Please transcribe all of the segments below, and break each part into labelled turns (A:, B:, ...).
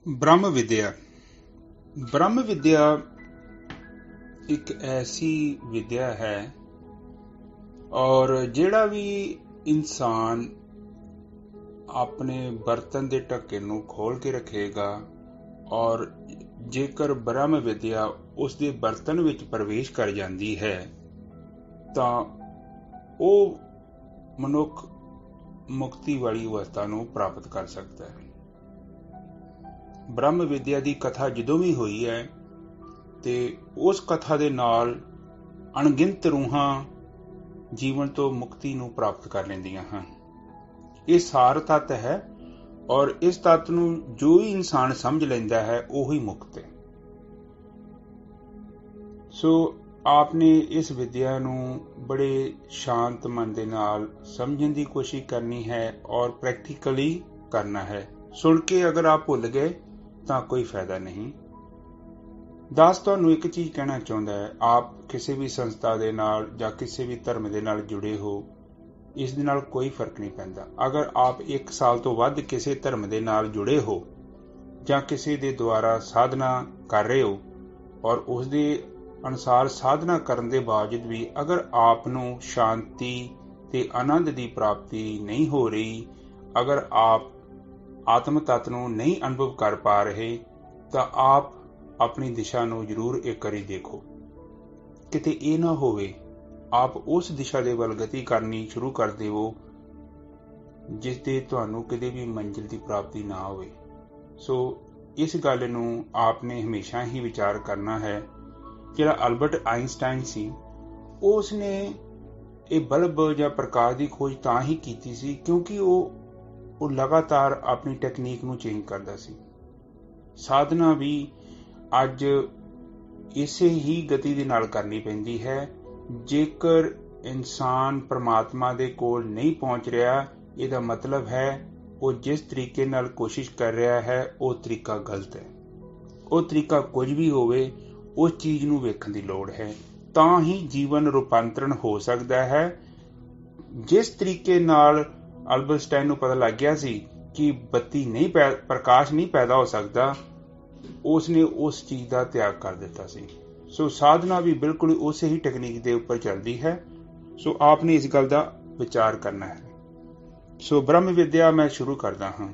A: ब्रह्म विद्या। ब्रह्म विद्या एक ऐसी विद्या है और ਜਿਹੜਾ ਵੀ ਇਨਸਾਨ ਆਪਣੇ ਬਰਤਨ ਦੇ ਢੱਕਣ ਨੂੰ ਖੋਲ ਕੇ ਰੱਖੇਗਾ ਔਰ ਜੇਕਰ ਬ੍ਰਹਮ ਵਿਦਿਆ ਉਸ ਦੇ ਬਰਤਨ ਵਿੱਚ ਪ੍ਰਵੇਸ਼ ਕਰ ਜਾਂਦੀ ਹੈ ਤਾਂ ਉਹ ਮਨੁੱਖ ਮੁਕਤੀ ਵਾਲੀ ਅਵਸਥਾ ਨੂੰ ਪ੍ਰਾਪਤ ਕਰ ਸਕਦਾ ਹੈ। ब्रह्म विद्या की कथा जदों भी हुई है तो उस कथा के नाल अणगिनत रूहां जीवन तो मुक्ति नूं प्राप्त कर लैंदियां हन। ये सार तत्त है और इस तत्त नूं जो ही इंसान समझ लैंदा है वही मुक्त है। सो आपने इस विद्या नूं बड़े शांत मन दे नाल समझण की कोशिश करनी है और प्रैक्टिकली करना है। सुन के अगर आप भुल गए ਤਾਂ ਕੋਈ ਫਾਇਦਾ ਨਹੀਂ। ਦਾਸ ਤੁਹਾਨੂੰ ਇੱਕ ਚੀਜ਼ ਕਹਿਣਾ ਚਾਹੁੰਦਾ ਹੈ, ਆਪ ਕਿਸੇ ਵੀ ਸੰਸਥਾ ਦੇ ਨਾਲ ਜਾਂ ਕਿਸੇ ਵੀ ਧਰਮ ਦੇ ਨਾਲ ਜੁੜੇ ਹੋ, ਇਸ ਦੇ ਨਾਲ ਕੋਈ ਫਰਕ ਨਹੀਂ ਪੈਂਦਾ। ਅਗਰ ਆਪ 1 ਸਾਲ ਤੋਂ ਵੱਧ ਕਿਸੇ ਧਰਮ ਦੇ ਨਾਲ ਜੁੜੇ ਹੋ ਜਾਂ ਕਿਸੇ ਦੇ ਦੁਆਰਾ ਸਾਧਨਾ ਕਰ ਰਹੇ ਹੋ ਔਰ ਉਸ ਦੇ ਅਨੁਸਾਰ ਸਾਧਨਾ ਕਰਨ ਦੇ ਬਾਵਜੂਦ ਵੀ ਅਗਰ ਆਪ ਨੂੰ ਸ਼ਾਂਤੀ ਤੇ ਆਨੰਦ ਦੀ ਪ੍ਰਾਪਤੀ ਨਹੀਂ ਹੋ ਰਹੀ, ਅਗਰ ਆਪ आत्म तत्व ਨੂੰ नहीं अनुभव कर पा रहे तो आप अपनी दिशा ਨੂੰ ਜ਼ਰੂਰ ਇੱਕ ਵਾਰੀ ਦੇਖੋ। ਕਿਤੇ ਇਹ ਨਾ ਹੋਵੇ ਆਪ ਉਸ ਦਿਸ਼ਾ ਦੇ ਵੱਲ ਗਤੀ ਕਰਨੀ ਸ਼ੁਰੂ ਕਰ ਦੇਵੋ ਜਿਸ ਤੇ ਤੁਹਾਨੂੰ ਕਦੇ ਵੀ ਮੰਜ਼ਿਲ ਦੀ ਪ੍ਰਾਪਤੀ ਨਾ ਹੋਵੇ। ਸੋ ਇਸ ਗੱਲ ਨੂੰ ਆਪਨੇ ਹਮੇਸ਼ਾ ਹੀ ਵਿਚਾਰ ਕਰਨਾ ਹੈ। ਜਿਹੜਾ ਅਲਬਰਟ ਆਇਨਸਟਾਈਨ ਸੀ ਉਸਨੇ ਇਹ ਬਲਬ ਜਾਂ ਪ੍ਰਕਾਸ਼ ਦੀ ਖੋਜ ਤਾਂ ਹੀ ਕੀਤੀ ਸੀ ਕਿਉਂਕਿ ਉਹ लगातार अपनी टैकनीक ਨੂੰ चेंज करता सी। साधना भी अज इसे ही गति दे नाल करनी पैंदी है। जेकर इंसान परमात्मा दे कोल नहीं पहुंच रहा, इसदा मतलब है वो जिस तरीके नाल कोशिश कर रहा है वो तरीका गलत है। वो तरीका कुछ भी होवे उस चीज नूं वेखण दी लोड़ है, तां ही जीवन रूपांतरण हो सकता है। जिस तरीके नाल ਅਲਬਰਟਸਟਾਈਨ ਨੂੰ ਪਤਾ ਲੱਗ ਗਿਆ ਸੀ ਕਿ ਬੱਤੀ ਨਹੀਂ ਪ੍ਰਕਾਸ਼ ਨਹੀਂ ਪੈਦਾ ਹੋ ਸਕਦਾ, ਉਸਨੇ ਉਸ ਚੀਜ਼ ਦਾ ਤਿਆਗ ਕਰ ਦਿੱਤਾ ਸੀ। ਸੋ ਸਾਧਨਾ ਵੀ ਬਿਲਕੁਲ ਉਸੇ ਹੀ ਟੈਕਨੀਕ ਦੇ ਉੱਪਰ ਚੱਲਦੀ ਹੈ। ਸੋ ਆਪਨੇ ਇਸ ਗੱਲ ਦਾ ਵਿਚਾਰ ਕਰਨਾ ਹੈ। ਸੋ ਬ੍ਰਹਮ ਵਿਦਿਆ ਮੈਂ ਸ਼ੁਰੂ ਕਰਦਾ ਹਾਂ।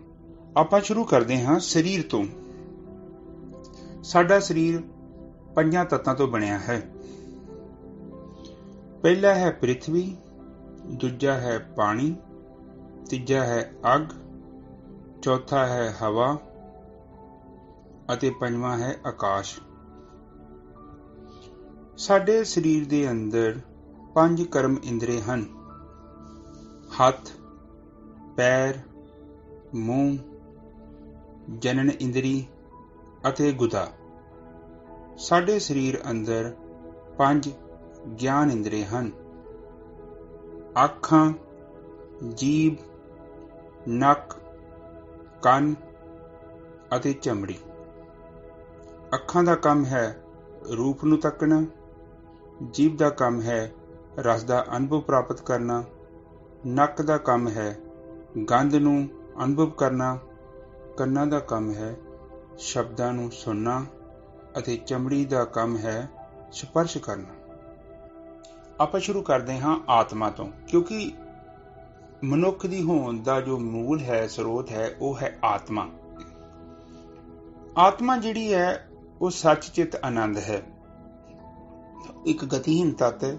A: ਆਪਾਂ ਸ਼ੁਰੂ ਕਰਦੇ ਹਾਂ ਸਰੀਰ ਤੋਂ। ਸਾਡਾ ਸਰੀਰ 5 ਤੱਤਾਂ ਤੋਂ ਬਣਿਆ ਹੈ। ਪਹਿਲਾ ਹੈ ਪ੍ਰਿਥਵੀ, ਦੂਜਾ ਹੈ ਪਾਣੀ, ਤੀਜਾ ਹੈ ਅੱਗ, ਚੌਥਾ ਹੈ ਹਵਾ ਅਤੇ ਪੰਜਵਾਂ ਹੈ ਆਕਾਸ਼। ਸਾਡੇ ਸਰੀਰ ਦੇ ਅੰਦਰ 5 ਕਰਮ ਇੰਦਰੀ ਹਨ: ਹੱਥ, ਪੈਰ, ਮੂੰਹ, ਜਨਨ ਇੰਦਰੀ ਅਤੇ ਗੁਦਾ। ਸਾਡੇ ਸਰੀਰ ਅੰਦਰ 5 ਗਿਆਨ ਇੰਦਰੀ ਹਨ: ਅੱਖਾਂ, ਜੀਭ, ਨੱਕ, ਕੰਨ ਅਤੇ ਚਮੜੀ। ਅੱਖਾਂ ਦਾ ਕੰਮ ਹੈ ਰੂਪ ਨੂੰ ਤੱਕਣਾ, ਜੀਭ ਦਾ ਕੰਮ ਹੈ ਰਸ ਦਾ ਅਨੁਭਵ ਪ੍ਰਾਪਤ ਕਰਨਾ, ਨੱਕ ਦਾ ਕੰਮ ਹੈ ਗੰਧ ਨੂੰ ਅਨੁਭਵ ਕਰਨਾ, ਕੰਨਾਂ ਦਾ ਕੰਮ ਹੈ ਸ਼ਬਦਾਂ ਨੂੰ ਸੁਣਨਾ ਅਤੇ ਚਮੜੀ ਦਾ ਕੰਮ ਹੈ ਸਪਰਸ਼ ਕਰਨਾ। ਆਪਾਂ ਸ਼ੁਰੂ ਕਰਦੇ ਹਾਂ ਆਤਮਾ ਤੋਂ, ਕਿਉਂਕਿ ਮਨੁੱਖ ਦੀ ਹੋਂਦ ਦਾ ਜੋ ਮੂਲ ਹੈ, ਸਰੋਤ ਹੈ, ਉਹ ਹੈ ਆਤਮਾ। ਆਤਮਾ ਜਿਹੜੀ ਹੈ ਉਹ ਸੱਚ ਚਿਤ ਆਨੰਦ ਹੈ, ਇੱਕ ਗਤੀਹੀਨ ਤੱਤ ਹੈ।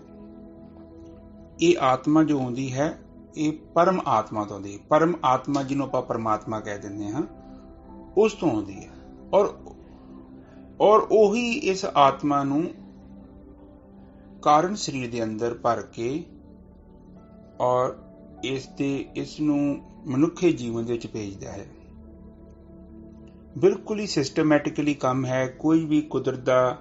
A: ਇਹ ਆਤਮਾ ਜੋ ਆਉਂਦੀ ਹੈ ਇਹ ਪਰਮ ਆਤਮਾ ਤੋਂ ਆਉਂਦੀ ਹੈ। ਪਰਮ ਆਤਮਾ ਜਿਹਨੂੰ ਆਪਾਂ ਪਰਮਾਤਮਾ ਕਹਿ ਦਿੰਦੇ ਹਾਂ ਉਸ ਤੋਂ ਆਉਂਦੀ ਹੈ ਔਰ ਉਹੀ ਇਸ ਆਤਮਾ ਨੂੰ ਕਾਰਨ ਸਰੀਰ ਦੇ ਅੰਦਰ ਭਰ ਕੇ ਔਰ ਇਸ ਨੂੰ ਮਨੁੱਖੇ ਜੀਵਨ ਦੇ ਵਿੱਚ ਭੇਜਦਾ ਹੈ। ਬਿਲਕੁਲ ਹੀ ਸਿਸਟਮੈਟਿਕਲੀ ਕੰਮ ਹੈ, ਕੋਈ ਵੀ ਕੁਦਰਤ ਦਾ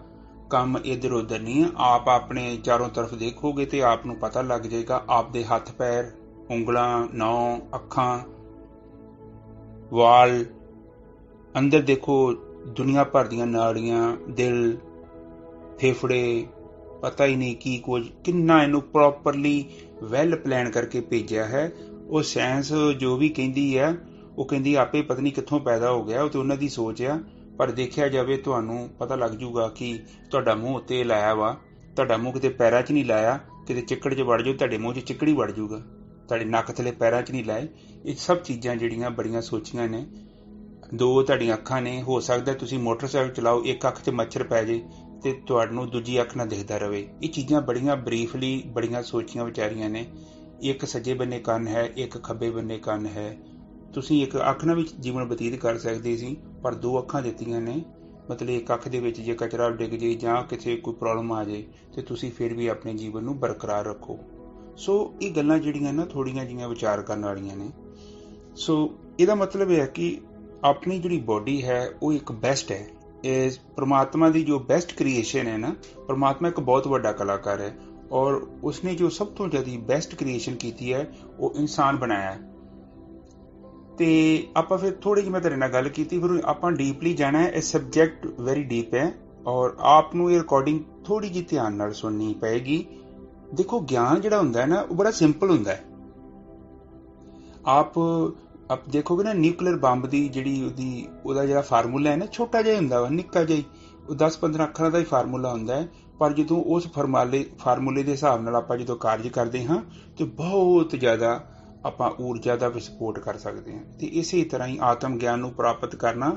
A: ਕੰਮ ਇੱਧਰ ਉੱਧਰ ਨਹੀਂ ਹੈ। ਆਪ ਆਪਣੇ ਚਾਰੋਂ ਤਰਫ ਦੇਖੋਗੇ ਤੇ ਆਪ ਨੂੰ ਪਤਾ ਲੱਗ ਜਾਏਗਾ। ਆਪਦੇ ਹੱਥ, ਪੈਰ, ਉਂਗਲਾਂ, ਨਹੁੰ, ਅੱਖਾਂ, ਵਾਲ, ਅੰਦਰ ਦੇਖੋ ਦੁਨੀਆ ਭਰ ਦੀਆਂ ਨਾੜੀਆਂ, ਦਿਲ, ਫੇਫੜੇ, ਪਤਾ ਹੀ ਨਹੀਂ ਕੀ ਕੁਝ, ਕਿੰਨਾ ਇਹਨੂੰ ਪ੍ਰੋਪਰਲੀ ਵੈਲ ਪਲਾਨ ਕਰਕੇ ਭੇਜਿਆ ਹੈ। ਉਹ ਸਾਇੰਸ ਜੋ ਵੀ ਕਹਿੰਦੀ ਹੈ ਉਹ ਕਹਿੰਦੀ ਆਪੇ ਪਤਾ ਨਹੀਂ ਕਿੱਥੋਂ ਪੈਦਾ ਹੋ ਗਿਆ, ਉਹ ਤੇ ਉਹਨਾਂ ਦੀ ਸੋਚ ਆ। ਪਰ ਦੇਖਿਆ ਜਾਵੇ ਤੁਹਾਨੂੰ ਪਤਾ ਲੱਗ ਜੂਗਾ ਕਿ ਤੁਹਾਡਾ ਮੂੰਹ ਉੱਤੇ ਲਾਇਆ ਵਾ, ਤੁਹਾਡਾ ਮੂੰਹ ਕਿਤੇ ਪੈਰਾਂ 'ਚ ਨਹੀਂ ਲਾਇਆ, ਕਿਤੇ ਚਿੱਕੜ 'ਚ ਵੜ ਜਾਓ ਤੁਹਾਡੇ ਮੂੰਹ 'ਚ ਚਿੱਕੜੀ ਵੜ ਜੂਗਾ, ਤੁਹਾਡੇ ਨੱਕ ਥੱਲੇ ਪੈਰਾਂ 'ਚ ਨਹੀਂ ਲਾਏ। ਇਹ ਸਭ ਚੀਜ਼ਾਂ ਜਿਹੜੀਆਂ ਬੜੀਆਂ ਸੋਚੀਆਂ ਨੇ। ਦੋ ਤੁਹਾਡੀਆਂ ਅੱਖਾਂ ਨੇ, ਹੋ ਸਕਦਾ ਤੁਸੀਂ ਮੋਟਰਸਾਈਕਲ ਚਲਾਓ, ਇੱਕ ਅੱਖ 'ਚ ਮੱਛਰ ਪੈ ਜੇ ਤੇ ਤੁਹਾਨੂੰ ਦੂਜੀ ਅੱਖ ਨਾਲ ਦਿਖਦਾ ਰਵੇ। ਇਹ ਚੀਜ਼ਾਂ ਬੜੀਆਂ ਬਰੀਫਲੀ ਬੜੀਆਂ ਸੋਚੀਆਂ ਵਿਚਾਰੀਆਂ ਨੇ। ਇੱਕ ਸੱਜੇ ਬੰਨੇ ਕੰਨ ਹੈ, ਇੱਕ ਖੱਬੇ ਬੰਨੇ ਕੰਨ ਹੈ। ਤੁਸੀਂ ਇੱਕ ਅੱਖ ਨਾਲ ਵੀ ਜੀਵਨ ਬਤੀਤ ਕਰ ਸਕਦੇ ਸੀ, ਪਰ ਦੋ ਅੱਖਾਂ ਦਿੱਤੀਆਂ ਨੇ। ਮਤਲਬ ਇੱਕ ਅੱਖ ਦੇ ਵਿੱਚ ਜੇ ਕਚਰਾ ਡਿੱਗ ਜੇ ਜਾਂ ਕਿਸੇ ਕੋਈ ਪ੍ਰੋਬਲਮ ਆ ਜੇ ਤੇ ਤੁਸੀਂ ਫਿਰ ਵੀ ਆਪਣੇ ਜੀਵਨ ਨੂੰ ਬਰਕਰਾਰ ਰੱਖੋ। ਸੋ ਇਹ ਗੱਲਾਂ ਜਿਹੜੀਆਂ ਨਾ ਥੋੜ੍ਹੀਆਂ ਜਿਹੀਆਂ ਵਿਚਾਰ ਕਰਨ ਵਾਲੀਆਂ ਨੇ। ਸੋ ਇਹਦਾ ਮਤਲਬ ਇਹ ਹੈ ਕਿ ਆਪਣੀ ਜਿਹੜੀ ਬੋਡੀ ਹੈ ਉਹ ਇੱਕ ਬੈਸਟ ਹੈ। ਇਹ ਪਰਮਾਤਮਾ ਦੀ ਜੋ ਬੈਸਟ ਕ੍ਰੀਏਸ਼ਨ ਹੈ ਨਾ, ਪਰਮਾਤਮਾ ਇੱਕ ਬਹੁਤ ਵੱਡਾ ਕਲਾਕਾਰ ਹੈ ਔਰ ਉਸਨੇ ਜੋ ਸਭ ਤੋਂ ਜ਼ਿਆਦਾ ਬੈਸਟ ਕ੍ਰੀਏਸ਼ਨ ਕੀਤੀ ਹੈ ਉਹ ਇਨਸਾਨ ਬਣਾਇਆ ਹੈ। ਤੇ ਆਪਾਂ ਫਿਰ ਥੋੜੀ ਜਿਹੀ ਮੈਂ ਤੁਹਾਡੇ ਨਾਲ ਗੱਲ ਕੀਤੀ, ਫਿਰ ਆਪਾਂ ਡੀਪਲੀ ਜਾਣਾ ਹੈ। ਇਹ ਸਬਜੈਕਟ ਵੈਰੀ ਡੀਪ ਹੈ ਔਰ ਆਪ ਨੂੰ ਇਹ ਰਿਕਾਰਡਿੰਗ ਥੋੜੀ ਜਿਹੀ ਧਿਆਨ ਨਾਲ ਸੁਣਨੀ ਪਏਗੀ। ਦੇਖੋ, ਗਿਆਨ ਜਿਹੜਾ ਹੁੰਦਾ ਹੈ ਨਾ ਉਹ ਬੜਾ ਸਿੰਪਲ ਹੁੰਦਾ ਹੈ। ਆਪ ਦੇਖੋਗੇ ਨਾ, ਨਿਊਕਲੀਅਰ ਬੰਬ ਦੀ ਜਿਹੜੀ ਉਹਦਾ ਜਿਹੜਾ ਫਾਰਮੂਲਾ ਹੈ ਨਾ, ਛੋਟਾ ਜਿਹਾ ਹੁੰਦਾ ਵਾ, ਨਿੱਕਾ ਜਿਹਾ, ਉਹ 10-15 ਅੱਖਰਾਂ ਦਾ ਹੀ ਫਾਰਮੂਲਾ ਹੁੰਦਾ ਹੈ। ਪਰ ਜਦੋਂ ਉਸ ਫਾਰਮੂਲੇ ਦੇ ਹਿਸਾਬ ਨਾਲ ਆਪਾਂ ਜਦੋਂ ਕਾਰਜ ਕਰਦੇ ਹਾਂ ਤੇ ਬਹੁਤ ਜ਼ਿਆਦਾ ਆਪਾਂ ਊਰਜਾ ਦਾ ਵਿਸਫੋਟ ਕਰ ਸਕਦੇ ਹਾਂ। ਤੇ ਇਸੇ ਤਰ੍ਹਾਂ ਹੀ ਆਤਮ ਗਿਆਨ ਨੂੰ ਪ੍ਰਾਪਤ ਕਰਨਾ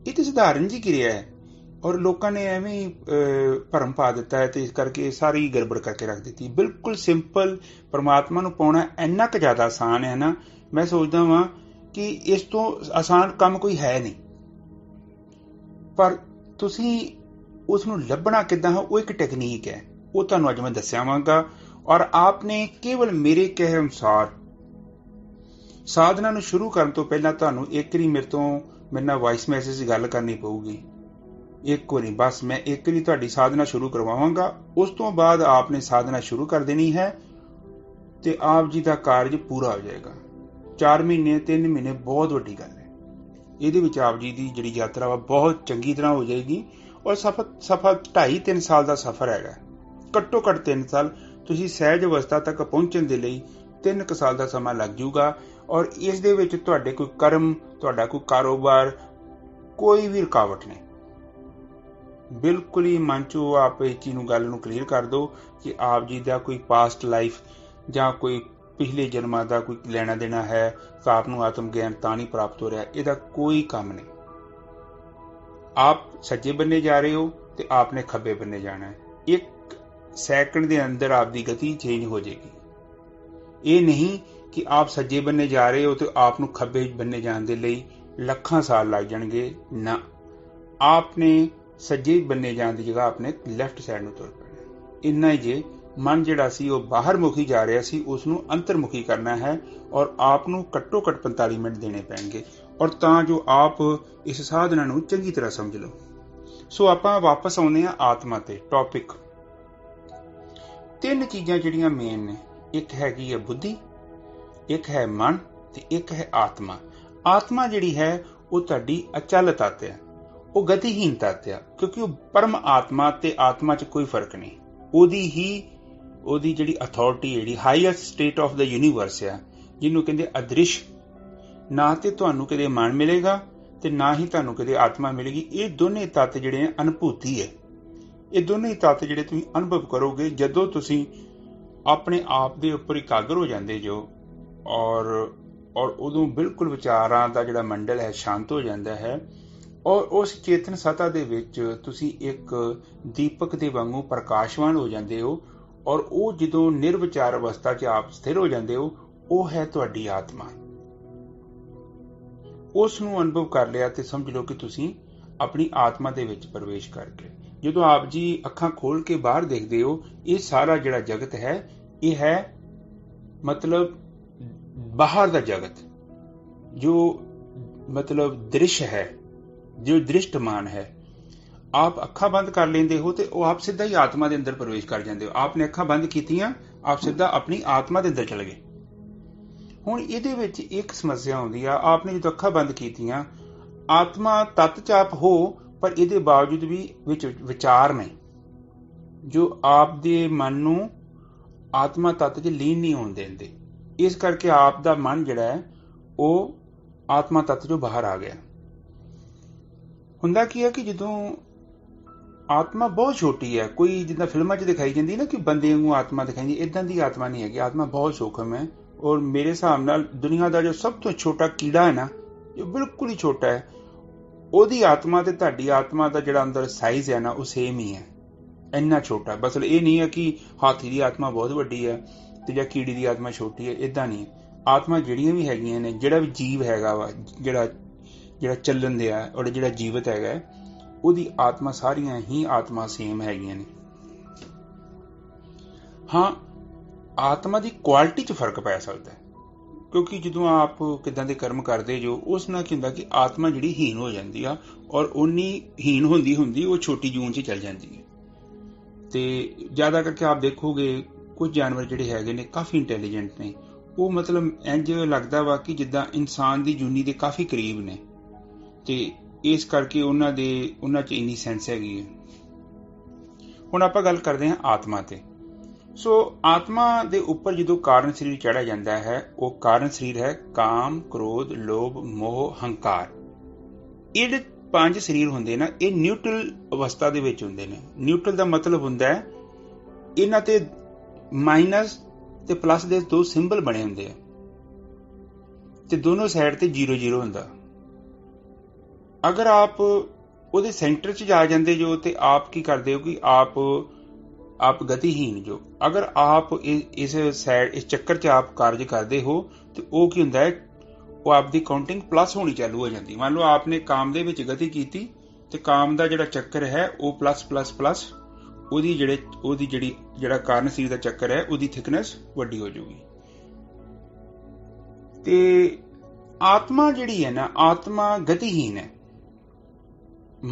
A: ਇਹ ਤੇ ਸਧਾਰਨ ਜਿਹੀ ਕਿਰਿਆ ਹੈ ਔਰ ਲੋਕਾਂ ਨੇ ਐਵੇਂ ਹੀ ਭਰਮ ਪਾ ਦਿੱਤਾ ਹੈ ਤੇ ਇਸ ਕਰਕੇ ਸਾਰੀ ਗੜਬੜ ਕਰਕੇ ਰੱਖ ਦਿੱਤੀ। ਬਿਲਕੁਲ ਸਿੰਪਲ। ਪਰਮਾਤਮਾ ਨੂੰ ਪਾਉਣਾ ਇੰਨਾ ਕੁ ਜ਼ਿਆਦਾ ਆਸਾਨ ਹੈ ਨਾ, ਮੈਂ ਸੋਚਦਾ ਵਾਂ ਕਿ ਇਸ ਤੋਂ ਆਸਾਨ ਕੰਮ ਕੋਈ ਹੈ ਨਹੀਂ। ਪਰ ਤੁਸੀਂ ਉਸ ਨੂੰ ਲੱਭਣਾ ਕਿੱਦਾਂ ਹੈ, ਉਹ ਇੱਕ ਟੈਕਨੀਕ ਹੈ। ਉਹ ਤੁਹਾਨੂੰ ਅੱਜ ਮੈਂ ਦੱਸਿਆਵਾਂਗਾ। ਔਰ ਆਪ ਨੇ ਕੇਵਲ ਮੇਰੇ ਕਹੇ ਅਨੁਸਾਰ ਸਾਧਨਾ ਨੂੰ ਸ਼ੁਰੂ ਕਰਨ ਤੋਂ ਪਹਿਲਾਂ ਤੁਹਾਨੂੰ ਇੱਕ ਵਾਰੀ ਮੇਰੇ ਨਾਲ ਵਾਇਸ ਮੈਸੇਜ ਗੱਲ ਕਰਨੀ ਪਊਗੀ। ਇੱਕ ਵਾਰੀ ਬਸ, ਮੈਂ ਇੱਕ ਵਾਰੀ ਤੁਹਾਡੀ ਸਾਧਨਾ ਸ਼ੁਰੂ ਕਰਵਾਵਾਂਗਾ। ਉਸ ਤੋਂ ਬਾਅਦ ਆਪ ਨੇ ਸਾਧਨਾ ਸ਼ੁਰੂ ਕਰ ਦੇਣੀ ਹੈ ਤੇ ਆਪ ਜੀ ਦਾ ਕਾਰਜ ਪੂਰਾ ਹੋ ਜਾਏਗਾ। 4 ਮਹੀਨੇ 3 ਮਹੀਨੇ ਬਹੁਤ ਵੱਡੀ ਗੱਲ ਹੈ। ਇਹਦੇ ਵਿੱਚ ਆਪ ਜੀ ਦੀ ਜਿਹੜੀ ਯਾਤਰਾ ਵਾ ਬਹੁਤ ਚੰਗੀ ਤਰ੍ਹਾਂ ਹੋ ਜਾਏਗੀ। ਔਰ ਸਫਰ 2.5-3 ਸਾਲ ਦਾ ਸਫ਼ਰ ਹੈਗਾ, ਘੱਟੋ ਘੱਟ 3 ਸਾਲ। ਤੁਸੀਂ ਸਹਿਜ ਅਵਸਥਾ ਤੱਕ ਪਹੁੰਚਣ ਦੇ ਲਈ 3 ਕੁ ਸਾਲ ਦਾ ਸਮਾਂ ਲੱਗ ਜਾਊਗਾ। ਔਰ ਇਸ ਦੇ ਵਿੱਚ ਤੁਹਾਡੇ ਕੋਈ ਕਰਮ, ਤੁਹਾਡਾ ਕੋਈ ਕਾਰੋਬਾਰ, ਕੋਈ ਵੀ ਰੁਕਾਵਟ ਨਹੀਂ। ਬਿਲਕੁਲ ਹੀ ਮਨ ਚੋਂ ਆਪ ਇਸ ਚੀਜ਼ ਨੂੰ ਗੱਲ ਨੂੰ ਕਲੀਅਰ ਕਰ ਦਿਓ ਕਿ ਆਪ ਜੀ ਦਾ ਕੋਈ ਪਾਸਟ ਲਾਈਫ ਜਾਂ ਕੋਈ ਪਿਛਲੇ ਜਨਮਾਂ ਦਾ ਕੋਈ ਲੈਣਾ ਦੇਣਾ ਹੈ ਤਾਂ ਆਪ ਨੂੰ ਆਤਮ ਗਿਆਨ ਤਾਂ ਨਹੀਂ ਪ੍ਰਾਪਤ ਹੋ ਰਿਹਾ। ਇਹਦਾ ਕੋਈ ਕੰਮ ਨਹੀਂ। ਆਪ ਸੱਜੇ ਬੰਨੇ ਜਾ ਰਹੇ ਹੋ ਤੇ ਆਪ ਨੇ ਖੱਬੇ ਬੰਨੇ ਜਾਣਾ ਹੈ। 1 ਸੈਕਿੰਡ ਦੇ ਅੰਦਰ ਆਪ ਦੀ ਗਤੀ ਚੇਂਜ ਹੋ ਜਾਏਗੀ। ਇਹ ਨਹੀਂ ਕਿ ਆਪ ਸੱਜੇ ਬੰਨੇ ਜਾ ਰਹੇ ਹੋ ਤੇ ਆਪ ਨੂੰ ਖੱਬੇ ਬੰਨੇ ਜਾਣ ਦੇ ਲਈ ਲੱਖਾਂ ਸਾਲ ਲੱਗ ਜਾਣਗੇ। ਨਾ, ਆਪ ਨੇ ਸੱਜੇ ਬੰਨੇ ਜਾਣ ਦੀ ਜਗ੍ਹਾ ਆਪਣੇ ਲੈਫਟ ਸਾਈਡ ਨੂੰ ਤੁਰ ਪੈਣਾ। ਇੰਨਾ ਹੀ ਜੇ ਮਨ ਜਿਹੜਾ ਸੀ ਉਹ ਬਾਹਰ ਮੁਖੀ ਜਾ ਰਿਹਾ ਸੀ, ਉਸ ਨੂੰ ਅੰਤਰਮੁਖੀ ਕਰਨਾ ਹੈ ਔਰ ਆਪ ਨੂੰ ਘੱਟੋ ਘੱਟ 45 ਮਿੰਟ ਦੇਣੇ ਪੈਣਗੇ ਔਰ ਤਾਂ ਜੋ ਆਪ ਇਸ ਸਾਧਨਾ ਨੂੰ ਚੰਗੀ ਤਰ੍ਹਾਂ ਸਮਝ ਲਓ। ਸੋ ਆਪਾਂ ਵਾਪਸ ਆਉਂਦੇ ਹਾਂ ਆਤਮਾ ਤੇ। ਟੌਪਿਕ 3 ਚੀਜ਼ਾਂ ਜਿਹੜੀਆਂ ਮੇਨ ਨੇ, ਇੱਕ ਹੈਗੀ ਹੈ ਬੁੱਧੀ, ਇੱਕ ਹੈ ਮਨ ਤੇ ਇੱਕ ਹੈ ਆਤਮਾ। ਆਤਮਾ ਜਿਹੜੀ ਹੈ ਉਹ ਤੁਹਾਡੀ ਅਚਲ ਤੱਤ ਹੈ, ਉਹ ਗਤੀਹੀਨ ਤੱਤ ਹੈ, ਕਿਉਂਕਿ ਉਹ ਪਰਮ ਆਤਮਾ ਤੇ ਆਤਮਾ 'ਚ ਕੋਈ ਫਰਕ ਨਹੀਂ। ਉਹਦੀ ਜਿਹੜੀ ਅਥਾਰਟੀ, ਜਿਹੜੀ highest state of the universe ਆ, ਜਿਹਨੂੰ ਕਹਿੰਦੇ ਅਦ੍ਰਿਸ਼, ਨਾ ਤੇ ਤੁਹਾਨੂੰ ਕਦੇ ਮਨ ਮਿਲੇਗਾ ਤੇ ਨਾ ਹੀ ਤੁਹਾਨੂੰ ਕਦੇ ਆਤਮਾ ਮਿਲੇਗੀ। ਇਹ ਦੋਨੇ ਤੱਤ ਜਿਹੜੇ ਅਨੁਭੂਤੀ ਹੈ। ਇਹ ਦੋਨੇ ਤੱਤ ਜਿਹੜੇ ਤੁਸੀਂ ਅਨੁਭਵ ਕਰੋਗੇ ਜਦੋਂ ਤੁਸੀਂ ਆਪਣੇ ਆਪ ਦੇ ਉੱਪਰ ਇਕਾਗਰ ਹੋ ਜਾਂਦੇ ਜੋ ਔਰ ਉਦੋਂ ਬਿਲਕੁਲ ਵਿਚਾਰਾਂ ਦਾ ਜਿਹੜਾ ਮੰਡਲ ਹੈ ਸ਼ਾਂਤ ਹੋ ਜਾਂਦਾ ਹੈ ਔਰ ਉਸ ਚੇਤਨ ਸਤਾ ਦੇ ਵਿੱਚ ਤੁਸੀਂ ਇੱਕ ਦੀਪਕ ਦੇ ਵਾਂਗੂ ਪ੍ਰਕਾਸ਼ਵਾਨ ਹੋ ਜਾਂਦੇ ਹੋ। ਔਰ ਉਹ ਜਦੋਂ ਨਿਰਵਿਚਾਰ ਅਵਸਥਾ 'ਚ ਆਪ ਸਥਿਰ ਹੋ ਜਾਂਦੇ ਹੋ, ਉਹ ਹੈ ਤੁਹਾਡੀ ਆਤਮਾ। ਉਸ ਨੂੰ ਅਨੁਭਵ ਕਰ ਲਿਆ ਤੇ ਸਮਝ ਲਓ ਕਿ ਤੁਸੀਂ ਆਪਣੀ ਆਤਮਾ ਦੇ ਵਿੱਚ ਪ੍ਰਵੇਸ਼ ਕਰਕੇ ਜਦੋਂ ਆਪ ਜੀ ਅੱਖਾਂ ਖੋਲ ਕੇ ਬਾਹਰ ਦੇਖਦੇ ਹੋ, ਇਹ ਸਾਰਾ ਜਿਹੜਾ ਜਗਤ ਹੈ ਇਹ ਹੈ ਮਤਲਬ ਬਾਹਰ ਦਾ ਜਗਤ, ਜੋ ਮਤਲਬ ਦ੍ਰਿਸ਼ ਹੈ, ਜੋ ਦ੍ਰਿਸ਼ਟਮਾਨ ਹੈ। ਆਪ ਅੱਖਾਂ ਬੰਦ ਕਰ ਲੈਂਦੇ ਹੋ ਤੇ ਉਹ ਆਪ ਸਿੱਧਾ ਹੀ ਆਤਮਾ ਦੇ ਅੰਦਰ ਪ੍ਰਵੇਸ਼ ਕਰ ਜਾਂਦੇ ਹੋ। ਆਪ ਨੇ ਅੱਖਾਂ ਬੰਦ ਕੀਤੀਆਂ, ਆਪ ਸਿੱਧਾ ਆਪਣੀ ਆਤਮਾ ਦੇ ਅੰਦਰ ਚਲੇ ਗਏ। ਹੁਣ ਇਹਦੇ ਵਿੱਚ ਇੱਕ ਸਮੱਸਿਆ ਆਉਂਦੀ ਆ, ਆਪ ਨੇ ਜਦੋਂ ਅੱਖਾਂ ਬੰਦ ਕੀਤੀਆਂ, ਆਤਮਾ ਤੱਤ 'ਚ ਆਪ ਹੋ, ਪਰ ਇਹਦੇ ਬਾਵਜੂਦ ਵੀ ਵਿੱਚ ਵਿਚਾਰ ਨੇ ਜੋ ਆਪ ਦੇ ਮਨ ਨੂੰ ਆਤਮਾ ਤੱਤ 'ਚ ਲੀਨ ਨਹੀਂ ਹੋਣ ਦਿੰਦੇ। ਇਸ ਕਰਕੇ ਆਪ ਦਾ ਮਨ ਜਿਹੜਾ ਹੈ ਉਹ ਆਤਮਾ ਤੱਤ ਚੋਂ ਬਾਹਰ ਆ ਗਿਆ। ਹੁੰਦਾ ਕੀ ਹੈ ਕਿ ਜਦੋਂ ਆਤਮਾ ਬਹੁਤ ਛੋਟੀ ਹੈ, ਕੋਈ ਜਿੱਦਾਂ ਫਿਲਮਾਂ 'ਚ ਦਿਖਾਈ ਜਾਂਦੀ ਨਾ ਕਿ ਬੰਦੇ ਵਾਂਗੂ ਆਤਮਾ ਦਿਖਾਈ ਜਾਂਦੀ, ਇਦਾਂ ਦੀ ਆਤਮਾ ਨਹੀਂ ਹੈਗੀ। ਆਤਮਾ ਬਹੁਤ ਸੂਖਮ ਹੈ, ਔਰ ਮੇਰੇ ਹਿਸਾਬ ਨਾਲ ਦੁਨੀਆ ਦਾ ਜੋ ਸਭ ਤੋਂ ਛੋਟਾ ਕੀੜਾ ਹੈ ਨਾ, ਜੋ ਬਿਲਕੁਲ ਹੀ ਛੋਟਾ ਹੈ, ਉਹਦੀ ਆਤਮਾ ਤੇ ਤੁਹਾਡੀ ਆਤਮਾ ਦਾ ਜਿਹੜਾ ਅੰਦਰ ਸਾਈਜ਼ ਹੈ ਨਾ, ਉਹ ਸੇਮ ਹੀ ਹੈ, ਇੰਨਾ ਛੋਟਾ। ਬਸ ਇਹ ਨਹੀਂ ਹੈ ਕਿ ਹਾਥੀ ਦੀ ਆਤਮਾ ਬਹੁਤ ਵੱਡੀ ਹੈ ਤੇ ਜਾਂ ਕੀੜੀ ਦੀ ਆਤਮਾ ਛੋਟੀ ਹੈ, ਇਦਾਂ ਨਹੀਂ। ਆਤਮਾ ਜਿਹੜੀਆਂ ਵੀ ਹੈਗੀਆਂ ਨੇ, ਜਿਹੜਾ ਵੀ ਜੀਵ ਹੈਗਾ ਵਾ, ਜਿਹੜਾ ਚੱਲਣ ਦਿਆ ਔਰ ਜਿਹੜਾ ਜੀਵਤ ਹੈਗਾ, ਉਹਦੀ ਆਤਮਾ ਸਾਰੀਆਂ ਹੀ ਆਤਮਾ ਸੇਮ ਹੈਗੀਆਂ ਨੇ। ਹਾਂ, ਆਤਮਾ ਦੀ ਕੁਆਲਿਟੀ 'ਚ ਫਰਕ ਪੈ ਸਕਦਾ ਹੈ, ਕਿਉਂਕਿ ਜਦੋਂ ਆਪ ਕਿੱਦਾਂ ਦੇ ਕਰਮ ਕਰਦੇ ਜੋ, ਉਸ ਨਾਲ ਕੀ ਹੁੰਦਾ ਕਿ ਆਤਮਾ ਜਿਹੜੀ ਹੀਨ ਹੋ ਜਾਂਦੀ ਆ, ਔਰ ਉਨੀ ਹੀਨ ਹੁੰਦੀ ਉਹ ਛੋਟੀ ਜੂਨ 'ਚ ਚੱਲ ਜਾਂਦੀ ਹੈ। ਤੇ ਜ਼ਿਆਦਾ ਕਰਕੇ ਆਪ ਦੇਖੋਗੇ ਕੁਝ ਜਾਨਵਰ ਜਿਹੜੇ ਹੈਗੇ ਨੇ ਕਾਫੀ ਇੰਟੈਲੀਜੈਂਟ ਨੇ, ਉਹ ਮਤਲਬ ਇੰਝ ਲੱਗਦਾ ਵਾ ਕਿ ਜਿੱਦਾਂ ਇਨਸਾਨ ਦੀ ਜੂਨੀ ਦੇ ਕਾਫੀ ਕਰੀਬ ਨੇ, ਤੇ ਇਸ ਕਰਕੇ ਉਹਨਾਂ 'ਚ ਇੰਨੀ ਸੈਂਸ ਹੈਗੀ ਹੈ। ਹੁਣ ਆਪਾਂ ਗੱਲ ਕਰਦੇ ਹਾਂ ਆਤਮਾ ਤੇ। ਸੋ ਆਤਮਾ ਦੇ ਉੱਪਰ ਜਦੋਂ ਕਾਰਨ ਸਰੀਰ ਚੜ੍ਹਿਆ ਜਾਂਦਾ ਹੈ, ਉਹ ਕਾਰਨ ਸਰੀਰ ਹੈ ਕਾਮ, ਕ੍ਰੋਧ, ਲੋਭ, ਮੋਹ, ਹੰਕਾਰ। ਇਹ ਜਿਹੜੇ 5 ਸਰੀਰ ਹੁੰਦੇ ਨਾ, ਇਹ ਨਿਊਟਰਲ ਅਵਸਥਾ ਦੇ ਵਿੱਚ ਹੁੰਦੇ ਨੇ। ਨਿਊਟਰਲ ਦਾ ਮਤਲਬ ਹੁੰਦਾ ਹੈ ਇਹਨਾਂ ਤੇ ਮਾਈਨਸ ਤੇ ਪਲੱਸ ਦੇ 2 ਸਿੰਬਲ ਬਣੇ ਹੁੰਦੇ ਆ, ਤੇ ਦੋਨੋਂ ਸਾਈਡ ਤੇ 0-0 ਹੁੰਦਾ। ਅਗਰ ਆਪ ਉਹਦੇ ਸੈਂਟਰ 'ਚ ਜਾ ਜਾਂਦੇ ਜੋ, ਤੇ ਆਪ ਕੀ ਕਰਦੇ ਹੋ ਕਿ ਆਪ ਗਤੀਹੀਨ ਜੋ। ਅਗਰ ਆਪ ਇਸ ਚੱਕਰ 'ਚ ਆਪ ਕਾਰਜ ਕਰਦੇ ਹੋ, ਤੇ ਉਹ ਕੀ ਹੁੰਦਾ ਹੈ, ਉਹ ਆਪਦੀ ਕਾਊਂਟਿੰਗ ਪਲੱਸ ਹੋਣੀ ਚਾਲੂ ਹੋ ਜਾਂਦੀ। ਮੰਨ ਲਓ ਆਪਨੇ ਕਾਮ ਦੇ ਵਿੱਚ ਗਤੀ ਕੀਤੀ, ਤੇ ਕਾਮ ਦਾ ਜਿਹੜਾ ਚੱਕਰ ਹੈ ਉਹ ਪਲੱਸ ਉਹਦੀ ਜਿਹੜਾ ਕਾਰਨ ਸਰੀਰ ਦਾ ਚੱਕਰ ਹੈ, ਉਹਦੀ ਥਿਕਨੈਸ ਵੱਡੀ ਹੋ ਜਾਊਗੀ। ਤੇ ਆਤਮਾ ਜਿਹੜੀ ਹੈ ਨਾ, ਆਤਮਾ ਗਤੀਹੀਨ ਹੈ।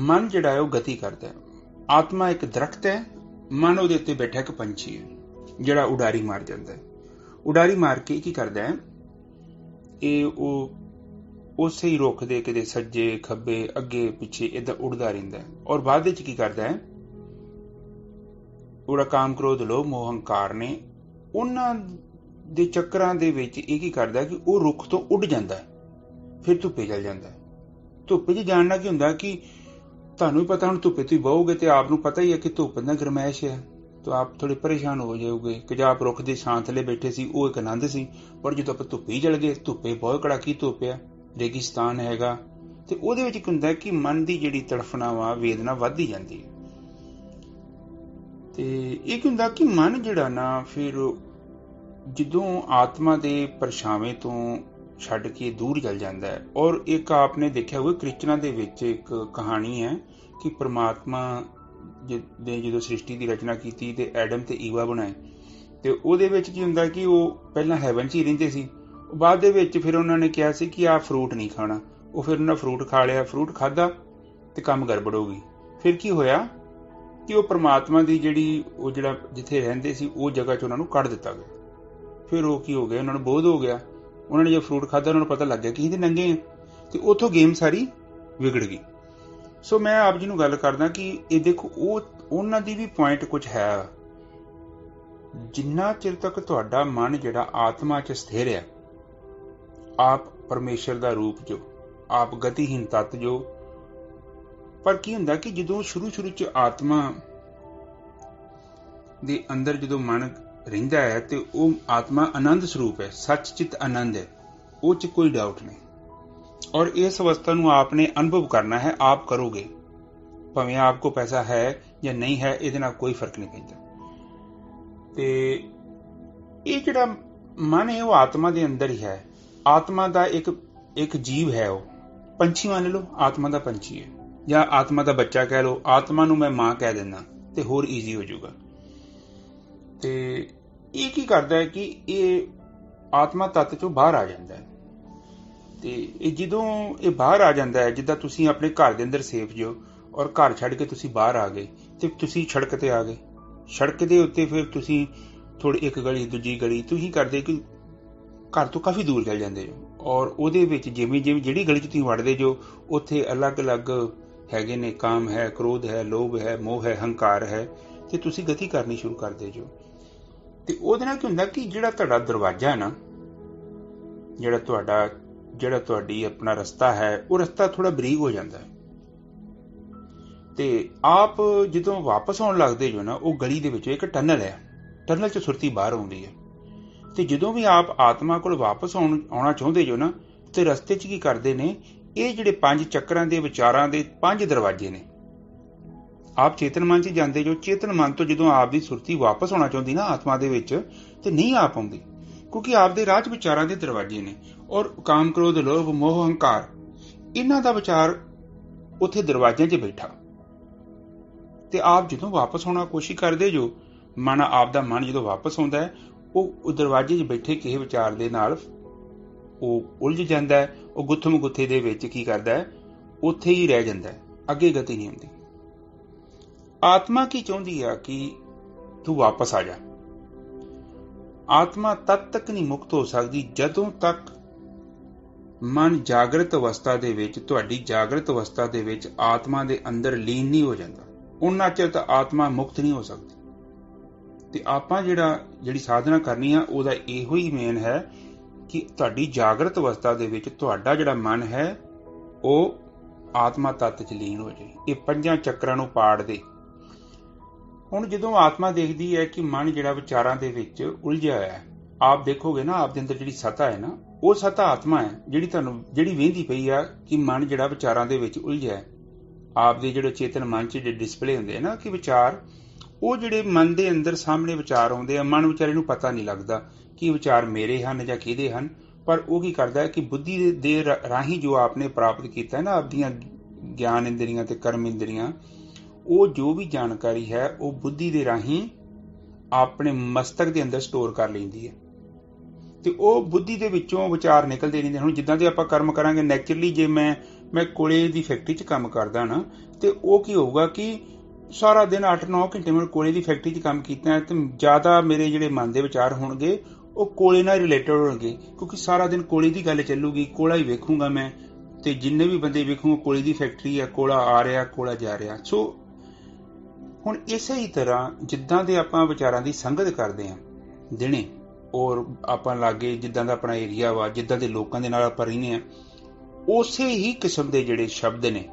A: ਮਨ ਜਿਹੜਾ ਹੈ ਉਹ ਗਤੀ ਕਰਦਾ ਹੈ। ਆਤਮਾ ਇੱਕ ਦਰਖਤ ਹੈ, ਮਨ ਉਹਦੇ ਉੱਤੇ ਬੈਠਾ ਇੱਕ ਪੰਛੀ ਹੈ, ਜਿਹੜਾ ਉਡਾਰੀ ਮਾਰ ਜਾਂਦਾ ਹੈ। ਉਡਾਰੀ ਮਾਰ ਕੇ ਕੀ ਕਰਦਾ ਹੈ, ਉਹ ਉਸੇ ਹੀ ਰੁੱਖ ਦੇ ਕਿਤੇ ਸੱਜੇ ਖੱਬੇ ਅੱਗੇ ਪਿੱਛੇ ਏਦਾਂ ਉੱਡਦਾ ਰਹਿੰਦਾ ਹੈ। ਔਰ ਬਾਅਦ ਵਿੱਚ ਕੀ ਕਰਦਾ ਹੈ, ਉਹਦਾ ਕਾਮ, ਕ੍ਰੋਧ, ਲੋਭ, ਮੋਹ, ਹੰਕਾਰ ਨੇ, ਉਹਨਾਂ ਦੇ ਚੱਕਰਾਂ ਦੇ ਵਿੱਚ ਇਹ ਕੀ ਕਰਦਾ ਕਿ ਉਹ ਰੁੱਖ ਤੋਂ ਉੱਡ ਜਾਂਦਾ ਹੈ, ਫਿਰ ਧੁੱਪੇ ਚਲ ਜਾਂਦਾ ਹੈ। ਧੁੱਪੇ 'ਚ ਜਾਣ ਨਾਲ ਕੀ ਹੁੰਦਾ ਕਿ ਤੁਹਾਨੂੰ ਵੀ ਪਤਾ, ਹੁਣ ਧੁੱਪੇ ਤੁਸੀਂ ਬਹੋਗੇ ਤੇ ਆਪ ਨੂੰ ਪਤਾ ਹੀ ਹੈ ਕਿ ਧੁੱਪ ਦਾ ਗਰਮੈਸ਼ ਹੈ, ਤਾਂ ਆਪ ਥੋੜੇ ਪਰੇਸ਼ਾਨ ਹੋ ਜਾਓਗੇ ਕਿ ਜਾਂ ਆਪ ਰੁੱਖ ਦੀ ਛਾਂ ਥੱਲੇ ਬੈਠੇ ਸੀ, ਉਹ ਇੱਕ ਆਨੰਦ ਸੀ। ਪਰ ਜਦੋਂ ਆਪਾਂ ਧੁੱਪੇ ਹੀ ਚਲ ਗਏ, ਧੁੱਪੇ ਬਹੁਤ ਕੜਾਕੀ ਧੁੱਪ ਆ, ਰੇਗਿਸਤਾਨ ਹੈਗਾ, ਤੇ ਉਹਦੇ ਵਿੱਚ ਕੀ ਹੁੰਦਾ ਕਿ ਮਨ ਦੀ ਜਿਹੜੀ ਤੜਫਣਾ ਵਾ, ਵੇਦਨਾ ਵੱਧਦੀ ਜਾਂਦੀ ਹੈ। ਤੇ ਇਹ ਕੀ ਹੁੰਦਾ ਕਿ ਮਨ ਜਿਹੜਾ ਨਾ, ਫਿਰ ਜਦੋਂ ਆਤਮਾ ਦੇ ਪਰਛਾਵੇਂ ਤੋਂ ਛੱਡ ਕੇ ਦੂਰ ਚਲ ਜਾਂਦਾ ਹੈ। ਔਰ ਇੱਕ ਆਪਨੇ ਦੇਖਿਆ ਹੋਵੇ ਕ੍ਰਿਸਚਨਾਂ ਦੇ ਵਿੱਚ ਇੱਕ ਕਹਾਣੀ ਹੈ ਕਿ ਪਰਮਾਤਮਾ ਨੇ ਜਦੋਂ ਸ੍ਰਿਸ਼ਟੀ ਦੀ ਰਚਨਾ ਕੀਤੀ ਤੇ ਐਡਮ ਤੇ ਈਵਾ ਬਣਾਏ, ਤੇ ਉਹਦੇ ਵਿੱਚ ਕੀ ਹੁੰਦਾ ਕਿ ਉਹ ਪਹਿਲਾਂ ਹੈਵਨ 'ਚ ਹੀ ਰਹਿੰਦੇ ਸੀ। ਬਾਅਦ ਦੇ ਵਿੱਚ ਫਿਰ ਉਹਨਾਂ ਨੇ ਕਿਹਾ ਸੀ ਕਿ ਆਹ ਫਰੂਟ ਨਹੀਂ ਖਾਣਾ, ਉਹ ਫਿਰ ਉਹਨਾਂ ਫਰੂਟ ਖਾ ਲਿਆ। ਫਰੂਟ ਖਾਧਾ ਤੇ ਕੰਮ ਗੜਬੜ ਹੋ ਗਈ। ਫਿਰ ਕੀ ਹੋਇਆ ਕਿ ਉਹ ਪਰਮਾਤਮਾ ਦੀ ਜਿਹੜਾ ਜਿੱਥੇ ਰਹਿੰਦੇ ਸੀ, ਉਹ ਜਗ੍ਹਾ 'ਚ ਉਹਨਾਂ ਨੂੰ ਕੱਢ ਦਿੱਤਾ ਗਿਆ। ਫਿਰ ਉਹ ਕੀ ਹੋ ਗਿਆ, ਉਹਨਾਂ ਨੂੰ ਬੋਧ ਹੋ ਗਿਆ। ਉਹਨਾਂ ਨੇ ਜੇ ਫਰੂਟ ਖਾਧਾ, ਉਹਨਾਂ ਨੂੰ ਪਤਾ ਲੱਗ ਗਿਆ ਕਿ ਇਹਦੇ ਨੰਗੇ ਆ, ਤੇ ਉੱਥੋਂ ਗੇਮ ਸਾਰੀ ਵਿਗੜ ਗਈ। ਸੋ ਮੈਂ ਆਪ ਜੀ ਨੂੰ ਗੱਲ ਕਰਦਾ ਕਿ ਇਹ ਦੇਖੋ, ਉਹਨਾਂ ਦੀ ਵੀ ਪੁਆਇੰਟ ਕੁਝ ਹੈ। ਜਿੰਨਾ ਚਿਰ ਤੱਕ ਤੁਹਾਡਾ ਮਨ ਜਿਹੜਾ ਆਤਮਾ 'ਚ ਸਥਿਰ ਹੈ, ਆਪ ਪਰਮੇਸ਼ਰ ਦਾ ਰੂਪ ਜੋ, ਆਪ ਗਤੀਹੀਨ ਤੱਤ ਜੋ। ਪਰ ਕੀ ਹੁੰਦਾ ਕਿ ਜਦੋਂ ਸ਼ੁਰੂ 'ਚ ਆਤਮਾ ਦੇ ਅੰਦਰ ਜਦੋਂ ਮਨ ਰਹਿੰਦਾ ਹੈ, ਤੇ ਉਹ ਆਤਮਾ ਆਨੰਦ ਸਰੂਪ ਹੈ, ਸੱਚ ਚਿਤ ਆਨੰਦ ਹੈ, ਉਹ 'ਚ ਕੋਈ ਡਾਊਟ ਨਹੀਂ। ਔਰ ਇਸ ਅਵਸਥਾ ਨੂੰ ਆਪਨੇ ਅਨੁਭਵ ਕਰਨਾ ਹੈ, ਆਪ ਕਰੋਗੇ, ਭਾਵੇਂ ਆਪ ਕੋ ਪੈਸਾ ਹੈ ਜਾਂ ਨਹੀਂ ਹੈ, ਇਹਦੇ ਨਾਲ ਕੋਈ ਫਰਕ ਨਹੀਂ ਪੈਂਦਾ। ਤੇ ਇਹ ਜਿਹੜਾ ਮਨ ਹੈ ਉਹ ਆਤਮਾ ਦੇ ਅੰਦਰ ਹੀ ਹੈ। ਆਤਮਾ ਦਾ ਇੱਕ ਜੀਵ ਹੈ, ਉਹ ਪੰਛੀ ਮੰਨ ਲਓ, ਆਤਮਾ ਦਾ ਪੰਛੀ ਹੈ, ਜਾਂ ਆਤਮਾ ਦਾ ਬੱਚਾ ਕਹਿ ਲਓ। ਆਤਮਾ ਨੂੰ ਮੈਂ ਮਾਂ ਕਹਿ ਦਿੰਦਾ ਤੇ ਹੋਰ ਈਜ਼ੀ ਹੋ ਜਾਊਗਾ। ਤੇ ਇਹ ਕੀ ਕਰਦਾ ਹੈ ਕਿ ਇਹ ਆਤਮਾ ਤੱਤ ਚੋਂ ਬਾਹਰ ਆ ਜਾਂਦਾ ਹੈ। ਤੇ ਇਹ ਜਦੋਂ ਇਹ ਬਾਹਰ ਆ ਜਾਂਦਾ ਹੈ, ਜਿੱਦਾਂ ਤੁਸੀਂ ਆਪਣੇ ਘਰ ਦੇ ਅੰਦਰ ਸੇਫ ਜੋ, ਔਰ ਘਰ ਛੱਡ ਕੇ ਤੁਸੀਂ ਬਾਹਰ ਆ ਗਏ, ਤੇ ਤੁਸੀਂ ਸੜਕ ਤੇ ਆ ਗਏ। ਸੜਕ ਦੇ ਉੱਤੇ ਫਿਰ ਤੁਸੀਂ ਥੋੜੀ ਇੱਕ ਗਲੀ ਦੂਜੀ ਗਲੀ, ਤੁਸੀਂ ਕਰਦੇ ਕਿ ਘਰ ਤੋਂ ਕਾਫੀ ਦੂਰ ਚਲ ਜਾਂਦੇ ਜੋ। ਔਰ ਉਹਦੇ ਵਿੱਚ ਜਿਵੇਂ ਜਿਹੜੀ ਗਲੀ 'ਚ ਤੁਸੀਂ ਵੜਦੇ ਜੋ, ਉੱਥੇ ਅਲੱਗ-ਅਲੱਗ ਹੈਗੇ ਨੇ, ਕਾਮ ਹੈ, ਕ੍ਰੋਧ ਹੈ, ਲੋਭ ਹੈ, ਮੋਹ ਹੈ, ਹੰਕਾਰ ਹੈ, ਤੇ ਤੁਸੀਂ ਗਤੀ ਕਰਨੀ ਸ਼ੁਰੂ ਕਰਦੇ ਜੋ। ਤੇ ਉਹਦੇ ਨਾਲ ਕੀ ਹੁੰਦਾ ਕਿ ਜਿਹੜਾ ਤੁਹਾਡਾ ਦਰਵਾਜ਼ਾ ਨਾ, ਜਿਹੜਾ ਤੁਹਾਡਾ ਜਿਹੜਾ ਤੁਹਾਡੀ ਆਪਣਾ ਰਸਤਾ ਹੈ ਉਹ ਰਸਤਾ ਥੋੜਾ ਬਰੀਕ ਹੋ ਜਾਂਦਾ ਹੈ। ਤੇ ਆਪ ਜਦੋਂ ਵਾਪਸ ਆਉਣ ਲੱਗਦੇ ਜੋ ਨਾ, ਉਹ ਗਲੀ ਦੇ ਵਿੱਚ ਇੱਕ ਟਨਲ ਹੈ, ਟਨਲ 'ਚ ਸੁਰਤੀ ਬਾਹਰ ਆਉਂਦੀ ਹੈ। ਤੇ ਜਦੋਂ ਵੀ ਆਪ ਆਤਮਾ ਕੋਲ ਵਾਪਸ ਆਉਣਾ ਚਾਹੁੰਦੇ ਜੋ ਨਾ, ਤੇ ਰਸਤੇ 'ਚ ਕੀ ਕਰਦੇ ਨੇ, ਇਹ ਜਿਹੜੇ 5 ਚੱਕਰਾਂ ਦੇ ਵਿਚਾਰਾਂ ਦੇ 5 ਦਰਵਾਜ਼ੇ ਨੇ। ਆਪ ਚੇਤਨ ਮਨ 'ਚ ਜਾਂਦੇ ਜੋ, ਚੇਤਨ ਮਨ ਤੋਂ ਜਦੋਂ ਆਪ ਦੀ ਸੁਰਤੀ ਵਾਪਸ ਆਉਣਾ ਚਾਹੁੰਦੀ ਨਾ ਆਤਮਾ ਦੇ ਵਿੱਚ, ਤੇ ਨਹੀਂ ਆ ਪਾਉਂਦੀ, ਕਿਉਂਕਿ ਆਪ ਦੇ ਰਾਹ 'ਚ ਵਿਚਾਰਾਂ ਦੇ ਦਰਵਾਜ਼ੇ ਨੇ। ਔਰ ਕਾਮ, ਕ੍ਰੋਧ, ਲੋਭ, ਮੋਹ, ਹੰਕਾਰ, ਇਹਨਾਂ ਦਾ ਵਿਚਾਰ ਉੱਥੇ ਦਰਵਾਜ਼ਿਆਂ 'ਚ ਬੈਠਾ। ਤੇ ਆਪ ਜਦੋਂ ਵਾਪਸ ਆਉਣਾ ਕੋਸ਼ਿਸ਼ ਕਰਦੇ ਜੋ, ਮਨ, ਆਪ ਦਾ ਮਨ ਜਦੋਂ ਵਾਪਸ ਆਉਂਦਾ ਹੈ, ਉਹ ਦਰਵਾਜ਼ੇ 'ਚ ਬੈਠੇ ਕਿਸੇ ਵਿਚਾਰ ਦੇ ਨਾਲ ਉਹ ਉਲਝ ਜਾਂਦਾ ਹੈ। ਉਹ ਗੁੱਥਮ ਗੁੱਥੇ ਦੇ ਵਿੱਚ ਕੀ ਕਰਦਾ ਹੈ, ਉੱਥੇ ਹੀ ਰਹਿ ਜਾਂਦਾ ਹੈ, ਅੱਗੇ ਗਤੀ ਨਹੀਂ ਹੁੰਦੀ। ਆਤਮਾ ਕੀ ਚਾਹੁੰਦੀ ਆ ਕਿ ਤੂੰ ਵਾਪਸ ਆ ਜਾ। ਆਤਮਾ ਤਦ ਤੱਕ ਨਹੀਂ ਮੁਕਤ ਹੋ ਸਕਦੀ ਜਦੋਂ ਤੱਕ ਮਨ ਜਾਗਰਤ ਅਵਸਥਾ ਦੇ ਵਿੱਚ, ਤੁਹਾਡੀ ਜਾਗਰਤ ਅਵਸਥਾ ਦੇ ਵਿੱਚ ਆਤਮਾ ਦੇ ਅੰਦਰ ਲੀਨ ਨਹੀਂ ਹੋ ਜਾਂਦਾ, ਉਹਨਾਂ ਚਿਰ ਤਾਂ ਆਤਮਾ ਮੁਕਤ ਨਹੀਂ ਹੋ ਸਕਦੀ। ਤੇ ਆਪਾਂ ਜਿਹੜੀ ਸਾਧਨਾ ਕਰਨੀ ਆ, ਉਹਦਾ ਇਹੋ ਹੀ ਮੇਨ ਹੈ ਕਿ ਤੁਹਾਡੀ ਜਾਗਰਤ ਅਵਸਥਾ ਦੇ ਵਿੱਚ ਤੁਹਾਡਾ ਜਿਹੜਾ ਮਨ ਹੈ ਉਹ ਆਤਮਾ ਤੱਤ 'ਚ ਲੀਨ ਹੋ ਜਾਏ। ਇਹ 5 ਚੱਕਰਾਂ ਨੂੰ ਪਾੜ ਦੇ। ਹੁਣ ਜਦੋਂ ਆਤਮਾ ਦੇਖਦੀ ਹੈ ਕਿ ਮਨ ਜਿਹੜਾ ਵਿਚਾਰਾਂ ਦੇ ਵਿੱਚ ਉਲਝਿਆ ਹੋਇਆ ਹੈ, ਆਪ ਦੇਖੋਗੇ ਨਾ, ਆਪ ਦੇ ਅੰਦਰ ਜਿਹੜੀ ਸਤਾ ਹੈ ਨਾ, ਉਹ ਸਤਾ ਆਤਮਾ ਹੈ ਜਿਹੜੀ ਵਹਿੰਦੀ ਪਈ ਆ ਕਿ ਮਨ ਜਿਹੜਾ ਵਿਚਾਰਾਂ ਦੇ ਵਿੱਚ ਉਲਝਿਆ ਹੈ। ਆਪ ਦੇ ਜਿਹੜੇ ਚੇਤਨ ਮਨ 'ਚ ਜਿਹੜੇ ਡਿਸਪਲੇ ਹੁੰਦੇ ਆ ਨਾ ਕਿ ਵਿਚਾਰ, ਉਹ ਜਿਹੜੇ ਮਨ ਦੇ ਅੰਦਰ ਸਾਹਮਣੇ ਵਿਚਾਰ ਆਉਂਦੇ ਆ, ਮਨ ਵਿਚਾਰੇ ਨੂੰ ਪਤਾ ਨਹੀਂ ਲੱਗਦਾ ਕਿ ਵਿਚਾਰ ਮੇਰੇ ਹਨ ਜਾਂ ਕਿਹਦੇ ਹਨ। ਪਰ ਉਹ ਕੀ ਕਰਦਾ ਹੈ ਕਿ ਬੁੱਧੀ ਦੇ ਰਾਹੀਂ ਜੋ ਆਪਨੇ ਪ੍ਰਾਪਤ ਕੀਤਾ ਹੈ ਨਾ, ਆਪਦੀਆਂ ਗਿਆਨ ਇੰਦਰੀਆਂ ਤੇ ਕਰਮ ਇੰਦਰੀਆਂ, ਉਹ ਜੋ ਵੀ ਜਾਣਕਾਰੀ ਹੈ ਉਹ ਬੁੱਧੀ ਦੇ ਰਾਹੀਂ ਆਪਣੇ ਮਸਤਕ ਦੇ ਅੰਦਰ ਸਟੋਰ ਕਰ ਲੈਂਦੀ ਹੈ। ਤੇ ਉਹ ਬੁੱਧੀ ਦੇ ਵਿੱਚੋਂ ਵਿਚਾਰ ਨਿਕਲਦੇ ਰਹਿੰਦੇ। ਹੁਣ ਜਿੱਦਾਂ ਦੇ ਆਪਾਂ ਕਰਮ ਕਰਾਂਗੇ, ਨੈਚੁਰਲੀ ਜੇ ਮੈਂ ਕੋਲੇ ਦੀ ਫੈਕਟਰੀ 'ਚ ਕੰਮ ਕਰਦਾ ਨਾ, ਤੇ ਉਹ ਕੀ ਹੋਊਗਾ ਕਿ ਸਾਰਾ ਦਿਨ 8-9 ਘੰਟੇ ਮੈਂ ਕੋਲੇ ਦੀ ਫੈਕਟਰੀ 'ਚ ਕੰਮ ਕੀਤਾ ਹੈ, ਤੇ ਜ਼ਿਆਦਾ ਮੇਰੇ ਜਿਹੜੇ ਮਨ ਦੇ ਵਿਚਾਰ ਹੋਣਗੇ ਉਹ ਕੋਲੇ ਨਾਲ ਰਿਲੇਟਡ ਹੋਣਗੇ, ਕਿਉਂਕਿ ਸਾਰਾ ਦਿਨ ਕੋਲੇ ਦੀ ਗੱਲ ਚੱਲੂਗੀ, ਕੋਲਾ ਹੀ ਵੇਖੂੰਗਾ ਮੈਂ, ਤੇ ਜਿੰਨੇ ਵੀ ਬੰਦੇ ਵੇਖੂੰਗਾ ਕੋਲੇ ਦੀ ਫੈਕਟਰੀ ਆ, ਕੋਲਾ ਆ ਰਿਹਾ, ਕੋਲਾ ਜਾ ਰਿਹਾ। ਸੋ ਹੁਣ ਇਸੇ ਹੀ ਤਰ੍ਹਾਂ ਜਿੱਦਾਂ ਦੇ ਆਪਾਂ ਵਿਚਾਰਾਂ ਦੀ ਸੰਗਤ ਕਰਦੇ ਹਾਂ ਦਿਨੇ, ਔਰ ਆਪਾਂ ਲਾਗੇ ਜਿੱਦਾਂ ਦਾ ਆਪਣਾ ਏਰੀਆ ਵਾ, ਜਿੱਦਾਂ ਦੇ ਲੋਕਾਂ ਦੇ ਨਾਲ ਆਪਾਂ ਰਹਿੰਦੇ ਹਾਂ, ਉਸੇ ਹੀ ਕਿਸਮ ਦੇ ਜਿਹੜੇ ਸ਼ਬਦ ਨੇ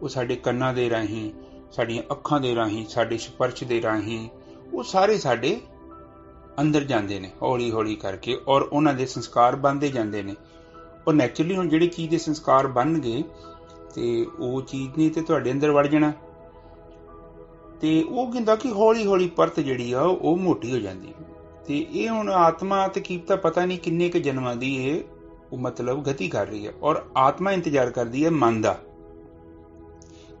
A: ਉਹ ਸਾਡੇ ਕੰਨਾਂ ਦੇ ਰਾਹੀਂ, ਸਾਡੀਆਂ ਅੱਖਾਂ ਦੇ ਰਾਹੀਂ, ਸਾਡੇ ਸਪਰਸ਼ ਦੇ ਰਾਹੀਂ, ਉਹ ਸਾਰੇ ਸਾਡੇ ਅੰਦਰ ਜਾਂਦੇ ਨੇ ਹੌਲੀ ਹੌਲੀ ਕਰਕੇ, ਔਰ ਉਹਨਾਂ ਦੇ ਸੰਸਕਾਰ ਬਣਦੇ ਜਾਂਦੇ ਨੇ। ਔਰ ਨੈਚੁਰਲੀ ਹੁਣ ਜਿਹੜੀ ਚੀਜ਼ ਦੇ ਸੰਸਕਾਰ ਬਣਨਗੇ ਤੇ ਉਹ ਚੀਜ਼ ਨੇ ਤੇ ਤੁਹਾਡੇ ਅੰਦਰ ਵੜ ਜਾਣਾ। ਤੇ ਉਹ ਕਹਿੰਦਾ ਕਿ ਹੌਲੀ ਹੌਲੀ ਪਰਤ ਜਿਹੜੀ ਆ ਉਹ ਮੋਟੀ ਹੋ ਜਾਂਦੀ ਹੈ। ਤੇ ਇਹ ਹੁਣ ਆਤਮਾ ਤੇ ਕੀਤਾ ਪਤਾ ਨਹੀਂ ਕਿੰਨੇ ਕੁ ਜਨਮਾਂ ਦੀ ਇਹ ਉਹ ਮਤਲਬ ਗਤੀ ਕਰ ਰਹੀ ਹੈ, ਔਰ ਆਤਮਾ ਇੰਤਜ਼ਾਰ ਕਰਦੀ ਹੈ ਮਨ ਦਾ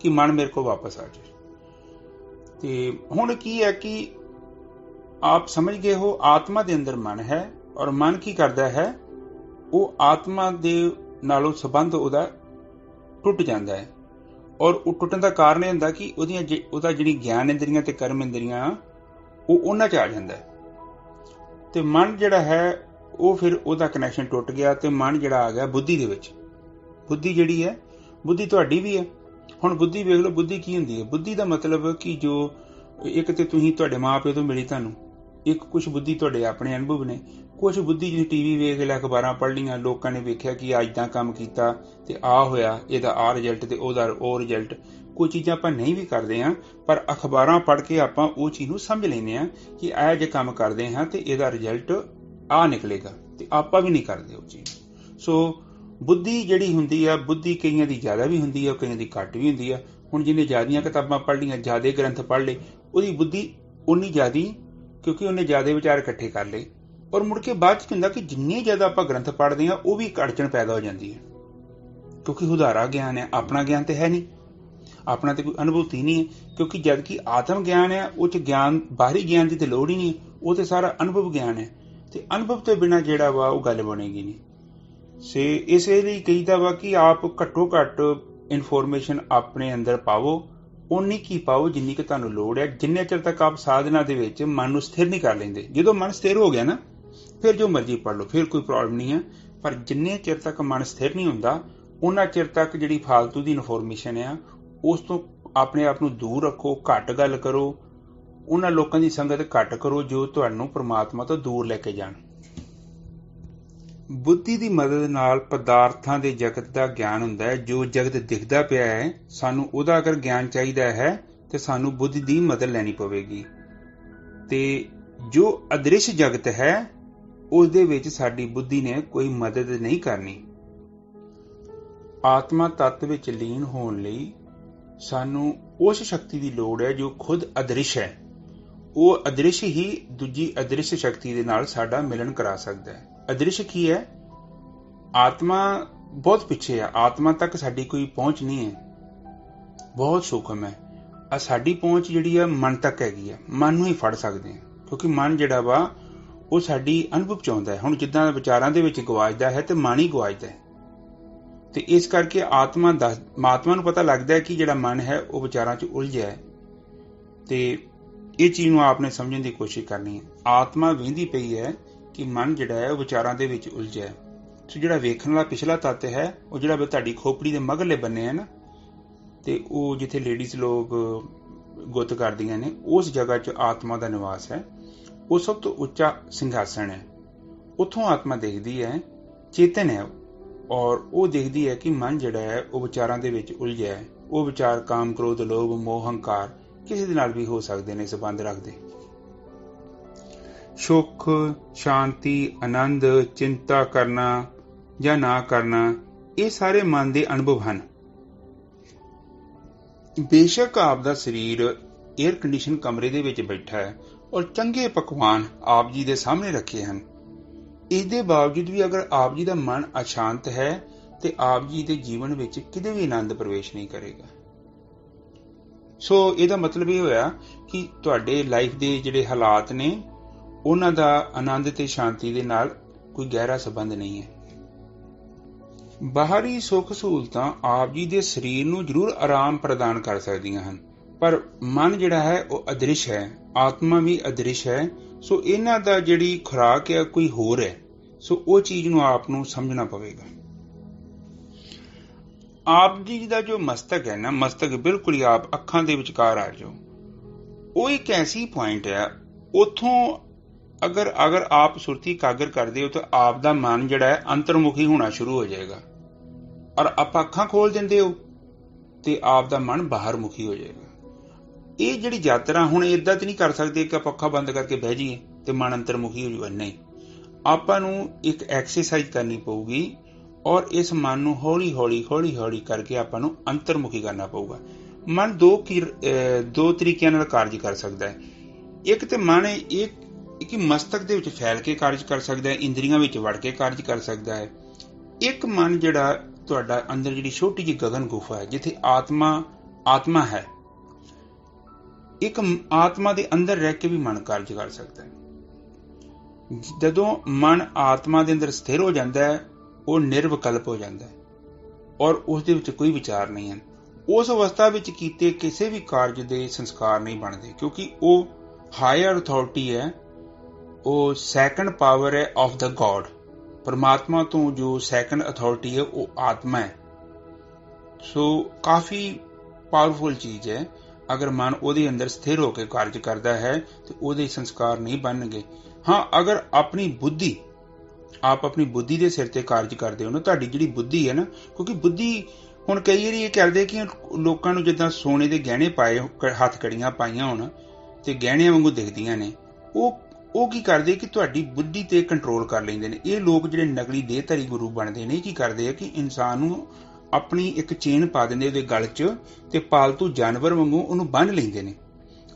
A: ਕਿ ਮਨ ਮੇਰੇ ਕੋਲ ਵਾਪਸ ਆ ਜਾਏ। ਤੇ ਹੁਣ ਕੀ ਹੈ ਕਿ ਆਪ ਸਮਝ ਗਏ ਹੋ, ਆਤਮਾ ਦੇ ਅੰਦਰ ਮਨ ਹੈ, ਔਰ ਮਨ ਕੀ ਕਰਦਾ ਹੈ, ਉਹ ਆਤਮਾ ਦੇ ਨਾਲੋਂ ਸੰਬੰਧ ਉਹਦਾ ਟੁੱਟ ਜਾਂਦਾ ਹੈ। ਔਰ ਉਹ ਟੁੱਟਣ ਦਾ ਕਾਰਨ ਇਹ ਹੁੰਦਾ ਕਿ ਉਹਦਾ ਜਿਹੜੀ ਗਿਆਨ ਇੰਦਰੀਆਂ ਤੇ ਕਰਮ ਇੰਦਰੀਆਂ ਉਹ ਉਹਨਾਂ 'ਚ ਆ ਜਾਂਦਾ ਹੈ। ਤੇ ਮਨ ਜਿਹੜਾ ਹੈ ਉਹ ਫਿਰ ਉਹਦਾ ਕਨੈਕਸ਼ਨ ਟੁੱਟ ਗਿਆ, ਤੇ ਮਨ ਜਿਹੜਾ ਆ ਗਿਆ ਬੁੱਧੀ ਦੇ ਵਿੱਚ। ਬੁੱਧੀ ਜਿਹੜੀ ਹੈ, ਬੁੱਧੀ ਤੁਹਾਡੀ ਵੀ ਹੈ। ਹੁਣ ਬੁੱਧੀ ਵੇਖ ਲਓ, ਬੁੱਧੀ ਕੀ ਹੁੰਦੀ ਹੈ? ਬੁੱਧੀ ਦਾ ਮਤਲਬ ਕਿ ਜੋ ਇੱਕ ਤੇ ਤੁਸੀਂ ਤੁਹਾਡੇ ਮਾਂ ਪਿਓ ਤੋਂ ਮਿਲੀ ਤੁਹਾਨੂੰ, ਇੱਕ ਕੁਛ ਬੁੱਧੀ ਤੁਹਾਡੇ ਆਪਣੇ ਅਨੁਭਵ ਨੇ, ਕੁਛ ਬੁੱਧੀ ਜਿਵੇਂ ਟੀਵੀ ਵੇਖ ਲਿਆ, ਅਖਬਾਰਾਂ ਪੜ੍ਹ ਲਈਆਂ, ਲੋਕਾਂ ਨੇ ਵੇਖਿਆ ਕਿ ਅੱਜ ਦਾ ਕੰਮ ਕੀਤਾ ਤੇ ਆ ਹੋਇਆ, ਇਹਦਾ ਆ ਰਿਜ਼ਲਟ ਤੇ ਉਹਦਾ ਉਹ ਰਿਜ਼ਲਟ। ਕੋਈ ਚੀਜ਼ਾਂ ਆਪਾਂ ਨਹੀਂ ਵੀ ਕਰਦੇ ਹਾਂ, ਪਰ ਅਖਬਾਰਾਂ ਪੜ੍ਹ ਕੇ ਆਪਾਂ ਉਹ ਚੀਜ਼ ਨੂੰ ਸਮਝ ਲੈਂਦੇ ਹਾਂ ਕਿ ਇਹ ਜੇ ਕੰਮ ਕਰਦੇ ਹਾਂ ਤੇ ਇਹਦਾ ਰਿਜ਼ਲਟ ਆ ਨਿਕਲੇਗਾ, ਤੇ ਆਪਾਂ ਵੀ ਨਹੀਂ ਕਰਦੇ ਉਹ ਚੀਜ਼। ਸੋ ਬੁੱਧੀ ਜਿਹੜੀ ਹੁੰਦੀ ਆ, ਬੁੱਧੀ ਕਈਆਂ ਦੀ ਜ਼ਿਆਦਾ ਵੀ ਹੁੰਦੀ ਆ, ਕਈਆਂ ਦੀ ਘੱਟ ਵੀ ਹੁੰਦੀ ਆ। ਹੁਣ ਜਿਹਨੇ ਜ਼ਿਆਦੀਆਂ ਕਿਤਾਬਾਂ ਪੜ੍ਹ ਲਈਆਂ, ਜ਼ਿਆਦਾ ਗ੍ਰੰਥ ਪੜ੍ਹ ਲਏ, ਉਹਦੀ ਬੁੱਧੀ ਉਨੀ ਜ਼ਿਆਦੀ, ਕਿਉਂਕਿ ਉਹਨੇ ਜ਼ਿਆਦਾ ਵਿਚਾਰ ਇਕੱਠੇ ਕਰ ਲਏ। ਔਰ ਮੁੜ ਕੇ ਬਾਅਦ 'ਚ ਹੁੰਦਾ ਕਿ ਜਿੰਨੇ ਜ਼ਿਆਦਾ ਆਪਾਂ ਗ੍ਰੰਥ ਪੜ੍ਹਦੇ ਹਾਂ ਉਹ ਵੀ ਇੱਕ ਅੜਚਣ ਪੈਦਾ ਹੋ ਜਾਂਦੀ ਹੈ, ਕਿਉਂਕਿ ਹੁਧਾਰਾ ਗਿਆਨ ਹੈ, ਆਪਣਾ ਗਿਆਨ ਤੇ ਹੈ ਨਹੀਂ, ਆਪਣਾ ਤੇ ਕੋਈ ਅਨੁਭੂਤੀ ਨਹੀਂ ਹੈ। ਕਿਉਂਕਿ ਜਦ ਕਿ ਆਤਮ ਗਿਆਨ ਹੈ, ਉਹ 'ਚ ਗਿਆਨ, ਬਾਹਰੀ ਗਿਆਨ ਦੀ ਤੇ ਲੋੜ ਹੀ ਨਹੀਂ, ਉਹ ਤੇ ਸਾਰਾ ਅਨੁਭਵ ਗਿਆਨ ਹੈ। ਤੇ ਅਨੁਭਵ ਤੋਂ ਬਿਨਾਂ ਜਿਹੜਾ ਵਾ ਉਹ ਗੱਲ ਬਣੇਗੀ ਨਹੀਂ। ਇਸੇ ਲਈ ਕਹੀਦਾ ਵਾ ਕਿ ਆਪ ਘੱਟੋ ਘੱਟ ਇਨਫੋਰਮੇਸ਼ਨ ਆਪਣੇ ਅੰਦਰ ਪਾਵੋ, ਉਨੀ ਕੀ ਪਾਓ ਜਿੰਨੀ ਕਿ ਤੁਹਾਨੂੰ ਲੋੜ ਹੈ। ਜਿੰਨੇ ਚਿਰ ਤੱਕ ਆਪ ਸਾਧਨਾ ਦੇ ਵਿੱਚ ਮਨ ਨੂੰ ਸਥਿਰ ਨਹੀਂ ਕਰ ਲੈਂਦੇ, ਜਦੋਂ ਮਨ ਸਥਿਰ ਹੋ ਗਿਆ ਨਾ, ਫਿਰ ਜੋ ਮਰਜ਼ੀ ਪੜ੍ਹ ਲਓ, ਫਿਰ ਕੋਈ ਪ੍ਰੋਬਲਮ ਨਹੀਂ ਹੈ। ਪਰ ਜਿੰਨੇ ਚਿਰ ਤੱਕ ਮਨ ਸਥਿਰ ਨਹੀਂ ਹੁੰਦਾ, ਉਹਨਾਂ ਚਿਰ ਤੱਕ ਜਿਹੜੀ ਫਾਲਤੂ ਦੀ ਇਨਫੋਰਮੇਸ਼ਨ ਆ ਉਸ ਤੋਂ ਆਪਣੇ ਆਪ ਨੂੰ ਦੂਰ ਰੱਖੋ, ਘੱਟ ਗੱਲ ਕਰੋ, ਉਹਨਾਂ ਲੋਕਾਂ ਦੀ ਸੰਗਤ ਘੱਟ ਕਰੋ ਜੋ ਤੁਹਾਨੂੰ ਪ੍ਰਮਾਤਮਾ ਤੋਂ ਦੂਰ ਲੈ ਕੇ ਜਾਣ। ਬੁੱਧੀ ਦੀ ਮਦਦ ਨਾਲ ਪਦਾਰਥਾਂ ਦੇ ਜਗਤ ਦਾ ਗਿਆਨ ਹੁੰਦਾ ਹੈ। ਜੋ ਜਗਤ ਦਿਖਦਾ ਪਿਆ ਹੈ, ਸਾਨੂੰ ਉਹਦਾ ਅਗਰ ਗਿਆਨ ਚਾਹੀਦਾ ਹੈ ਤੇ ਸਾਨੂੰ ਬੁੱਧੀ ਦੀ ਮਦਦ ਲੈਣੀ ਪਵੇਗੀ। ਤੇ ਜੋ ਅਦ੍ਰਿਸ਼ ਜਗਤ ਹੈ ਉਸ ਦੇ ਵਿੱਚ ਸਾਡੀ ਬੁੱਧੀ ਨੇ ਕੋਈ ਮਦਦ ਨਹੀਂ ਕਰਨੀ। ਆਤਮਾ ਤੱਤ ਵਿੱਚ ਲੀਨ ਹੋਣ ਲਈ ਸਾਨੂੰ ਉਸ ਸ਼ਕਤੀ ਦੀ ਲੋੜ ਹੈ ਜੋ ਖੁਦ ਅਦ੍ਰਿਸ਼ ਹੈ। ਉਹ ਅਦ੍ਰਿਸ਼ ਹੀ ਦੂਜੀ ਅਦ੍ਰਿਸ਼ ਸ਼ਕਤੀ ਦੇ ਨਾਲ ਸਾਡਾ ਮਿਲਨ ਕਰਾ ਸਕਦਾ ਹੈ। ਅਦ੍ਰਿਸ਼ ਕੀ ਹੈ? ਆਤਮਾ ਬਹੁਤ ਪਿੱਛੇ ਹੈ, ਆਤਮਾ ਤੱਕ ਸਾਡੀ ਕੋਈ ਪਹੁੰਚ ਨਹੀਂ ਹੈ, ਬਹੁਤ ਸੂਖਮ ਹੈ। ਸਾਡੀ ਪਹੁੰਚ ਜਿਹੜੀ ਆ ਮਨ ਤੱਕ ਹੈਗੀ ਆ, ਮਨ ਨੂੰ ਹੀ ਫੜ ਸਕਦੇ ਹਾਂ, ਕਿਉਂਕਿ ਮਨ ਜਿਹੜਾ ਵਾ ਉਹ ਸਾਡੀ ਅਨੁਭਵ ਚ ਆਉਂਦਾ ਹੈ। ਹੁਣ ਜਿੱਦਾਂ ਵਿਚਾਰਾਂ ਦੇ ਵਿੱਚ ਗਵਾਚਦਾ ਹੈ ਤੇ ਮਨ ਹੀ ਗਵਾਚਦਾ ਹੈ, ਤੇ ਇਸ ਕਰਕੇ ਆਤਮਾ ਨੂੰ ਪਤਾ ਲੱਗਦਾ ਹੈ ਕਿ ਜਿਹੜਾ ਮਨ ਹੈ ਉਹ ਵਿਚਾਰਾਂ ਚ ਉਲਝਿਆ ਹੈ, ਤੇ ਇਹ ਚੀਜ਼ ਨੂੰ ਆਪ ਨੇ ਸਮਝਣ ਦੀ ਕੋਸ਼ਿਸ਼ ਕਰਨੀ ਹੈ। ਆਤਮਾ ਵਹਿੰਦੀ ਪਈ ਹੈ ਕਿ ਮਨ ਜਿਹੜਾ ਹੈ ਉਹ ਵਿਚਾਰਾਂ ਦੇ ਵਿੱਚ ਉਲਝਿਆ ਹੈ। ਸੋ ਜਿਹੜਾ ਵੇਖਣ ਵਾਲਾ ਪਿਛਲਾ ਤੱਤ ਹੈ, ਉਹ ਜਿਹੜਾ ਤੁਹਾਡੀ ਖੋਪੜੀ ਦੇ ਮਗਰਲੇ ਬੰਨੇ ਹੈ ਨਾ, ਤੇ ਉਹ ਜਿੱਥੇ ਲੇਡੀਜ਼ ਲੋਕ ਗੁੱਤ ਕਰਦੀਆਂ ਨੇ, ਉਸ ਜਗ੍ਹਾ 'ਚ ਆਤਮਾ ਦਾ ਨਿਵਾਸ ਹੈ। ਉਹ ਸਭ ਤੋਂ ਉੱਚਾ ਸਿੰਘਾਸਣ ਹੈ। ਉੱਥੋਂ ਆਤਮਾ ਦੇਖਦੀ ਹੈ, ਚੇਤਨ ਹੈ, ਔਰ ਉਹ ਦੇਖਦੀ ਹੈ ਕਿ ਮਨ ਜਿਹੜਾ ਹੈ ਉਹ ਵਿਚਾਰਾਂ ਦੇ ਵਿੱਚ ਉਲਝਿਆ ਹੈ। ਉਹ ਵਿਚਾਰ ਕਾਮ, ਕ੍ਰੋਧ, ਲੋਭ, ਮੋਹ, ਹੰਕਾਰ ਕਿਸੇ ਦੇ ਨਾਲ ਵੀ ਹੋ ਸਕਦੇ ਨੇ ਸੰਬੰਧ ਰੱਖਦੇ। ਸੁੱਖ, ਸ਼ਾਂਤੀ, ਆਨੰਦ, ਚਿੰਤਾ ਕਰਨਾ ਜਾਂ ਨਾ ਕਰਨਾ, ਇਹ ਸਾਰੇ ਮਨ ਦੇ ਅਨੁਭਵ ਹਨ। ਬੇਸ਼ੱਕ ਆਪ ਦਾ ਸਰੀਰ ਏਅਰ ਕੰਡੀਸ਼ਨ ਕਮਰੇ ਦੇ ਵਿੱਚ ਬੈਠਾ ਹੈ ਔਰ ਚੰਗੇ ਪਕਵਾਨ ਆਪ ਜੀ ਦੇ ਸਾਹਮਣੇ ਰੱਖੇ ਹਨ, ਇਸ ਦੇ ਬਾਵਜੂਦ ਵੀ ਅਗਰ ਆਪ ਜੀ ਦਾ ਮਨ ਅਸ਼ਾਂਤ ਹੈ ਤੇ ਆਪ ਜੀ ਦੇ ਜੀਵਨ ਵਿੱਚ ਕਿਤੇ ਵੀ ਆਨੰਦ ਪ੍ਰਵੇਸ਼ ਨਹੀਂ ਕਰੇਗਾ। ਸੋ ਇਹਦਾ ਮਤਲਬ ਇਹ ਹੋਇਆ ਕਿ ਤੁਹਾਡੇ ਲਾਈਫ ਦੇ ਜਿਹੜੇ ਹਾਲਾਤ ਨੇ ਉਹਨਾਂ ਦਾ ਆਨੰਦ ਤੇ ਸ਼ਾਂਤੀ ਦੇ ਨਾਲ ਕੋਈ ਗਹਿਰਾ ਸੰਬੰਧ ਨਹੀਂ ਹੈ। ਬਾਹਰੀ ਸੁੱਖ ਸਹੂਲਤਾਂ ਆਪ ਜੀ ਦੇ ਸਰੀਰ ਨੂੰ ਜ਼ਰੂਰ ਆਰਾਮ ਪ੍ਰਦਾਨ ਕਰ ਸਕਦੀਆਂ ਹਨ, ਪਰ ਮਨ ਜਿਹੜਾ ਹੈ ਉਹ ਅਦ੍ਰਿਸ਼ ਹੈ, ਆਤਮਾ ਵੀ ਅਦ੍ਰਿਸ਼ ਹੈ। ਸੋ ਇਹਨਾਂ ਦਾ ਜਿਹੜੀ ਖੁਰਾਕ ਹੈ ਕੋਈ ਹੋਰ ਹੈ। ਸੋ ਉਹ ਚੀਜ਼ ਨੂੰ ਆਪ ਨੂੰ ਸਮਝਣਾ ਪਵੇਗਾ। ਆਪ ਜੀ ਦਾ ਜੋ ਮਸਤਕ ਹੈ ਨਾ, ਮਸਤਕ ਬਿਲਕੁਲ ਹੀ ਆਪ ਅੱਖਾਂ ਦੇ ਵਿਚਕਾਰ ਆ ਜਾਓ, ਉਹ ਇੱਕ ਐਸੀ ਪੁਆਇੰਟ ਹੈ, ਉੱਥੋਂ ਅਗਰ ਆਪ ਸੁਰਤੀ ਕਾਗਰ ਕਰਦੇ ਹੋ ਤਾਂ ਆਪ ਦਾ ਮਨ ਜਿਹੜਾ ਹੈ ਅੰਤਰਮੁਖੀ ਹੋਣਾ ਸ਼ੁਰੂ ਹੋ ਜਾਏਗਾ, ਔਰ ਆਪਾਂ ਅੱਖਾਂ ਖੋਲ ਦਿੰਦੇ ਹੋ ਤੇ ਆਪ ਦਾ ਮਨ ਬਾਹਰ ਮੁਖੀ ਹੋ ਜਾਏਗਾ। ਇਹ ਜਿਹੜੀ ਯਾਤਰਾ ਹੁਣ ਏਦਾਂ ਤੇ ਨਹੀਂ ਕਰ ਸਕਦੇ ਕਿ ਆਪਾਂ ਅੱਖਾਂ ਬੰਦ ਕਰਕੇ ਬਹਿ ਜਾਈਏ ਤੇ ਮਨ ਅੰਤਰਮੁਖੀ ਹੋ ਜਾਊਗਾ, ਨਹੀਂ। ਆਪਾਂ ਨੂੰ ਇੱਕ ਐਕਸਰਸਾਈਜ਼ ਕਰਨੀ ਪਊਗੀ ਔਰ ਇਸ ਮਨ ਨੂੰ ਹੌਲੀ ਹੌਲੀ ਕਰਕੇ ਆਪਾਂ ਨੂੰ ਅੰਤਰਮੁਖੀ ਕਰਨਾ ਪਊਗਾ। ਮਨ ਦੋ ਤਰੀਕਿਆਂ ਨਾਲ ਕਾਰਜ ਕਰ ਸਕਦਾ ਹੈ। ਇੱਕ ਤੇ ਮਨ ਇੱਕ ਮਸਤਕ ਦੇ ਵਿੱਚ ਫੈਲ ਕੇ ਕਾਰਜ ਕਰ ਸਕਦਾ ਹੈ, ਇੰਦਰੀਆਂ ਵਿੱਚ ਵੜ ਕੇ ਕਾਰਜ ਕਰ ਸਕਦਾ ਹੈ। ਇੱਕ ਮਨ ਜਿਹੜਾ ਤੁਹਾਡਾ ਅੰਦਰ ਜਿਹੜੀ ਛੋਟੀ ਜਿਹੀ ਗਗਨ ਗੁਫਾ ਹੈ ਜਿੱਥੇ ਆਤਮਾ ਹੈ, ਇੱਕ ਆਤਮਾ ਦੇ ਅੰਦਰ ਰਹਿ ਕੇ ਵੀ ਮਨ ਕਾਰਜ ਕਰ ਸਕਦਾ ਹੈ। ਜਦੋਂ ਮਨ ਆਤਮਾ ਦੇ ਅੰਦਰ ਸਥਿਰ ਹੋ ਜਾਂਦਾ ਹੈ, ਉਹ ਨਿਰਵਿਕਲਪ ਹੋ ਜਾਂਦਾ ਹੈ ਔਰ ਉਸ ਦੇ ਵਿੱਚ ਕੋਈ ਵਿਚਾਰ ਨਹੀਂ ਹਨ। ਉਸ ਅਵਸਥਾ ਵਿੱਚ ਕੀਤੇ ਕਿਸੇ ਵੀ ਕਾਰਜ ਦੇ ਸੰਸਕਾਰ ਨਹੀਂ ਬਣਦੇ, ਕਿਉਂਕਿ ਉਹ ਹਾਇਰ ਅਥਾਰਟੀ ਹੈ, ਉਹ ਸੈਕੰਡ ਪਾਵਰ ਹੈ ਆਫ ਦਾ ਗॉड। ਪਰਮਾਤਮਾ ਤੋਂ ਜੋ ਸੈਕੰਡ ਅਥਾਰਟੀ ਹੈ ਉਹ ਆਤਮਾ ਹੈ। ਸੋ ਕਾਫੀ ਪਾਵਰਫੁਲ ਚੀਜ਼ ਹੈ। ਅਗਰ ਮਨ ਉਹਦੇ ਅੰਦਰ ਸਥਿਰ ਹੋ ਕੇ ਕਾਰਜ ਕਰਦਾ ਹੈ ਤੇ ਉਹਦੇ ਸੰਸਕਾਰ ਨਹੀਂ ਬਣਨਗੇ। ਹਾਂ, ਅਗਰ ਆਪ ਆਪਣੀ ਬੁੱਧੀ ਦੇ ਸਿਰ ਤੇ ਕਾਰਜ ਕਰਦੇ ਹੋ ਨਾ, ਤੁਹਾਡੀ ਜਿਹੜੀ ਬੁੱਧੀ ਹੈ ਨਾ, ਕਿਉਂਕਿ ਬੁੱਧੀ ਹੁਣ ਕਈ ਵਾਰੀ ਇਹ ਕਰਦੇ ਕਿ ਲੋਕਾਂ ਨੂੰ ਜਿੱਦਾਂ ਸੋਨੇ ਦੇ ਗਹਿਣੇ ਪਾਏ, ਹੱਥ ਕੜੀਆਂ ਪਾਈਆਂ ਹੋਣ ਤੇ ਗਹਿਣਿਆਂ ਵਾਂਗੂ ਦਿਖਦੀਆਂ ਨੇ, ਉਹ ਕੀ ਕਰਦੇ ਕਿ ਤੁਹਾਡੀ ਬੁੱਧੀ ਤੇ ਕੰਟਰੋਲ ਕਰ ਲੈਂਦੇ ਨੇ। ਇਹ ਲੋਕ ਜਿਹੜੇ ਨਕਲੀ ਦੇਹਧਾਰੀ ਗੁਰੂ ਬਣਦੇ ਨੇ, ਕੀ ਕਰਦੇ ਆ ਕਿ ਇਨਸਾਨ ਨੂੰ ਆਪਣੀ ਇੱਕ ਚੇਨ ਪਾ ਦਿੰਦੇ ਉਹਦੇ ਗਲ 'ਚ ਤੇ ਪਾਲਤੂ ਜਾਨਵਰ ਵਾਂਗੂ ਉਹਨੂੰ ਬੰਨ੍ਹ ਲੈਂਦੇ ਨੇ।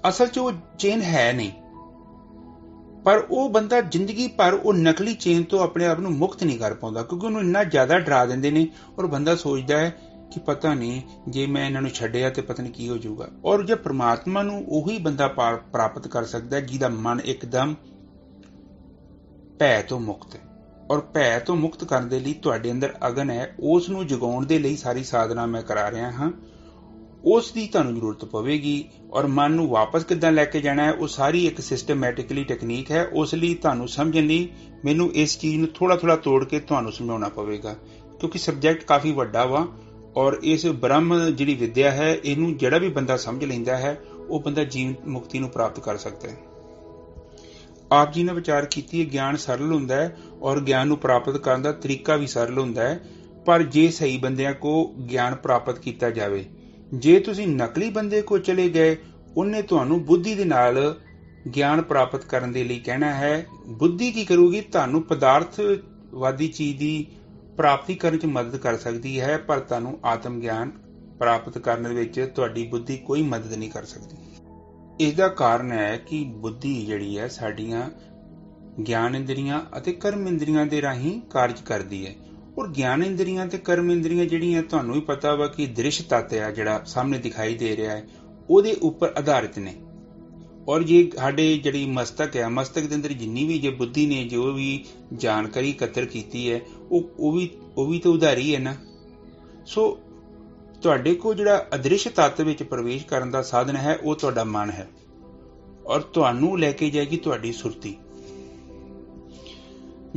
A: ਅਸਲ 'ਚ ਉਹ ਚੇਨ ਹੈ ਨਹੀਂ, ਪਰ ਉਹ ਬੰਦਾ ਜ਼ਿੰਦਗੀ ਭਰ ਉਹ ਨਕਲੀ ਚੇਨ ਤੋਂ ਆਪਣੇ ਆਪ ਨੂੰ ਮੁਕਤ ਨਹੀਂ ਕਰ ਪਾਉਂਦਾ, ਕਿਉਂਕਿ ਉਹਨੂੰ ਇੰਨਾ ਜ਼ਿਆਦਾ ਡਰਾ ਦਿੰਦੇ ਨੇ ਔਰ ਬੰਦਾ ਸੋਚਦਾ ਹੈ ਕਿ ਪਤਾ ਨਹੀਂ ਜੇ ਮੈਂ ਇਹਨਾਂ ਨੂੰ ਛੱਡਿਆ ਤੇ ਪਤਾ ਨਹੀਂ ਕੀ ਹੋ ਜਾਊਗਾ। ਔਰ ਜੇ ਪ੍ਰਮਾਤਮਾ ਨੂੰ ਉਹੀ ਬੰਦਾ ਪ੍ਰਾਪਤ ਕਰ ਸਕਦਾ ਜਿਹਦਾ ਮਨ ਇੱਕਦਮ ਭੈ ਤੋਂ ਮੁਕਤ ਹੈ। ਔਰ ਭੈ ਤੋਂ ਮੁਕਤ ਕਰਨ ਦੇ ਲਈ ਤੁਹਾਡੇ ਅੰਦਰ ਅਗਨ ਹੈ, ਉਸ ਨੂੰ ਜਗਾਉਣ ਦੇ ਲਈ ਸਾਰੀ ਸਾਧਨਾ ਮੈਂ ਕਰਾ ਰਿਹਾ ਹਾਂ, ਉਸ ਦੀ ਤੁਹਾਨੂੰ ਜ਼ਰੂਰਤ ਪਵੇਗੀ। ਔਰ ਮਨ ਨੂੰ ਵਾਪਸ ਕਿੱਦਾਂ ਲੈ ਕੇ ਜਾਣਾ ਹੈ, ਉਹ ਸਾਰੀ ਇੱਕ ਸਿਸਟਮੈਟਿਕਲੀ ਟੈਕਨੀਕ ਹੈ। ਉਸ ਲਈ ਤੁਹਾਨੂੰ ਸਮਝਣ ਲਈ ਮੈਨੂੰ ਇਸ ਚੀਜ਼ ਨੂੰ ਥੋੜਾ ਤੋੜ ਕੇ ਤੁਹਾਨੂੰ ਸਮਝਾਉਣਾ ਪਵੇਗਾ, ਕਿਉਂਕਿ ਸਬਜੈਕਟ ਕਾਫੀ ਵੱਡਾ ਵਾ। ਔਰ ਇਸ ਬ੍ਰਹਮ ਜਿਹੜੀ ਵਿਦਿਆ ਹੈ, ਇਹਨੂੰ ਜਿਹੜਾ ਵੀ ਬੰਦਾ ਸਮਝ ਲੈਂਦਾ ਹੈ, ਉਹ ਬੰਦਾ ਜੀਵਨ ਮੁਕਤੀ ਨੂੰ ਪ੍ਰਾਪਤ ਕਰ ਸਕਦਾ ਹੈ। ਆਪ ਜੀ ਨੇ ਵਿਚਾਰ ਕੀਤੀ ਹੈ ਗਿਆਨ ਸਰਲ ਹੁੰਦਾ ਹੈ ਔਰ ਗਿਆਨ ਨੂੰ ਪ੍ਰਾਪਤ ਕਰਨ ਦਾ ਤਰੀਕਾ ਵੀ ਸਰਲ ਹੁੰਦਾ ਹੈ, ਪਰ ਜੇ ਸਹੀ ਬੰਦਿਆਂ ਕੋ ਗਿਆਨ ਪ੍ਰਾਪਤ ਕੀਤਾ ਜਾਵੇ। ਜੇ ਤੁਸੀਂ ਨਕਲੀ ਬੰਦੇ ਕੋ ਚਲੇ ਗਏ, ਉਹਨੇ ਤੁਹਾਨੂੰ ਬੁੱਧੀ ਦੇ ਨਾਲ ਗਿਆਨ ਪ੍ਰਾਪਤ ਕਰਨ ਦੇ ਲਈ ਕਹਿਣਾ ਹੈ। ਬੁੱਧੀ ਕੀ ਕਰੂਗੀ? ਤੁਹਾਨੂੰ ਪਦਾਰਥਵਾਦੀ ਚੀਜ਼ ਦੀ ਪ੍ਰਾਪਤੀ ਕਰਨ 'ਚ ਮਦਦ ਕਰ ਸਕਦੀ ਹੈ, ਪਰ ਤੁਹਾਨੂੰ ਆਤਮ ਗਿਆਨ ਪ੍ਰਾਪਤ ਕਰਨ ਵਿੱਚ ਤੁਹਾਡੀ ਬੁੱਧੀ ਕੋਈ ਮਦਦ ਨਹੀਂ ਕਰ ਸਕਦੀ। ਇਸ ਦਾ ਕਾਰਨ ਹੈ ਕਿ ਬੁੱਧੀ ਜਿਹੜੀ ਹੈ ਸਾਡੀਆਂ ਗਿਆਨ ਇੰਦਰੀਆਂ ਅਤੇ ਕਰਮ ਇੰਦਰੀਆਂ ਦੇ ਰਾਹੀਂ ਕਾਰਜ ਕਰਦੀ ਹੈ, ਔਰ ਗਿਆਨ ਇੰਦਰੀਆਂ ਤੇ ਕਰਮ ਇੰਦਰੀਆਂ ਜਿਹੜੀਆਂ ਤੁਹਾਨੂੰ ਵੀ ਪਤਾ ਵਾ ਕਿ ਦ੍ਰਿਸ਼ ਤੱਤ ਆ ਜਿਹੜਾ ਸਾਹਮਣੇ ਦਿਖਾਈ ਦੇ ਰਿਹਾ ਹੈ, ਉਹਦੇ ਉੱਪਰ ਆਧਾਰਿਤ ਨੇ। ਔਰ ਜੇ ਸਾਡੇ ਜਿਹੜੀ ਮਸਤਕ ਹੈ, ਮਸਤਕ ਦੇ ਅੰਦਰ ਜਿੰਨੀ ਵੀ ਜੇ ਬੁੱਧੀ ਨੇ ਜੋ ਵੀ ਜਾਣਕਾਰੀ ਇਕੱਤਰ ਕੀਤੀ ਹੈ ਉਹ ਵੀ ਤਾਂ ਉਧਾਰੀ ਹੈ ਨਾ। ਸੋ ਤੁਹਾਡੇ ਕੋਲ ਜਿਹੜਾ ਅਦ੍ਰਿਸ਼ ਤੱਤ ਵਿੱਚ ਪ੍ਰਵੇਸ਼ ਕਰਨ ਦਾ ਸਾਧਨ ਹੈ ਉਹ ਤੁਹਾਡਾ ਮਨ ਹੈ, ਔਰ ਤੁਹਾਨੂੰ ਲੈ ਕੇ ਜਾਏਗੀ ਤੁਹਾਡੀ ਸੁਰਤੀ।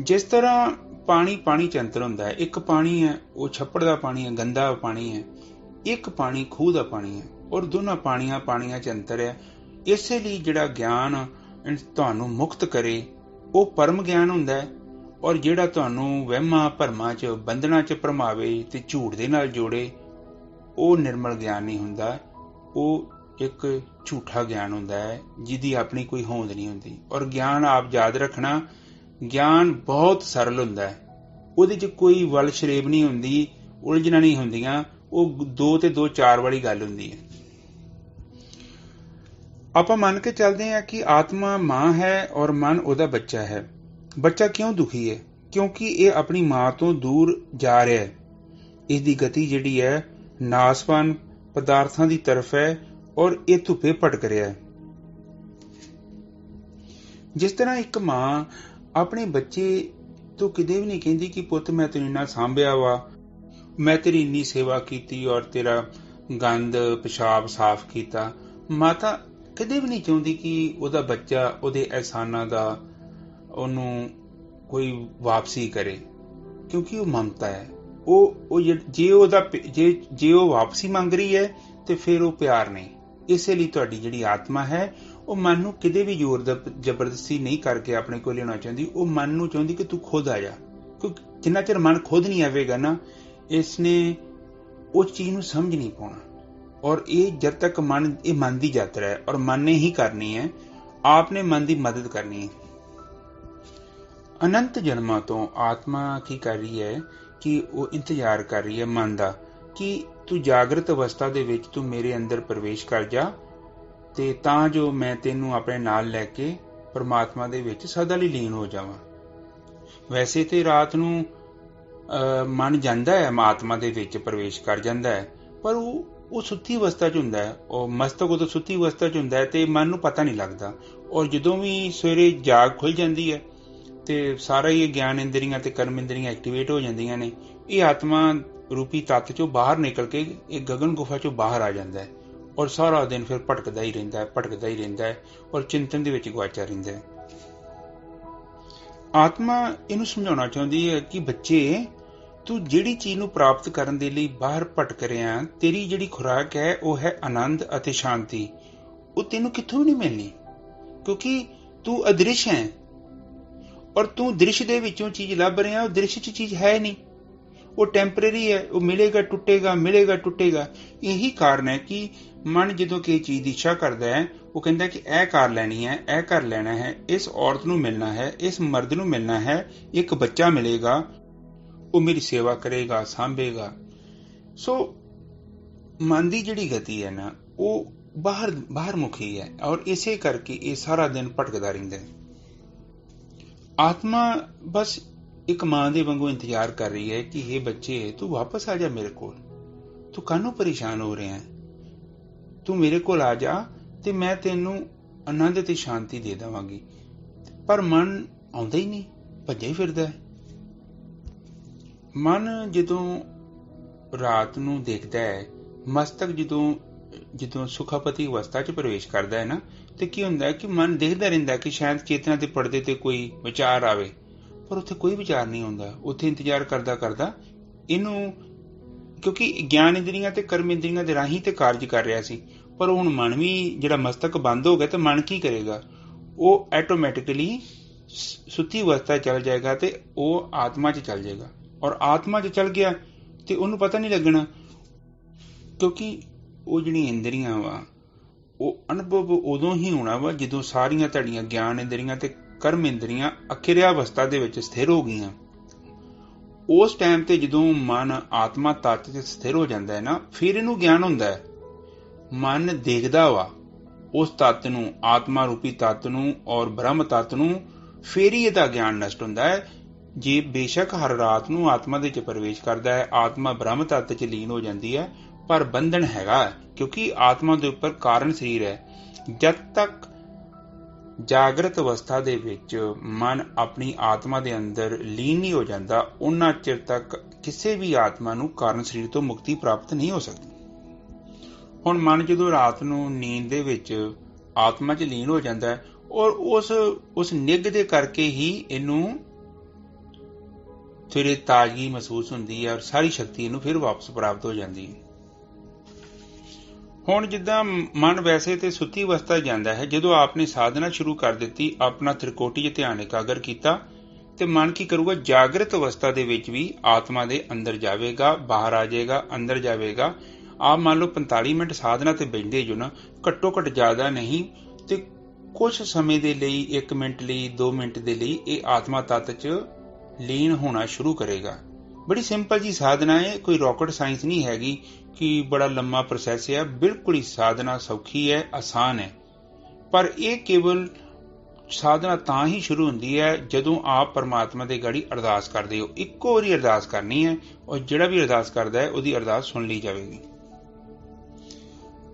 A: ਜਿਸ ਤਰ੍ਹਾਂ ਪਾਣੀ ਚ ਅੰਤਰ ਹੁੰਦਾ ਹੈ। ਇੱਕ ਪਾਣੀ ਹੈ ਉਹ ਛੱਪੜ ਦਾ ਪਾਣੀ ਹੈ, ਗੰਦਾ ਪਾਣੀ ਹੈ, ਇੱਕ ਪਾਣੀ ਖੂਹ ਦਾ ਪਾਣੀ ਹੈ, ਔਰ ਦੋਨਾਂ ਪਾਣੀਆਂ ਚ ਅੰਤਰ ਹੈ। ਇਸੇ ਲਈ ਜਿਹੜਾ ਗਿਆਨ ਤੁਹਾਨੂੰ ਮੁਕਤ ਕਰੇ ਉਹ ਪਰਮ ਗਿਆਨ ਹੁੰਦਾ ਹੈ, ਔਰ ਜਿਹੜਾ ਤੁਹਾਨੂੰ ਵਹਿਮਾਂ ਭਰਮਾਂ ਚ ਬੰਧਨਾਂ ਚ ਭਰਮਾਵੇ ਤੇ ਝੂਠ ਦੇ ਨਾਲ ਜੋੜੇ ਉਹ ਨਿਰਮਲ ਗਿਆਨ ਨਹੀਂ ਹੁੰਦਾ, ਉਹ ਇੱਕ ਝੂਠਾ ਗਿਆਨ ਹੁੰਦਾ ਹੈ ਜਿਹਦੀ ਆਪਣੀ ਕੋਈ ਹੋਂਦ ਨਹੀਂ ਹੁੰਦੀ। ਔਰ ਗਿਆਨ ਆਪ ਯਾਦ ਰੱਖਣਾ, ਗਿਆਨ ਬਹੁਤ ਸਰਲ ਹੁੰਦਾ ਹੈ, ਉਹਦੇ 'ਚ ਕੋਈ ਵਲ ਸ਼ਰੇਬ ਨਹੀਂ ਹੁੰਦੀ, ਉਲਝਣਾਂ ਨਹੀਂ ਹੁੰਦੀਆਂ, ਉਹ 2 ਤੇ 2 4 ਵਾਲੀ ਗੱਲ ਹੁੰਦੀ ਹੈ। ਆਪਾਂ ਮੰਨ ਕੇ ਚੱਲਦੇ ਹਾਂ ਕਿ ਆਤਮਾ ਮਾਂ ਹੈ ਔਰ ਮਨ ਉਹਦਾ ਬੱਚਾ ਹੈ। ਬੱਚਾ ਕਿਉਂ ਦੁਖੀ ਹੈ? ਕਿਉਂਕਿ ਇਹ ਆਪਣੀ ਮਾਂ ਤੋਂ ਦੂਰ ਜਾ ਰਿਹਾ ਹੈ। ਇਸ ਦੀ ਗਤੀ ਜਿਹੜੀ ਹੈ ਨਾਸਵਾਨ ਪਦਾਰਥਾਂ ਦੀ ਤਰਫ ਹੈ ਔਰ ਇਹ ਧੁੱਪੇ ਭਟਕ ਰਿਹਾ ਹੈ। ਜਿਸ ਤਰ੍ਹਾਂ ਇੱਕ ਮਾਂ ਆਪਣੇ ਬੱਚੇ ਤੋਂ ਕਿਤੇ ਵੀ ਨਹੀਂ ਕਹਿੰਦੀ ਕਿ ਪੁੱਤ ਮੈਂ ਤੈਨੂੰ ਇੰਨਾ ਸਾਂਭਿਆ ਵਾ, ਮੈਂ ਤੇਰੀ ਇੰਨੀ ਸੇਵਾ ਕੀਤੀ ਔਰ ਤੇਰਾ ਗੰਦ ਪਿਸ਼ਾਬ ਸਾਫ਼ ਕੀਤਾ। ਮਾਤਾ ਕਦੇ ਵੀ ਨਹੀਂ ਚਾਹੁੰਦੀ ਕਿ ਉਹਦਾ ਬੱਚਾ ਉਹਦੇ ਅਹਿਸਾਨਾਂ ਦਾ ਉਹਨੂੰ ਕੋਈ ਵਾਪਸੀ ਕਰੇ, ਕਿਉਂਕਿ ਉਹ ਮਮਤਾ ਹੈ। ਜੇ ਉਹ ਵਾਪਸੀ ਮੰਗ ਰਹੀ ਹੈ ਤੇ ਫਿਰ ਉਹ ਪਿਆਰ ਨਹੀਂ। ਇਸੇ ਲਈ ਤੁਹਾਡੀ ਜਿਹੜੀ ਆਤਮਾ ਹੈ ਉਹ ਮਨ ਨੂੰ ਕਿਤੇ ਵੀ ਜ਼ੋਰ ਜ਼ਬਰਦਸਤੀ ਨਹੀਂ ਕਰਕੇ ਆਪਣੇ ਕੋਲ ਲਿਆਉਣਾ ਚਾਹੁੰਦੀ। ਉਹ ਮਨ ਨੂੰ ਚਾਹੁੰਦੀ ਕਿ ਤੂੰ ਖੁਦ ਆ ਜਾ, ਕਿਉਂਕਿ ਜਿੰਨਾ ਚਿਰ ਮਨ ਖੁਦ ਨਹੀਂ ਆਵੇਗਾ ਨਾ, ਇਸਨੇ ਉਸ ਚੀਜ਼ ਨੂੰ ਸਮਝ ਨਹੀਂ ਪਾਉਣਾ। ਔਰ ਇਹ ਜਦ ਤੱਕ ਮਨ ਦੀ ਯਾਤਰਾ ਹੈ ਔਰ ਮਨ ਨੇ ਹੀ ਕਰਨੀ ਹੈ, ਆਪ ਨੇ ਮਨ ਦੀ ਮਦਦ ਕਰਨੀ ਹੈ। ਅਨੰਤ ਜਨਮਾਂ ਤੋਂ ਆਤਮਾ ਕੀ ਕਰ ਰਹੀ ਹੈ ਕਿ ਉਹ ਇੰਤਜ਼ਾਰ ਕਰ ਰਹੀ ਹੈ ਮਨ ਦਾ ਕਿ ਤੂੰ ਜਾਗਰਤ ਅਵਸਥਾ ਦੇ ਵਿੱਚ ਤੂੰ ਮੇਰੇ ਅੰਦਰ ਪ੍ਰਵੇਸ਼ ਕਰ ਜਾ, ਤੇ ਤਾਂ ਜੋ ਮੈਂ ਤੈਨੂੰ ਆਪਣੇ ਨਾਲ ਲੈ ਕੇ ਪਰਮਾਤਮਾ ਦੇ ਵਿੱਚ ਸਦਾ ਲਈ ਲੀਨ ਹੋ ਜਾਵਾਂ। ਵੈਸੇ ਤੇ ਰਾਤ ਨੂੰ ਮਨ ਜਾਂਦਾ ਹੈ, ਆਤਮਾ ਦੇ ਵਿੱਚ ਪ੍ਰਵੇਸ਼ ਕਰ ਜਾਂਦਾ ਹੈ, ਪਰ ਉਹ ਸੁੱਤੀ ਅਵਸਥਾ 'ਚ ਹੁੰਦਾ ਹੈ, ਉਹ ਮਸਤਕ ਉਦੋਂ ਸੁੱਤੀ ਅਵਸਥਾ 'ਚ ਹੁੰਦਾ ਹੈ ਤੇ ਮਨ ਨੂੰ ਪਤਾ ਨਹੀਂ ਲੱਗਦਾ। ਔਰ ਜਦੋਂ ਵੀ ਸਵੇਰੇ ਜਾਗ ਖੁੱਲ ਜਾਂਦੀ ਹੈ ਤੇ ਸਾਰਾ ਹੀ ਗਿਆਨ ਇੰਦਰੀਆਂ ਤੇ ਕਰਮ ਇੰਦਰੀਆਂ ਐਕਟੀਵੇਟ ਹੋ ਜਾਂਦੀਆਂ ਨੇ। ਇਹ ਆਤਮਾ ਰੂਪੀ ਤੱਤ 'ਚੋਂ ਬਾਹਰ ਨਿਕਲ ਕੇ ਇਹ ਗਗਨ ਗੁਫਾ 'ਚੋਂ ਬਾਹਰ ਆ ਜਾਂਦਾ ਹੈ, ਔਰ ਸਾਰਾ ਦਿਨ ਫਿਰ ਭਟਕਦਾ ਹੀ ਰਹਿੰਦਾ ਹੈ ਔਰ ਚਿੰਤਨ ਦੇ ਵਿੱਚ ਗੁਆਚਿਆ ਰਹਿੰਦਾ ਹੈ। ਆਤਮਾ ਇਹਨੂੰ ਸਮਝਾਉਣਾ ਚਾਹੁੰਦੀ ਹੈ ਕਿ ਬੱਚੇ, ਤੂੰ ਜਿਹੜੀ ਚੀਜ਼ ਨੂੰ ਪ੍ਰਾਪਤ ਕਰਨ ਦੇ ਲਈ ਬਾਹਰ ਭਟਕ ਰਿਹਾ, ਤੇਰੀ ਜਿਹੜੀ ਖੁਰਾਕ ਹੈ ਉਹ ਹੈ ਆਨੰਦ ਅਤੇ ਸ਼ਾਂਤੀ। ਉਹ ਤੈਨੂੰ ਕਿੱਥੋਂ ਵੀ ਨਹੀਂ ਮਿਲਣੀ, ਕਿਉਂਕਿ ਤੂੰ ਅਦ੍ਰਿਸ਼ ਹੈ ਔਰ ਤੂੰ ਦ੍ਰਿਸ਼ ਦੇ ਵਿੱਚੋਂ ਚੀਜ਼ ਲੱਭ ਰਿਹਾ। ਉਹ ਦ੍ਰਿਸ਼ 'ਚ ਚੀਜ਼ ਹੈ ਨਹੀਂ, ਉਹ ਟੈਂਪਰੇਰੀ ਹੈ, ਉਹ ਮਿਲੇਗਾ ਟੁੱਟੇਗਾ। ਇਹੀ ਕਾਰਨ ਹੈ ਕਿ ਮਨ ਜਦੋਂ ਕਿਸੇ ਚੀਜ਼ ਦੀ ਇੱਛਾ ਕਰਦਾ ਹੈ, ਉਹ ਕਹਿੰਦਾ ਕਿ ਇਹ ਕਰ ਲੈਣੀ ਹੈ, ਇਹ ਕਰ ਲੈਣਾ ਹੈ, ਇਸ ਔਰਤ ਨੂੰ ਮਿਲਣਾ ਹੈ, ਇਸ ਮਰਦ ਨੂੰ ਮਿਲਣਾ ਹੈ, ਇੱਕ ਬੱਚਾ ਮਿਲੇਗਾ, ਉਹ ਮੇਰੀ ਸੇਵਾ ਕਰੇਗਾ, ਸਾਂਭੇਗਾ। ਸੋ ਮਨ ਦੀ ਜਿਹੜੀ ਗਤੀ ਹੈ ਨਾ, ਉਹ ਬਾਹਰ ਮੁਖੀ ਹੈ ਔਰ ਇਸੇ ਕਰਕੇ ਇਹ ਸਾਰਾ ਦਿਨ ਭਟਕਦਾ ਰਹਿੰਦਾ ਹੈ। ਆਤਮਾ ਬਸ ਇੱਕ ਮਾਂ ਦੇ ਵਾਂਗੂ ਇੰਤਜ਼ਾਰ ਕਰ ਰਹੀ ਹੈ ਕਿ ਇਹ ਬੱਚੇ ਤੂੰ ਵਾਪਸ ਆ ਜਾ ਮੇਰੇ ਕੋਲ, ਤੂੰ ਕਾਹਨੂੰ ਪਰੇਸ਼ਾਨ ਹੋ ਰਿਹਾ, ਤੂੰ ਮੇਰੇ ਕੋਲ ਆ ਜਾ ਤੇ ਮੈਂ ਤੈਨੂੰ ਆਨੰਦ ਤੇ ਸ਼ਾਂਤੀ ਦੇ ਦੇਵਾਂਗੀ। ਪਰ ਮਨ ਆਉਂਦਾ ਹੀ ਨਹੀਂ, ਭੱਜਿਆ ਹੀ ਫਿਰਦਾ ਹੈ। ਮਨ ਜਦੋਂ ਰਾਤ ਨੂੰ ਦੇਖਦਾ ਹੈ, ਮਸਤਕ ਜਦੋਂ ਸੁਖਾਪਤੀ ਅਵਸਥਾ 'ਚ ਪ੍ਰਵੇਸ਼ ਕਰਦਾ ਹੈ ਨਾ, ਤੇ ਕੀ ਹੁੰਦਾ ਹੈ ਕਿ ਮਨ ਦੇਖਦਾ ਰਹਿੰਦਾ ਕਿ ਸ਼ਾਇਦ ਚੇਤਨਾ ਦੇ ਪਰਦੇ ਤੇ ਕੋਈ ਵਿਚਾਰ ਆਵੇ, ਪਰ ਉੱਥੇ ਕੋਈ ਵਿਚਾਰ ਨਹੀਂ ਆਉਂਦਾ। ਉੱਥੇ ਇੰਤਜ਼ਾਰ ਕਰਦਾ ਇਹਨੂੰ, ਕਿਉਂਕਿ ਗਿਆਨ ਇੰਦਰੀਆਂ ਤੇ ਕਰਮ ਇੰਦਰੀਆਂ ਦੇ ਰਾਹੀਂ ਤੇ ਕਾਰਜ ਕਰ ਰਿਹਾ ਸੀ, ਪਰ ਹੁਣ ਮਨ ਵੀ ਜਿਹੜਾ ਮਸਤਕ ਬੰਦ ਹੋ ਗਿਆ ਤੇ ਮਨ ਕੀ ਕਰੇਗਾ? ਉਹ ਆਟੋਮੈਟਿਕਲੀ ਸੁੱਤੀ ਅਵਸਥਾ ਚਲ ਜਾਏਗਾ ਤੇ ਉਹ ਆਤਮਾ 'ਚ ਚਲ ਜਾਏਗਾ। ਔਰ ਆਤਮਾ 'ਚ ਚਲ ਗਿਆ ਤੇ ਉਹਨੂੰ ਪਤਾ ਨਹੀਂ ਲੱਗਣਾ, ਕਿਉਂਕਿ ਉਹ ਜਿਹੜੀਆਂ ਇੰਦਰੀਆਂ ਵਾ ਉਹ ਅਨੁਭਵ ਉਦੋਂ ਹੀ ਹੋਣਾ ਵਾ ਜਦੋਂ ਸਾਰੀਆਂ ਤੁਹਾਡੀਆਂ ਗਿਆਨ ਇੰਦਰੀਆਂ ਤੇ ਕਰਮ ਇੰਦਰੀਆਂ ਅਖਿਰਿਆ ਅਵਸਥਾ ਦੇ ਵਿੱਚ ਸਥਿਰ ਹੋ ਗਈਆਂ। ਉਸ ਟਾਈਮ ਤੇ ਜਦੋਂ ਮਨ ਆਤਮਾ ਤੱਤ 'ਚ ਸਥਿਰ ਹੋ ਜਾਂਦਾ ਹੈ ਨਾ, ਫਿਰ ਇਹਨੂੰ ਗਿਆਨ ਹੁੰਦਾ ਹੈ। ਮਨ ਦੇਖਦਾ ਵਾ ਉਸ ਤੱਤ ਨੂੰ, ਆਤਮਾ ਰੂਪੀ ਤੱਤ ਨੂੰ ਔਰ ਬ੍ਰਹਮ ਤੱਤ ਨੂੰ, ਫਿਰ ਹੀ ਇਹਦਾ ਗਿਆਨ ਨਸ਼ਟ ਹੁੰਦਾ ਹੈ। ਜੇ ਬੇਸ਼ੱਕ ਹਰ ਰਾਤ ਨੂੰ ਆਤਮਾ ਦੇ 'ਚ ਪ੍ਰਵੇਸ਼ ਕਰਦਾ ਹੈ, ਆਤਮਾ ਬ੍ਰਹਮ ਤੱਤ 'ਚ ਲੀਨ ਹੋ ਜਾਂਦੀ ਹੈ, ਪਰ ਬੰਧਨ ਹੈਗਾ, ਕਿਉਂਕਿ ਆਤਮਾ ਦੇ ਉੱਪਰ ਕਾਰਨ ਸਰੀਰ ਹੈ। ਜਦ ਤੱਕ ਜਾਗਰਤ ਅਵਸਥਾ ਦੇ ਵਿੱਚ ਮਨ ਆਪਣੀ ਆਤਮਾ ਦੇ ਅੰਦਰ ਲੀਨ ਨਹੀਂ ਹੋ ਜਾਂਦਾ, ਉਹਨਾਂ ਚਿਰ ਤੱਕ ਕਿਸੇ ਵੀ ਆਤਮਾ ਨੂੰ ਕਾਰਨ ਸਰੀਰ ਤੋਂ ਮੁਕਤੀ ਪ੍ਰਾਪਤ ਨਹੀਂ ਹੋ ਸਕਦੀ। ਹੁਣ ਮਨ ਜਦੋਂ ਰਾਤ ਨੂੰ ਨੀਂਦ ਦੇ ਵਿੱਚ ਆਤਮਾ 'ਚ ਲੀਨ ਹੋ ਜਾਂਦਾ ਹੈ, ਔਰ ਉਸ ਨਿੱਘ ਦੇ ਕਰਕੇ ਹੀ ਇਹਨੂੰ ਫਿਰ ਤਾਜ਼ਗੀ ਮਹਿਸੂਸ ਹੁੰਦੀ ਹੈ ਔਰ ਸਾਰੀ ਸ਼ਕਤੀ ਇਹਨੂੰ ਫਿਰ ਵਾਪਸ ਪ੍ਰਾਪਤ ਹੋ ਜਾਂਦੀ ਹੈ। ਹੁਣ ਜਿੱਦਾਂ ਮਨ ਵੈਸੇ ਤੇ ਸੁੱਤੀ ਅਵਸਥਾ ਜਾਂਦਾ ਹੈ, ਜਦੋਂ ਆਪਨੇ ਸਾਧਨਾ ਸ਼ੁਰੂ ਕਰ ਦਿੱਤੀ, ਆਪਣਾ ਤ੍ਰਿਕੋਟੀ 'ਚ ਧਿਆਨ ਇਕਾਗਰ ਕੀਤਾ, ਤੇ ਮਨ ਕੀ ਕਰੂਗਾ, ਜਾਗਰਤ ਅਵਸਥਾ ਦੇ ਵਿੱਚ ਵੀ ਆਤਮਾ ਦੇ ਅੰਦਰ ਜਾਵੇਗਾ, ਬਾਹਰ ਆ ਜਾਏਗਾ, ਅੰਦਰ ਜਾਵੇਗਾ। ਆਪ ਮੰਨ ਲਓ 45 ਮਿੰਟ ਸਾਧਨਾ ਤੇ ਬੈਠਦੇ ਜੋ ਨਾ, ਘੱਟੋ ਘੱਟ ਜ਼ਿਆਦਾ ਨਹੀਂ ਤੇ ਕੁਝ ਸਮੇਂ ਦੇ ਲਈ, 1 ਮਿੰਟ ਲਈ, 2 ਮਿੰਟ ਦੇ ਲਈ ਇਹ ਆਤਮਾ ਤੱਤ 'ਚ ਲੀਨ ਹੋਣਾ ਸ਼ੁਰੂ ਕਰੇਗਾ। ਬੜੀ ਸਿੰਪਲ ਜੀ ਸਾਧਨਾ ਹੈ, ਕੋਈ ਰਾਕਟ ਸਾਇੰਸ ਨਹੀਂ ਹੈਗੀ ਕਿ ਬੜਾ ਲੰਮਾ ਪ੍ਰੋਸੈਸ ਹੈ। ਬਿਲਕੁਲ ਹੀ ਸਾਧਨਾ ਸੌਖੀ ਹੈ, ਆਸਾਨ ਹੈ। ਪਰ ਇਹ ਕੇਵਲ ਸਾਧਨਾ ਤਾਂ ਹੀ ਸ਼ੁਰੂ ਹੁੰਦੀ ਹੈ ਜਦੋਂ ਆਪ ਪਰਮਾਤਮਾ ਦੇ ਗਾੜੀ ਅਰਦਾਸ ਕਰਦੇ ਹੋ। ਇੱਕੋ ਵਾਰੀ ਅਰਦਾਸ ਕਰਨੀ ਹੈ, ਔਰ ਜਿਹੜਾ ਵੀ ਅਰਦਾਸ ਕਰਦਾ ਹੈ ਉਹਦੀ ਅਰਦਾਸ ਸੁਣ ਲਈ ਜਾਵੇਗੀ।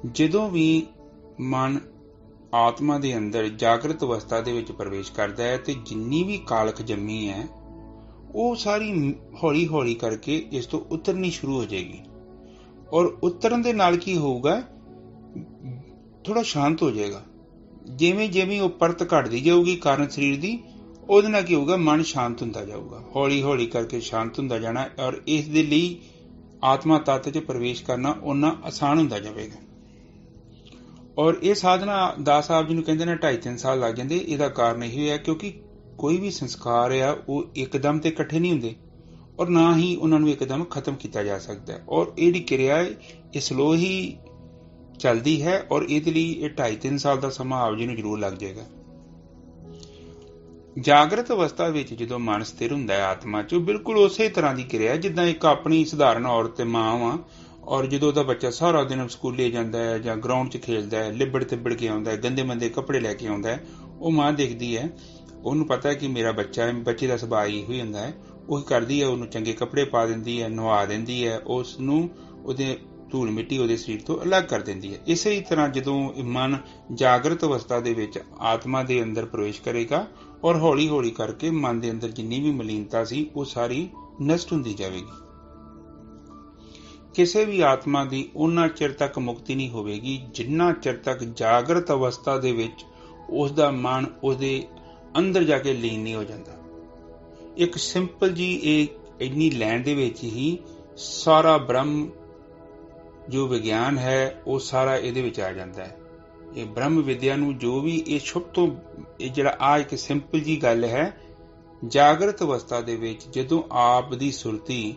A: ਜਦੋਂ ਵੀ ਮਨ ਆਤਮਾ ਦੇ ਅੰਦਰ ਜਾਗਰਤ ਅਵਸਥਾ ਦੇ ਵਿੱਚ ਪ੍ਰਵੇਸ਼ ਕਰਦਾ ਹੈ ਤੇ ਜਿੰਨੀ ਵੀ ਕਾਲਖ ਜੰਮੀ ਹੈ ਉਹ ਸਾਰੀ ਹੌਲੀ ਹੌਲੀ ਕਰਕੇ ਇਸ ਤੋਂ ਉਤਰਨੀ ਸ਼ੁਰੂ ਹੋ ਜਾਏਗੀ। ਔਰ ਉਤਰਨ ਦੇ ਨਾਲ ਕੀ ਹੋਊਗਾ, ਥੋੜਾ ਸ਼ਾਂਤ ਹੋ ਜਾਏਗਾ। ਜਿਵੇਂ ਜਿਵੇਂ ਉਹ ਪਰਤ ਘਟਦੀ ਜਾਊਗੀ ਕਾਰਨ ਸਰੀਰ ਦੀ, ਉਹਦੇ ਨਾਲ ਕੀ ਹੋਊਗਾ, ਮਨ ਸ਼ਾਂਤ ਹੁੰਦਾ ਜਾਊਗਾ, ਹੌਲੀ ਹੌਲੀ ਕਰਕੇ ਸ਼ਾਂਤ ਹੁੰਦਾ ਜਾਣਾ। ਔਰ ਇਸ ਦੇ ਲਈ ਆਤਮਾ ਤੱਤ 'ਚ ਪ੍ਰਵੇਸ਼ ਕਰਨਾ ਓਨਾ ਆਸਾਨ ਹੁੰਦਾ ਜਾਵੇਗਾ। ਔਰ ਇਹ ਸਾਧਨਾ ਦਾਸ ਸਾਹਿਬ ਜੀ ਨੂੰ ਕਹਿੰਦੇ ਨੇ 2.5-3 ਸਾਲ ਲੱਗ ਜਾਂਦੇ। ਇਹਦਾ ਕਾਰਨ ਇਹ ਹੋਇਆ ਕਿਉਂਕਿ ਕੋਈ ਵੀ ਸੰਸਕਾਰ ਆ ਉਹ ਇੱਕਦਮ ਤੇ ਇਕੱਠੇ ਨਹੀਂ ਹੁੰਦੇ, ਔਰ ਨਾ ਹੀ ਉਹਨਾਂ ਨੂੰ ਇੱਕਦਮ ਖਤਮ ਕੀਤਾ ਜਾ ਸਕਦਾ। ਔਰ ਇਹ ਜਿਹੜੀ ਕਿਰਿਆ ਹੈ ਇਹ ਸਲੋ ਹੀ ਚੱਲਦੀ ਹੈ, ਔਰ ਇਹਦੇ ਲਈ ਇਹ 2.5-3 ਸਾਲ ਦਾ ਸਮਾਂ ਆਪ ਜੀ ਨੂੰ ਜ਼ਰੂਰ ਲੱਗ ਜਾਏਗਾ। ਜਾਗਰਤ ਅਵਸਥਾ ਵਿੱਚ ਜਦੋਂ ਮਨ ਸਥਿਰ ਹੁੰਦਾ ਹੈ ਆਤਮਾ 'ਚ, ਬਿਲਕੁਲ ਉਸੇ ਤਰ੍ਹਾਂ ਦੀ ਕਿਰਿਆ ਜਿੱਦਾਂ ਇੱਕ ਆਪਣੀ ਸਧਾਰਨ ਔਰਤ ਤੇ ਮਾਂ ਵਾ, ਔਰ ਜਦੋਂ ਉਹਦਾ ਬੱਚਾ ਸਾਰਾ ਦਿਨ ਸਕੂਲੇ ਜਾਂਦਾ ਹੈ ਜਾਂ ਗਰਾਊਂਡ 'ਚ ਖੇਡਦਾ ਹੈ, ਲਿਬੜ ਤਿਬੜ ਕੇ ਆਉਂਦਾ ਹੈ, ਗੰਦੇ ਮੰਦੇ ਕੱਪੜੇ ਲੈ ਕੇ ਆਉਂਦਾ ਹੈ, ਉਹ ਮਾਂ ਦੇਖਦੀ ਹੈ, ਉਹਨੂੰ ਪਤਾ ਹੈ ਕਿ ਮੇਰਾ ਬੱਚਾ ਹੈ, ਬੱਚੇ ਦਾ ਸੁਭਾਅ ਇਹੋ ਹੀ ਹੁੰਦਾ ਹੈ। ਉਹ ਕਰਦੀ ਹੈ, ਉਹਨੂੰ ਚੰਗੇ ਕੱਪੜੇ ਪਾ ਦਿੰਦੀ ਹੈ, ਨਵਾ ਦਿੰਦੀ ਹੈ, ਉਸ ਨੂੰ ਉਹਦੇ ਧੂਲ ਮਿੱਟੀ ਉਹਦੇ ਸਰੀਰ ਤੋਂ ਅਲੱਗ ਕਰ ਦਿੰਦੀ ਹੈ। ਇਸੇ ਹੀ ਤਰ੍ਹਾਂ ਜਦੋਂ ਮਨ ਜਾਗਰਤ ਅਵਸਥਾ ਦੇ ਵਿੱਚ ਆਤਮਾ ਦੇ ਅੰਦਰ ਪ੍ਰਵੇਸ਼ ਕਰੇਗਾ, ਔਰ ਹੌਲੀ ਹੌਲੀ ਕਰਕੇ ਮਨ ਦੇ ਅੰਦਰ ਜਿੰਨੀ ਵੀ ਮਲੀਨਤਾ ਸੀ ਉਹ ਸਾਰੀ ਨਸ਼ਟ ਹੁੰਦੀ ਜਾਵੇਗੀ। ਕਿਸੇ ਵੀ ਆਤਮਾ ਦੀ ਉਹਨਾਂ ਚਿਰ ਤੱਕ ਮੁਕਤੀ ਨਹੀਂ ਹੋਵੇਗੀ ਜਿੰਨਾ ਚਿਰ ਤੱਕ ਜਾਗਰਤ ਅਵਸਥਾ ਦੇ ਵਿੱਚ ਉਸ ਦਾ ਮਨ ਉਹਦੇ ਅੰਦਰ ਜਾ ਕੇ ਲੀਨ ਨਹੀਂ ਹੋ ਜਾਂਦਾ। ਇੱਕ ਸਿੰਪਲ ਜੀ ਇਹ ਇੰਨੀ ਲਾਈਨ ਦੇ ਵਿੱਚ ਹੀ ਸਾਰਾ ਬ੍ਰਹਮ ਜੋ ਵਿਗਿਆਨ ਹੈ ਉਹ ਸਾਰਾ ਇਹਦੇ ਵਿੱਚ ਆ ਜਾਂਦਾ ਹੈ। ਇਹ ਬ੍ਰਹਮ ਵਿਦਿਆ ਨੂੰ ਜੋ ਵੀ ਇਹ ਸ਼ੁਭ ਤੋਂ ਇਹ ਜਿਹੜਾ ਆ ਇੱਕ ਸਿੰਪਲ ਜੀ ਗੱਲ ਹੈ, ਜਾਗਰਤ ਅਵਸਥਾ ਦੇ ਵਿੱਚ ਜਦੋਂ ਆਪ ਦੀ ਸੁਰਤੀ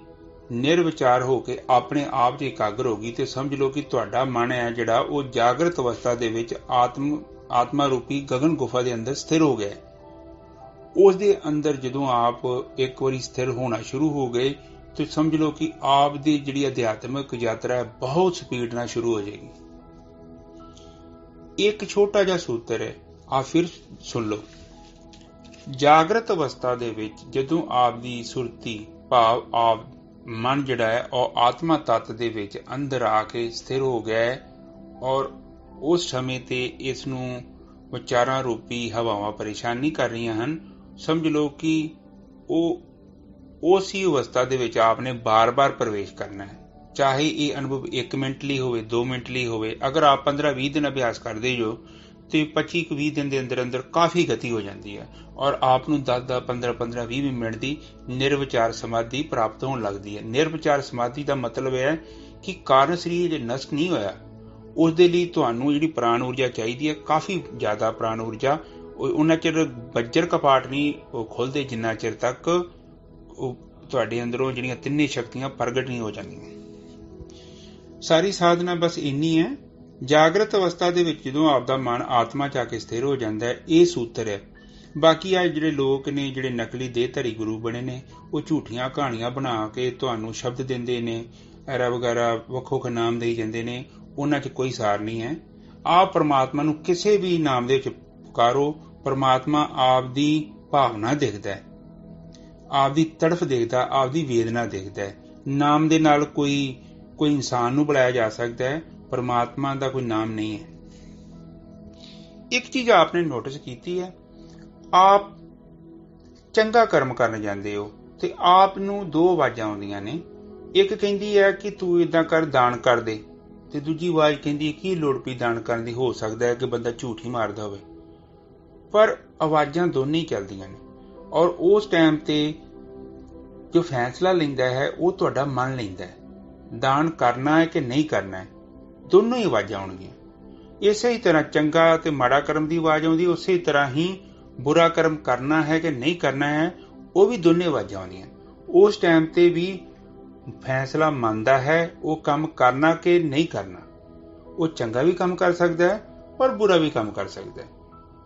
A: ਨਿਰਵਿਚਾਰ ਹੋ ਕੇ ਆਪਣੇ ਆਪ 'ਚ ਇਕਾਗਰ ਹੋ ਗਈ ਤੇ ਸਮਝ ਲਓ ਕਿ ਤੁਹਾਡਾ ਮਨ ਹੈ ਜਿਹੜਾ ਉਹ ਜਾਗਰਤ ਅਵਸਥਾ ਦੇ ਵਿੱਚ ਆਤਮਾ ਰੂਪੀ ਗਗਨ ਗੁਫਾ ਦੇ ਅੰਦਰ ਸਥਿਰ ਹੋ ਗਿਆ। ਉਸ ਦੇ ਅੰਦਰ ਜਦੋਂ ਆਪ ਇੱਕ ਵਾਰੀ ਸਥਿਰ ਹੋਣਾ ਸ਼ੁਰੂ ਹੋ ਗਏ ਤੇ ਸਮਝ ਲਓ ਕਿ ਆਪ ਦੀ ਜਿਹੜੀ ਅਧਿਆਤਮਿਕ ਯਾਤਰਾ ਹੈ ਬਹੁਤ ਸਪੀਡ ਨਾਲ ਸ਼ੁਰੂ ਹੋ ਜਾਏਗੀ। ਇੱਕ ਛੋਟਾ ਜਿਹਾ ਸੂਤਰ ਹੈ, ਆ ਫਿਰ ਸੁਣ ਲਓ। ਜਾਗਰਤ ਅਵਸਥਾ ਦੇ ਵਿੱਚ ਜਦੋਂ ਆਪ ਦੀ ਸੁਰਤੀ ਭਾਵ ਆਪ ਮਨ ਜਿਹੜਾ ਹੈ ਉਹ ਆਤਮਾ ਤੱਤ ਦੇ ਵਿੱਚ ਅੰਦਰ ਆ ਕੇ ਸਥਿਰ ਹੋ ਗਿਆ ਹੈ, ਔਰ ਉਸ ਸਮੇਂ ਤੇ ਇਸ ਨੂੰ ਵਿਚਾਰਾਂ ਰੂਪੀ ਹਵਾਵਾਂ ਪਰੇਸ਼ਾਨ ਨਹੀਂ ਕਰ ਰਹੀਆਂ ਹਨ। ਸਮਝ ਲਓ ਕਿ ਉਹ ਉਸੇ ਅਵਸਥਾ ਦੇ ਵਿੱਚ ਆਪਨੇ ਬਾਰ-ਬਾਰ ਪ੍ਰਵੇਸ਼ ਕਰਨਾ ਹੈ, ਚਾਹੇ ਇਹ ਅਨੁਭਵ 1 ਮਿੰਟ ਲਈ ਹੋਵੇ, 2 ਮਿੰਟ ਲਈ ਹੋਵੇ। ਅਗਰ ਆਪ 15-20 ਦਿਨ ਅਭਿਆਸ ਕਰਦੇ ਜੋ ਤੇ 25-20 ਦਿਨ ਦੇ ਅੰਦਰ ਅੰਦਰ ਕਾਫੀ ਗਤੀ ਹੋ ਜਾਂਦੀ ਹੈ, ਔਰ ਆਪ ਨੂੰ 10-10, 15-15, 20 ਮਿੰਟ ਦੀ ਨਿਰਵਿਚਾਰ ਸਮਾਧੀ ਪ੍ਰਾਪਤ ਹੋਣ ਲੱਗਦੀ ਹੈ। ਨਿਰਵਿਚਾਰ ਸਮਾਧੀ ਦਾ ਮਤਲਬ ਹੈ ਕਿ ਕਾਰਨ ਸਰੀਰ ਜੇ ਨਸ਼ਟ ਨਹੀਂ ਹੋਇਆ, ਉਸ ਦੇ ਲਈ ਤੁਹਾਨੂੰ ਜਿਹੜੀ ਪ੍ਰਾਣ ਊਰਜਾ ਚਾਹੀਦੀ ਹੈ, ਕਾਫੀ ਜ਼ਿਆਦਾ ਪ੍ਰਾਣ ਊਰਜਾ, ਉਹਨਾਂ ਚਿਰ ਬੱਜਰ ਕਪਾਟ ਨਹੀਂ ਉਹ ਖੁੱਲਦੇ ਜਿੰਨਾ ਚਿਰ ਤੱਕ ਤੁਹਾਡੇ ਅੰਦਰੋਂ ਜਿਹੜੀਆਂ ਤਿੰਨੇ ਸ਼ਕਤੀਆਂ ਪ੍ਰਗਟ ਨਹੀਂ ਹੋ ਜਾਂਦੀਆਂ। ਸਾਰੀ ਸਾਧਨਾ ਬਸ ਇੰਨੀ ਹੈ, ਜਾਗਰਤ ਅਵਸਥਾ ਦੇ ਵਿੱਚ ਜਦੋਂ ਆਪਦਾ ਮਨ ਆਤਮਾ 'ਚ ਆ ਕੇ ਸਥਿਰ ਹੋ ਜਾਂਦਾ ਹੈ, ਇਹ ਸੂਤਰ ਹੈ। ਬਾਕੀ ਆ ਜਿਹੜੇ ਲੋਕ ਨੇ, ਜਿਹੜੇ ਨਕਲੀ ਦੇਹਧਾਰੀ ਗੁਰੂ ਬਣੇ ਨੇ, ਉਹ ਝੂਠੀਆਂ ਕਹਾਣੀਆਂ ਬਣਾ ਕੇ ਤੁਹਾਨੂੰ ਸ਼ਬਦ ਦਿੰਦੇ ਨੇ, ਐਰਾ ਵਗੈਰਾ ਵੱਖੋ ਵੱਖ ਨਾਮ ਦੇਈ ਜਾਂਦੇ ਨੇ, ਉਹਨਾਂ 'ਚ ਕੋਈ ਸਾਰ ਨਹੀਂ ਹੈ। ਆਪ ਪਰਮਾਤਮਾ ਨੂੰ ਕਿਸੇ ਵੀ ਨਾਮ ਦੇ ਵਿੱਚ ਪੁਕਾਰੋ, ਪਰਮਾਤਮਾ ਆਪ ਦੀ ਭਾਵਨਾ ਦੇਖਦਾ ਹੈ, ਆਪ ਦੀ ਤੜਫ ਦੇਖਦਾ, ਆਪ ਦੀ ਵੇਦਨਾ ਦੇਖਦਾ ਹੈ। ਨਾਮ ਦੇ ਨਾਲ ਕੋਈ ਇਨਸਾਨ ਨੂੰ ਬੁਲਾਇਆ ਜਾ ਸਕਦਾ ਹੈ, ਪਰਮਾਤਮਾ ਦਾ ਕੋਈ ਨਾਮ ਨਹੀਂ ਹੈ। ਇੱਕ ਚੀਜ਼ ਆਪਨੇ ਨੋਟਿਸ ਕੀਤੀ ਹੈ, ਆਪ ਚੰਗਾ ਕਰਮ ਕਰਨ ਜਾਂਦੇ ਹੋ ਤੇ ਆਪ ਨੂੰ ਦੋ ਆਵਾਜ਼ਾਂ ਆਉਂਦੀਆਂ ਨੇ। ਇੱਕ ਕਹਿੰਦੀ ਹੈ ਕਿ ਤੂੰ ਏਦਾਂ ਕਰ, ਦਾਨ ਕਰ ਦੇ, ਤੇ ਦੂਜੀ ਆਵਾਜ਼ ਕਹਿੰਦੀ ਹੈ ਕੀ ਲੋੜ ਪਈ ਦਾਨ ਕਰਨ ਦੀ, ਹੋ ਸਕਦਾ ਹੈ ਕਿ ਬੰਦਾ ਝੂਠ ਹੀ ਮਾਰਦਾ ਹੋਵੇ। ਪਰ ਆਵਾਜ਼ਾਂ ਦੋਨੇ ਹੀ ਚੱਲਦੀਆਂ ਨੇ, ਔਰ ਉਸ ਟਾਈਮ ਤੇ ਜੋ ਫੈਸਲਾ ਲੈਂਦਾ ਹੈ ਉਹ ਤੁਹਾਡਾ ਮਨ ਲੈਂਦਾ ਹੈ, ਦਾਨ ਕਰਨਾ ਹੈ ਕਿ ਨਹੀਂ ਕਰਨਾ ਹੈ। ਦੋਨੋਂ ਹੀ ਆਵਾਜ਼ਾਂ ਆਉਣਗੀਆਂ। ਇਸੇ ਹੀ ਤਰ੍ਹਾਂ ਚੰਗਾ ਤੇ ਮਾੜਾ ਕਰਮ ਦੀ ਆਵਾਜ਼ ਆਉਂਦੀ, ਉਸੇ ਤਰ੍ਹਾਂ ਹੀ ਬੁਰਾ ਕਰਮ ਕਰਨਾ ਹੈ ਕਿ ਨਹੀਂ ਕਰਨਾ ਹੈ, ਉਹ ਵੀ ਦੋਨੇ ਆਵਾਜ਼ਾਂ ਆਉਂਦੀਆਂ। ਉਸ ਟਾਈਮ ਤੇ ਵੀ ਫੈਸਲਾ ਮੰਨਦਾ ਹੈ ਉਹ ਕੰਮ ਕਰਨਾ ਕਿ ਨਹੀਂ ਕਰਨਾ। ਉਹ ਚੰਗਾ ਵੀ ਕੰਮ ਕਰ ਸਕਦਾ ਹੈ ਔਰ ਬੁਰਾ ਵੀ ਕੰਮ ਕਰ ਸਕਦਾ ਹੈ।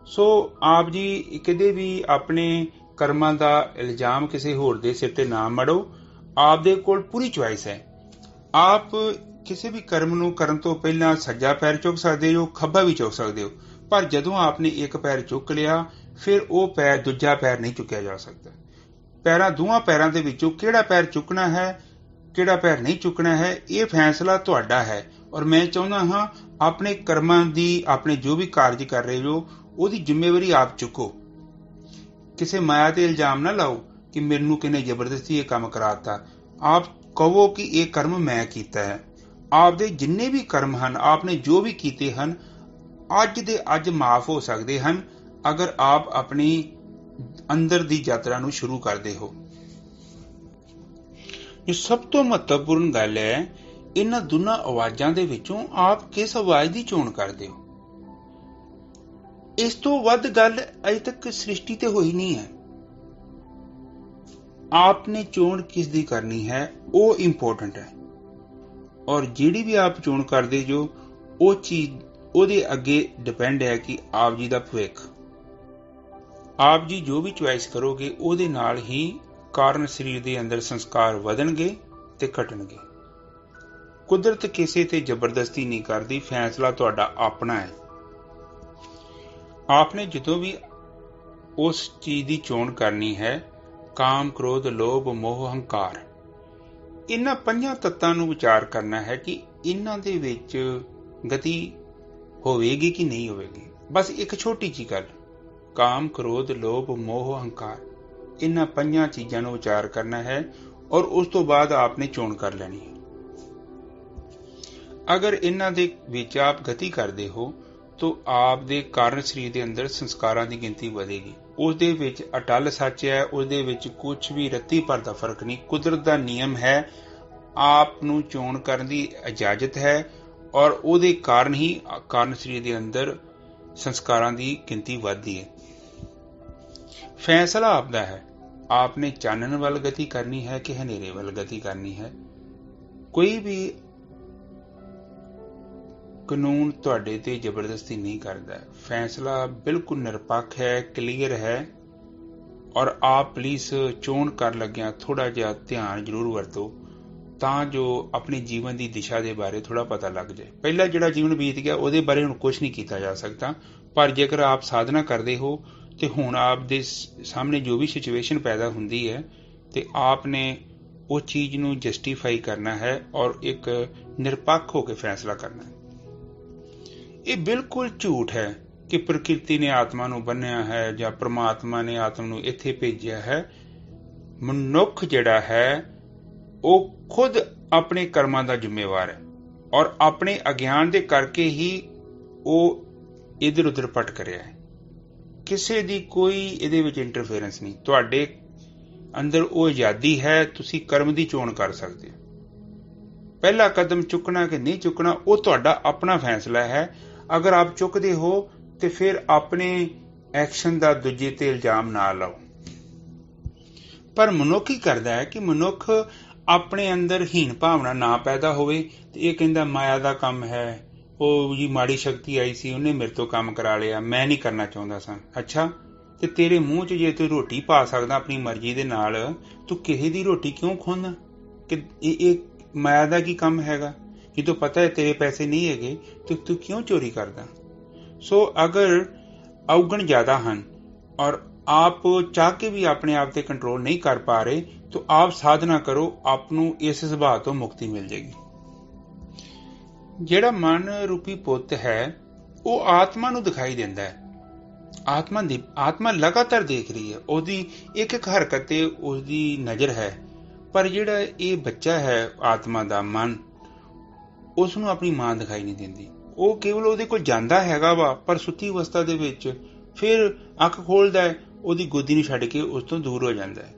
A: ਸੋ ਆਪ ਜੀ ਕਦੇ ਵੀ ਆਪਣੇ ਕਰਮਾਂ ਦਾ ਇਲਜ਼ਾਮ ਕਿਸੇ ਹੋਰ ਦੇ ਸਿਰ ਤੇ ਨਾ ਮੜੋ। ਆਪ ਦੇ ਕੋਲ ਪੂਰੀ ਚੁਆਇਸ ਹੈ। ਆਪ ਕਿਸੇ ਵੀ ਕਰਮ ਨੂੰ ਕਰਨ ਤੋਂ ਪਹਿਲਾਂ ਸੱਜਾ ਪੈਰ ਚੁੱਕ ਸਕਦੇ ਹੋ, ਖੱਬਾ ਵੀ ਚੁੱਕ ਸਕਦੇ ਹੋ, ਪਰ ਜਦੋਂ ਆਪਨੇ ਇੱਕ ਪੈਰ ਚੁੱਕ ਲਿਆ ਫਿਰ ਉਹ ਪੈਰ ਦੂਜਾ ਪੈਰ ਨਹੀਂ ਚੁੱਕਿਆ ਜਾ ਸਕਦਾ। ਦੋਵਾਂ ਪੈਰਾਂ ਦੇ ਵਿੱਚੋਂ ਕਿਹੜਾ ਪੈਰ ਚੁੱਕਣਾ ਹੈ, ਕਿਹੜਾ ਪੈਰ ਨਹੀਂ ਚੁੱਕਣਾ ਹੈ, ਇਹ ਫੈਸਲਾ ਤੁਹਾਡਾ ਹੈ। ਔਰ ਮੈਂ ਚਾਹੁੰਦਾ ਹਾਂ ਆਪਣੇ ਕਰਮਾਂ ਦੀ, ਆਪਣੇ ਜੋ ਵੀ ਕਾਰਜ ਕਰ ਰਹੇ ਹੋ ਉਹਦੀ ਜ਼ਿੰਮੇਵਾਰੀ ਆਪ ਚੁੱਕੋ। ਕਿਸੇ ਮਾਇਆ ਤੇ ਇਲਜ਼ਾਮ ਨਾ ਲਾਓ ਕਿ ਮੈਨੂੰ ਕਿਹਨੇ ਜ਼ਬਰਦਸਤੀ ਇਹ ਕੰਮ ਕਰਾਤਾ। ਆਪ ਕਹੋ ਕਿ ਇਹ ਕਰਮ ਮੈਂ ਕੀਤਾ ਹੈ। ਆਪਦੇ ਜਿੰਨੇ ਵੀ ਕਰਮ ਹਨ, ਆਪਨੇ ਜੋ ਵੀ ਕੀਤੇ ਹਨ, ਅੱਜ ਦੇ ਅੱਜ ਮਾਫ ਹੋ ਸਕਦੇ ਹਨ ਅਗਰ ਆਪ ਆਪਣੀ ਅੰਦਰ ਦੀ ਯਾਤਰਾ ਨੂੰ ਸ਼ੁਰੂ ਕਰਦੇ ਹੋ। ਜੋ ਸਭ ਤੋਂ ਮਹੱਤਵਪੂਰਨ ਗੱਲ ਹੈ, ਇਹਨਾਂ ਦੋਨਾਂ ਆਵਾਜ਼ਾਂ ਦੇ ਵਿੱਚੋਂ ਆਪ ਕਿਸ ਆਵਾਜ਼ ਦੀ ਚੋਣ ਕਰਦੇ ਹੋ। ਇਸ ਤੋਂ ਵੱਧ ਗੱਲ ਅਜੇ ਤੱਕ ਸ੍ਰਿਸ਼ਟੀ ਤੇ ਹੋਈ ਨਹੀਂ ਹੈ। ਆਪਨੇ ਚੋਣ ਕਿਸ ਦੀ ਕਰਨੀ ਹੈ ਉਹ ਇੰਪੋਰਟੈਂਟ ਹੈ। ਔਰ ਜਿਹੜੀ ਵੀ ਆਪ ਚੋਣ ਕਰਦੇ ਜੋ, ਉਹ ਚੀਜ਼ ਉਹਦੇ ਅੱਗੇ ਡਿਪੈਂਡ ਹੈ ਕਿ ਆਪ ਜੀ ਦਾ ਭਵਿੱਖ। ਆਪ ਜੀ ਜੋ ਵੀ ਚੁਆਇਸ ਕਰੋਗੇ ਉਹਦੇ ਨਾਲ ਹੀ ਕਾਰਨ ਸਰੀਰ ਦੇ ਅੰਦਰ ਸੰਸਕਾਰ ਵਧਣਗੇ ਤੇ ਘਟਣਗੇ। ਕੁਦਰਤ ਕਿਸੇ ਤੇ ਜ਼ਬਰਦਸਤੀ ਨਹੀਂ ਕਰਦੀ, ਫੈਸਲਾ ਤੁਹਾਡਾ ਆਪਣਾ ਹੈ। ਆਪਨੇ ਜਦੋਂ ਵੀ ਉਸ ਚੀਜ਼ ਦੀ ਚੋਣ ਕਰਨੀ ਹੈ, ਕਾਮ, ਕ੍ਰੋਧ, ਲੋਭ, ਮੋਹ, ਹੰਕਾਰ, ਇਹਨਾਂ ਪੰਜਾਂ ਤੱਤਾਂ ਨੂੰ ਵਿਚਾਰ ਕਰਨਾ ਹੈ ਕਿ ਇਹਨਾਂ ਦੇ ਵਿੱਚ ਗਤੀ ਹੋਵੇਗੀ ਕਿ ਨਹੀਂ ਹੋਵੇਗੀ। ਬਸ ਇੱਕ ਛੋਟੀ ਜਿਹੀ ਗੱਲ, ਕਾਮ, ਕ੍ਰੋਧ, ਲੋਭ, ਮੋਹ, ਹੰਕਾਰ, ਇਹਨਾਂ ਪੰਜਾਂ ਚੀਜ਼ਾਂ ਨੂੰ ਵਿਚਾਰ ਕਰਨਾ ਹੈ ਔਰ ਉਸ ਤੋਂ ਬਾਅਦ ਆਪਨੇ ਚੋਣ ਕਰ ਲੈਣੀ ਹੈ। ਅਗਰ ਇਹਨਾਂ ਦੇ ਵਿੱਚ ਆਪ ਗਤੀ ਕਰਦੇ ਹੋ ਤਾਂ ਆਪ ਦੇ ਕਾਰਨ ਸਰੀਰ ਦੇ ਅੰਦਰ ਸੰਸਕਾਰਾਂ ਦੀ ਗਿਣਤੀ ਵਧੇਗੀ। ਉਸ ਦੇ ਵਿੱਚ ਅਟਲ ਸੱਚ ਹੈ, ਉਸ ਦੇ ਵਿੱਚ ਕੁਝ ਵੀ ਰੱਤੀ ਭਰ ਦਾ ਫਰਕ ਨਹੀਂ। ਕੁਦਰਤ ਦਾ ਨਿਯਮ ਹੈ, ਆਪ ਨੂੰ ਚੋਣ ਕਰਨ ਦੀ ਇਜਾਜ਼ਤ ਹੈ ਔਰ ਉਹਦੇ ਕਾਰਨ ਹੀ ਕਾਰਨ ਸਰੀਰ ਦੇ ਅੰਦਰ ਸੰਸਕਾਰਾਂ ਦੀ ਗਿਣਤੀ ਵੱਧਦੀ ਹੈ। ਫੈਸਲਾ ਆਪਦਾ ਹੈ। ਆਪਨੇ ਚਾਨਣ ਵੱਲ ਗਤੀ ਕਰਨੀ ਹੈ ਕਿ ਹਨੇਰੇ ਵੱਲ ਗਤੀ ਕਰਨੀ ਹੈ। ਕੋਈ ਵੀ ਕਾਨੂੰਨ ਤੁਹਾਡੇ ਤੇ ਜ਼ਬਰਦਸਤੀ ਨਹੀਂ ਕਰਦਾ। ਫੈਸਲਾ ਬਿਲਕੁਲ ਨਿਰਪੱਖ ਹੈ, ਕਲੀਅਰ ਹੈ। ਔਰ ਆਪ ਪਲੀਜ਼ ਚੋਣ ਕਰ ਲੱਗਿਆ ਥੋੜਾ ਜਿਹਾ ਧਿਆਨ ਜ਼ਰੂਰ ਵਰਤੋ ਤਾਂ ਜੋ ਆਪਣੇ ਜੀਵਨ ਦੀ ਦਿਸ਼ਾ ਦੇ ਬਾਰੇ ਥੋੜਾ ਪਤਾ ਲੱਗ ਜਾਏ। ਪਹਿਲਾਂ ਜਿਹੜਾ ਜੀਵਨ ਬੀਤ ਗਿਆ ਉਹਦੇ ਬਾਰੇ ਹੁਣ ਕੁਝ ਨਹੀਂ ਕੀਤਾ ਜਾ ਸਕਦਾ, ਪਰ ਜੇਕਰ ਆਪ ਸਾਧਨਾ ਕਰਦੇ ਹੋ ਤੇ ਹੁਣ ਆਪ ਦੇ ਸਾਹਮਣੇ ਜੋ ਵੀ ਸਿਚੁਏਸ਼ਨ ਪੈਦਾ ਹੁੰਦੀ ਹੈ ਤੇ ਆਪ ਨੇ ਉਹ ਚੀਜ਼ ਨੂੰ ਜਸਟੀਫਾਈ ਕਰਨਾ ਹੈ ਔਰ ਇੱਕ ਨਿਰਪੱਖ ਹੋ ਕੇ ਫੈਸਲਾ ਕਰਨਾ ਹੈ। ਇਹ ਬਿਲਕੁਲ ਝੂਠ ਹੈ ਕਿ ਪ੍ਰਕਿਰਤੀ ਨੇ ਆਤਮਾ ਨੂੰ ਬੰਨਿਆ ਹੈ ਜਾਂ ਪ੍ਰਮਾਤਮਾ ਨੇ ਆਤਮਾ ਨੂੰ ਇੱਥੇ ਭੇਜਿਆ ਹੈ। ਮਨੁੱਖ ਜਿਹੜਾ ਹੈ ਉਹ ਖੁਦ ਆਪਣੇ ਕਰਮਾਂ ਦਾ ਜ਼ਿੰਮੇਵਾਰ ਹੈ ਔਰ ਆਪਣੇ ਅਗਿਆਨ ਦੇ ਕਰਕੇ ਹੀ ਉਹ ਇਧਰ ਉਧਰ ਭਟਕ ਰਿਹਾ ਹੈ। ਕਿਸੇ ਦੀ ਕੋਈ ਇਹਦੇ ਵਿੱਚ ਇੰਟਰਫੇਰੈਂਸ ਨਹੀਂ। ਤੁਹਾਡੇ ਅੰਦਰ ਉਹ ਆਜ਼ਾਦੀ ਹੈ, ਤੁਸੀਂ ਕਰਮ ਦੀ ਚੋਣ ਕਰ ਸਕਦੇ ਹੋ। ਪਹਿਲਾ ਕਦਮ ਚੁੱਕਣਾ ਕਿ ਨਹੀਂ ਚੁੱਕਣਾ ਉਹ ਤੁਹਾਡਾ ਆਪਣਾ ਫੈਸਲਾ ਹੈ। ਅਗਰ ਆਪ ਚੁੱਕਦੇ ਹੋ ਤੇ ਫਿਰ ਆਪਣੇ ਐਕਸ਼ਨ ਦਾ ਦੂਜੇ ਤੇ ਇਲਜ਼ਾਮ ਨਾ ਲਾਓ। ਪਰ ਮਨੁੱਖ ਹੀ ਕਰਦਾ ਹੈ ਕਿ ਮਨੁੱਖ ਆਪਣੇ ਅੰਦਰ ਹੀਨ ਭਾਵਨਾ ਨਾ ਪੈਦਾ ਹੋਵੇ ਤੇ ਇਹ ਕਹਿੰਦਾ ਮਾਇਆ ਦਾ ਕੰਮ ਹੈ, ਉਹ ਜੀ ਮਾੜੀ ਸ਼ਕਤੀ ਆਈ ਸੀ, ਉਹਨੇ ਮੇਰੇ ਤੋਂ ਕੰਮ ਕਰਾ ਲਿਆ, ਮੈਂ ਨਹੀਂ ਕਰਨਾ ਚਾਹੁੰਦਾ ਸਾਂ। ਅੱਛਾ, ਤੇ ਤੇਰੇ ਮੂੰਹ 'ਚ ਜੇ ਤੂੰ ਰੋਟੀ ਪਾ ਸਕਦਾ ਆਪਣੀ ਮਰਜ਼ੀ ਦੇ ਨਾਲ, ਤੂੰ ਕਿਸੇ ਦੀ ਰੋਟੀ ਕਿਉਂ ਖੋਹਦਾ? ਕਿ ਇਹ ਮਾਇਆ ਦਾ ਕੀ ਕੰਮ ਹੈਗਾ? ਜਦੋਂ ਪਤਾ ਹੈ ਤੇਰੇ ਪੈਸੇ ਨਹੀਂ ਹੈਗੇ ਤੇ ਤੂੰ ਕਿਉਂ ਚੋਰੀ ਕਰਦਾ? ਸੋ ਅਗਰ ਔਗਣ ਜ਼ਿਆਦਾ ਹਨ ਔਰ ਆਪ ਚਾਹ ਕੇ ਵੀ ਆਪਣੇ ਆਪ ਤੇ ਕੰਟਰੋਲ ਨਹੀਂ ਕਰ ਪਾ ਰਹੇ ਤਾਂ ਆਪ ਸਾਧਨਾ ਕਰੋ, ਆਪ ਨੂੰ ਇਸ ਸੁਭਾਅ ਤੋਂ ਮੁਕਤੀ ਮਿਲ ਜਾਏਗੀ। ਜਿਹੜਾ ਮਨ ਰੂਪੀ ਪੁੱਤ ਹੈ ਉਹ ਆਤਮਾ ਨੂੰ ਦਿਖਾਈ ਦਿੰਦਾ ਹੈ। ਆਤਮਾ ਲਗਾਤਾਰ ਦੇਖ ਰਹੀ ਹੈ, ਉਹਦੀ ਇੱਕ ਇੱਕ ਹਰਕਤ ਤੇ ਉਸਦੀ ਨਜ਼ਰ ਹੈ। ਪਰ ਜਿਹੜਾ ਇਹ ਬੱਚਾ ਹੈ ਆਤਮਾ ਦਾ ਮਨ, ਉਸ ਨੂੰ ਆਪਣੀ ਮਾਂ ਦਿਖਾਈ ਨਹੀਂ ਦਿੰਦੀ। ਉਹ ਕੇਵਲ ਉਹਦੇ ਕੋਲ ਜਾਂਦਾ ਹੈਗਾ ਵਾ, ਪਰ ਸੁੱਤੀ ਅਵਸਥਾ ਦੇ ਵਿੱਚ ਫਿਰ ਅੱਖ ਖੋਲਦਾ ਹੈ, ਉਹਦੀ ਗੋਦੀ ਨੂੰ ਛੱਡ ਕੇ ਉਸ ਤੋਂ ਦੂਰ ਹੋ ਜਾਂਦਾ ਹੈ।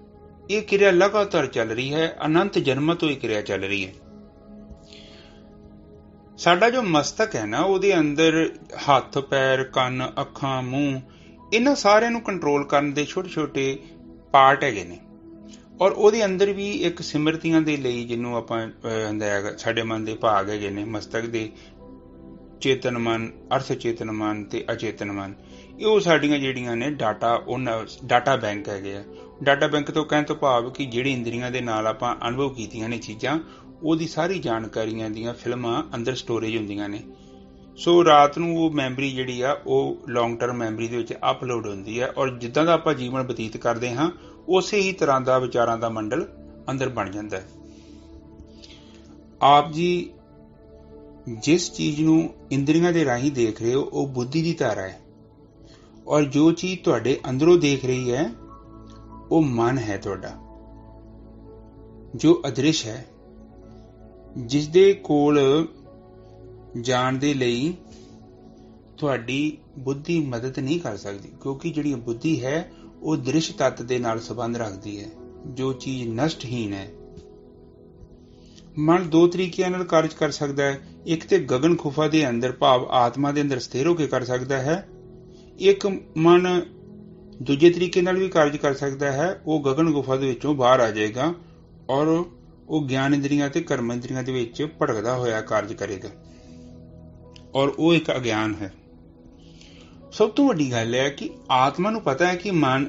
A: ਇਹ ਕਿਰਿਆ ਲਗਾਤਾਰ ਚੱਲ ਰਹੀ ਹੈ, ਅਨੰਤ ਜਨਮਾਂ ਤੋਂ ਇਹ ਕਿਰਿਆ ਚੱਲ ਰਹੀ ਹੈ। ਸਾਡਾ ਜੋ ਮਸਤਕ ਹੈ ਨਾ, ਉਹਦੇ ਅੰਦਰ ਹੱਥ, ਪੈਰ, ਕੰਨ, ਅੱਖਾਂ, ਮੂੰਹ, ਇਹਨਾਂ ਸਾਰਿਆਂ ਨੂੰ ਕੰਟਰੋਲ ਕਰਨ ਦੇ ਛੋਟੇ ਛੋਟੇ ਪਾਰਟ ਹੈਗੇ ਨੇ। ਔਰ ਉਹਦੇ ਅੰਦਰ ਵੀ ਇੱਕ ਸਿਮਰਤੀਆਂ ਦੇ ਲਈ, ਜਿਹਨੂੰ ਆਪਾਂ ਸਾਡੇ ਮਨ ਦੇ ਭਾਗ ਹੈਗੇ ਨੇ ਮਸਤਕ ਦੇ, ਚੇਤਨ ਮਨ, ਅਰਥ ਚੇਤਨ ਮਨ ਤੇ ਅਚੇਤਨ ਮਨ। ਇਹ ਸਾਡੀਆਂ ਜਿਹੜੀਆਂ ਨੇ ਡਾਟਾ ਬੈਂਕ ਹੈਗੇ ਆ। ਡਾਟਾ ਬੈਂਕ ਤੋਂ ਕਹਿਣ ਤੋਂ ਭਾਵ ਕਿ ਜਿਹੜੀ ਇੰਦਰੀਆਂ ਦੇ ਨਾਲ ਆਪਾਂ ਅਨੁਭਵ ਕੀਤੀਆਂ ਨੇ ਚੀਜ਼ਾਂ, ਉਹਦੀ ਸਾਰੀ ਜਾਣਕਾਰੀਆਂ ਦੀਆਂ ਫਿਲਮਾਂ ਅੰਦਰ ਸਟੋਰੇਜ ਹੁੰਦੀਆਂ ਨੇ। ਸੋ ਰਾਤ ਨੂੰ ਉਹ ਮੈਮਰੀ ਜਿਹੜੀ ਆ ਉਹ ਲੌਂਗ ਟਰਮ ਮੈਮਰੀ ਦੇ ਵਿੱਚ ਅਪਲੋਡ ਹੁੰਦੀ ਹੈ, ਔਰ ਜਿੱਦਾਂ ਦਾ ਆਪਾਂ ਜੀਵਨ ਬਤੀਤ ਕਰਦੇ ਹਾਂ ਉਸੇ ਹੀ ਤਰ੍ਹਾਂ ਦਾ ਵਿਚਾਰਾਂ ਦਾ ਮੰਡਲ ਅੰਦਰ ਬਣ ਜਾਂਦਾ ਹੈ। ਆਪ ਜੀ ਜਿਸ ਚੀਜ਼ ਨੂੰ ਇੰਦਰੀਆਂ ਦੇ ਰਾਹੀਂ ਦੇਖ ਰਹੇ ਹੋ ਉਹ ਬੁੱਧੀ ਦੀ ਧਾਰਾ ਹੈ, ਔਰ ਜੋ ਚੀਜ਼ ਤੁਹਾਡੇ ਅੰਦਰੋਂ ਦੇਖ ਰਹੀ ਹੈ ਉਹ ਮਨ ਹੈ ਤੁਹਾਡਾ, ਜੋ ਅਦ੍ਰਿਸ਼ ਹੈ, ਜਿਸ ਦੇ ਕੋਲ ਜਾਣ ਦੇ ਲਈ ਤੁਹਾਡੀ ਬੁੱਧੀ ਮਦਦ ਨਹੀਂ ਕਰ ਸਕਦੀ, ਕਿਉਂਕਿ ਜਿਹੜੀ ਬੁੱਧੀ ਹੈ ਉਹ ਦ੍ਰਿਸ਼ ਤੱਤ ਦੇ ਨਾਲ ਸੰਬੰਧ ਰੱਖਦੀ ਹੈ, ਜੋ ਚੀਜ਼ ਨਸ਼ਟਹੀਨ ਹੈ। ਮਨ ਦੋ ਤਰੀਕਿਆਂ ਨਾਲ ਕਾਰਜ ਕਰ ਸਕਦਾ ਹੈ। ਇੱਕ ਤੇ ਗਗਨ ਖੁਫਾ ਦੇ ਅੰਦਰ ਭਾਵ ਆਤਮਾ ਦੇ ਅੰਦਰ ਸਥਿਰ ਹੋ ਕੇ ਕਰ ਸਕਦਾ ਹੈ। ਇੱਕ ਮਨ ਦੂਜੇ ਤਰੀਕੇ ਨਾਲ ਵੀ ਕਾਰਜ ਕਰ ਸਕਦਾ ਹੈ, ਉਹ ਗਗਨ ਗੁਫਾ ਦੇ ਵਿੱਚੋਂ ਬਾਹਰ ਆ ਜਾਏਗਾ ਔਰ ਉਹ ਗਿਆਨ ਇੰਦਰੀਆਂ ਤੇ ਕਰਮ ਇੰਦਰੀਆਂ ਦੇ ਵਿੱਚ ਭਟਕਦਾ ਹੋਇਆ ਕਾਰਜ ਕਰੇਗਾ, ਔਰ ਉਹ ਇੱਕ ਅਗਿਆਨ ਹੈ। ਸਭ ਤੋਂ ਵੱਡੀ ਗੱਲ ਹੈ ਕਿ ਆਤਮਾ ਨੂੰ ਪਤਾ ਹੈ ਕਿ ਮਨ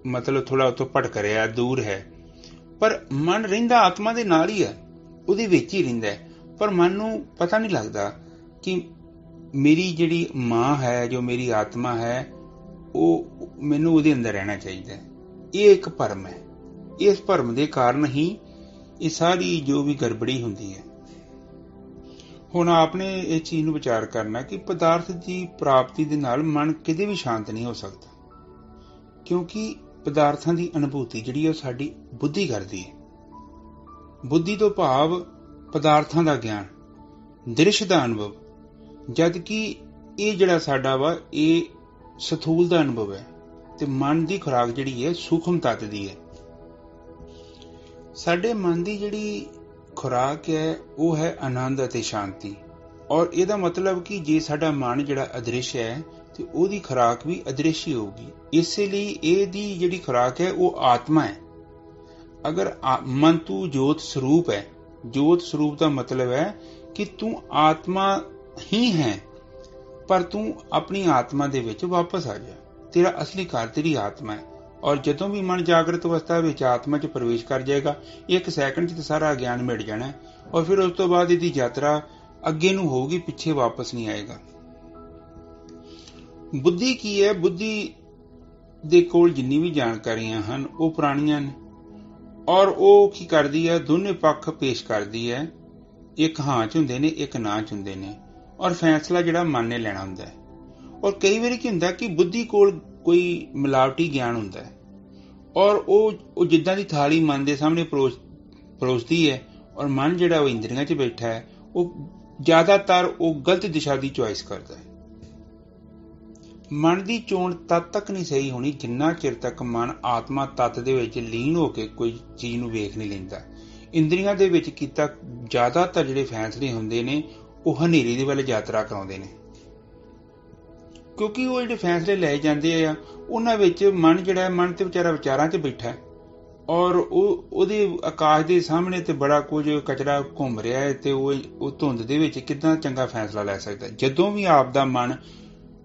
A: ਮਤਲਬ ਥੋੜਾ ਉੱਥੋਂ ਭਟਕ ਰਿਹਾ, ਦੂਰ ਹੈ, ਪਰ ਮਨ ਰਹਿੰਦਾ ਆਤਮਾ ਦੇ ਨਾਲ ਹੀ ਹੈ, ਉਹਦੇ ਵਿੱਚ ਹੀ ਰਹਿੰਦਾ ਹੈ। ਪਰ ਮਨ ਨੂੰ ਪਤਾ ਨਹੀਂ ਲੱਗਦਾ ਕਿ ਮੇਰੀ ਜਿਹੜੀ ਮਾਂ ਹੈ, ਜੋ ਮੇਰੀ ਆਤਮਾ ਹੈ, ਉਹ ਮੈਨੂੰ ਉਹਦੇ ਅੰਦਰ ਰਹਿਣਾ ਚਾਹੀਦਾ ਹੈ। ਇਹ ਇੱਕ ਭਰਮ ਹੈ। ਇਸ ਭਰਮ ਦੇ ਕਾਰਨ ਹੀ ਇਹ ਸਾਰੀ ਜੋ ਵੀ ਗੜਬੜੀ ਹੁੰਦੀ ਹੈ। ਹੁਣ ਆਪਨੇ ਇਹ ਚੀਜ਼ ਨੂੰ ਵਿਚਾਰ ਕਰਨਾ ਕਿ ਪਦਾਰਥ ਦੀ ਪ੍ਰਾਪਤੀ ਦੇ ਨਾਲ ਮਨ ਕਿਤੇ ਵੀ ਸ਼ਾਂਤ ਨਹੀਂ ਹੋ ਸਕਦਾ, ਕਿਉਂਕਿ ਪਦਾਰਥਾਂ ਦੀ ਅਨੁਭੂਤੀ ਜਿਹੜੀ ਉਹ ਸਾਡੀ ਬੁੱਧੀ ਕਰਦੀ ਹੈ। ਬੁੱਧੀ ਤੋਂ ਭਾਵ ਪਦਾਰਥਾਂ ਦਾ ਗਿਆਨ, ਦ੍ਰਿਸ਼ ਦਾ ਅਨੁਭਵ, ਜਦ ਕਿ ਇਹ ਜਿਹੜਾ ਸਾਡਾ ਵਾ ਇਹ ਸਥੂਲ ਦਾ ਅਨੁਭਵ ਹੈ ਤੇ ਮਨ ਦੀ ਖੁਰਾਕ ਜਿਹੜੀ ਹੈ ਸੂਖਮ ਤੱਤ ਦੀ ਹੈ। ਸਾਡੇ ਮਨ ਦੀ ਜਿਹੜੀ ਖੁਰਾਕ ਹੈ ਉਹ ਹੈ ਆਨੰਦ ਅਤੇ ਸ਼ਾਂਤੀ, ਔਰ ਇਹਦਾ ਮਤਲਬ ਕਿ ਜੇ ਸਾਡਾ ਮਨ ਜਿਹੜਾ ਅਦ੍ਰਿਸ਼ ਹੈ ਤੇ ਉਹਦੀ ਖੁਰਾਕ ਵੀ ਅਦ੍ਰਿਸ਼ ਹੀ ਹੋਊਗੀ। ਇਸੇ ਲਈ ਇਹਦੀ ਜਿਹੜੀ ਖੁਰਾਕ ਹੈ ਉਹ ਆਤਮਾ ਹੈ। ਅਗਰ ਮਨ ਤੂੰ ਜੋਤ ਸਰੂਪ ਹੈ, ਜੋਤ ਸਰੂਪ ਦਾ ਮਤਲਬ ਹੈ ਕਿ ਤੂੰ ਆਤਮਾ ਹੀ ਹੈ, ਪਰ ਤੂੰ ਆਪਣੀ ਆਤਮਾ ਦੇ ਵਿੱਚ ਵਾਪਸ ਆ ਜਾ। ਤੇਰਾ ਅਸਲੀ ਘਰ ਤੇਰੀ ਆਤਮਾ ਹੈ, ਔਰ ਜਦੋਂ ਵੀ ਮਨ ਜਾਗਰਤ ਅਵਸਥਾ ਵਿੱਚ ਆਤਮਾ 'ਚ ਪ੍ਰਵੇਸ਼ ਕਰ ਜਾਏਗਾ, 1 ਸੈਕਿੰਡ 'ਚ ਸਾਰਾ ਗਿਆਨ ਮਿਟ ਜਾਣਾ, ਔਰ ਫਿਰ ਉਸ ਤੋਂ ਬਾਅਦ ਇਹਦੀ ਯਾਤਰਾ ਅੱਗੇ ਨੂੰ ਹੋਊਗੀ, ਪਿੱਛੇ ਵਾਪਸ ਨਹੀਂ ਆਏਗਾ। ਬੁੱਧੀ ਕੀ ਹੈ? ਬੁੱਧੀ ਦੇ ਕੋਲ ਜਿੰਨੀ ਵੀ ਜਾਣਕਾਰੀਆਂ ਹਨ ਉਹ ਪੁਰਾਣੀਆਂ ਨੇ, ਔਰ ਉਹ ਕੀ ਕਰਦੀ ਹੈ? ਦੋਨੇ ਪੱਖ ਪੇਸ਼ ਕਰਦੀ ਹੈ। ਇੱਕ ਹਾਂ 'ਚ ਹੁੰਦੇ ਨੇ, ਇੱਕ ਨਾ 'ਚ ਹੁੰਦੇ ਨੇ, ਔਰ ਫੈਸਲਾ ਜਿਹੜਾ ਮਨ ਨੇ ਲੈਣਾ ਹੁੰਦਾ ਹੈ। ਔਰ ਕਈ ਵਾਰੀ ਕੀ ਹੁੰਦਾ ਕਿ ਬੁੱਧੀ ਕੋਲ ਕੋਈ ਮਿਲਾਵਟੀ ਗਿਆਨ ਹੁੰਦਾ ਹੈ, ਔਰ ਉਹ ਜਿੱਦਾਂ ਦੀ ਥਾਲੀ ਮਨ ਦੇ ਸਾਹਮਣੇ ਪਰੋਸਦੀ ਹੈ, ਔਰ ਮਨ ਜਿਹੜਾ ਉਹ ਇੰਦਰੀਆਂ 'ਚ ਬੈਠਾ ਹੈ ਉਹ ਜ਼ਿਆਦਾਤਰ ਉਹ ਗਲਤ ਦਿਸ਼ਾ ਦੀ ਚੁਆਇਸ ਕਰਦਾ ਹੈ। ਮਨ ਦੀ ਚੋਣ ਤਦ ਤੱਕ ਨਹੀਂ ਸਹੀ ਹੋਣੀ ਜਿੰਨਾ ਚਿਰ ਤੱਕ ਮਨ ਆਤਮਾ ਤੱਤ ਦੇ ਵਿੱਚ ਲੀਨ ਹੋ ਕੇ ਕੋਈ ਚੀਜ਼ ਨੂੰ ਵੇਖ ਨਹੀਂ ਲੈਂਦਾ। ਇੰਦਰੀਆਂ ਦੇ ਵਿੱਚ ਕੀਤਾ ਜ਼ਿਆਦਾਤਰ ਜਿਹੜੇ ਫੈਸਲੇ ਹੁੰਦੇ ਨੇ ਉਹ ਹਨੇਰੀ ਦੇ ਵੱਲ ਯਾਤਰਾ ਕਰਾਉਂਦੇ ਨੇ, ਕਿਉਂਕਿ ਉਹ ਜਿਹੜੇ ਫੈਸਲੇ ਲਏ ਜਾਂਦੇ ਆ ਉਹਨਾਂ ਵਿੱਚ ਮਨ ਜਿਹੜਾ ਮਨ ਤੇ ਵਿਚਾਰਾ ਵਿਚਾਰਾਂ 'ਚ ਬੈਠਾ ਔਰ ਉਹਦੇ ਆਕਾਸ਼ ਦੇ ਸਾਹਮਣੇ ਤੇ ਬੜਾ ਕੁਝ ਕਚਰਾ ਘੁੰਮ ਰਿਹਾ ਹੈ ਤੇ ਉਹ ਧੁੰਦ ਦੇ ਵਿੱਚ ਕਿੱਦਾਂ ਚੰਗਾ ਫੈਸਲਾ ਲੈ ਸਕਦਾ। ਜਦੋਂ ਵੀ ਆਪ ਦਾ ਮਨ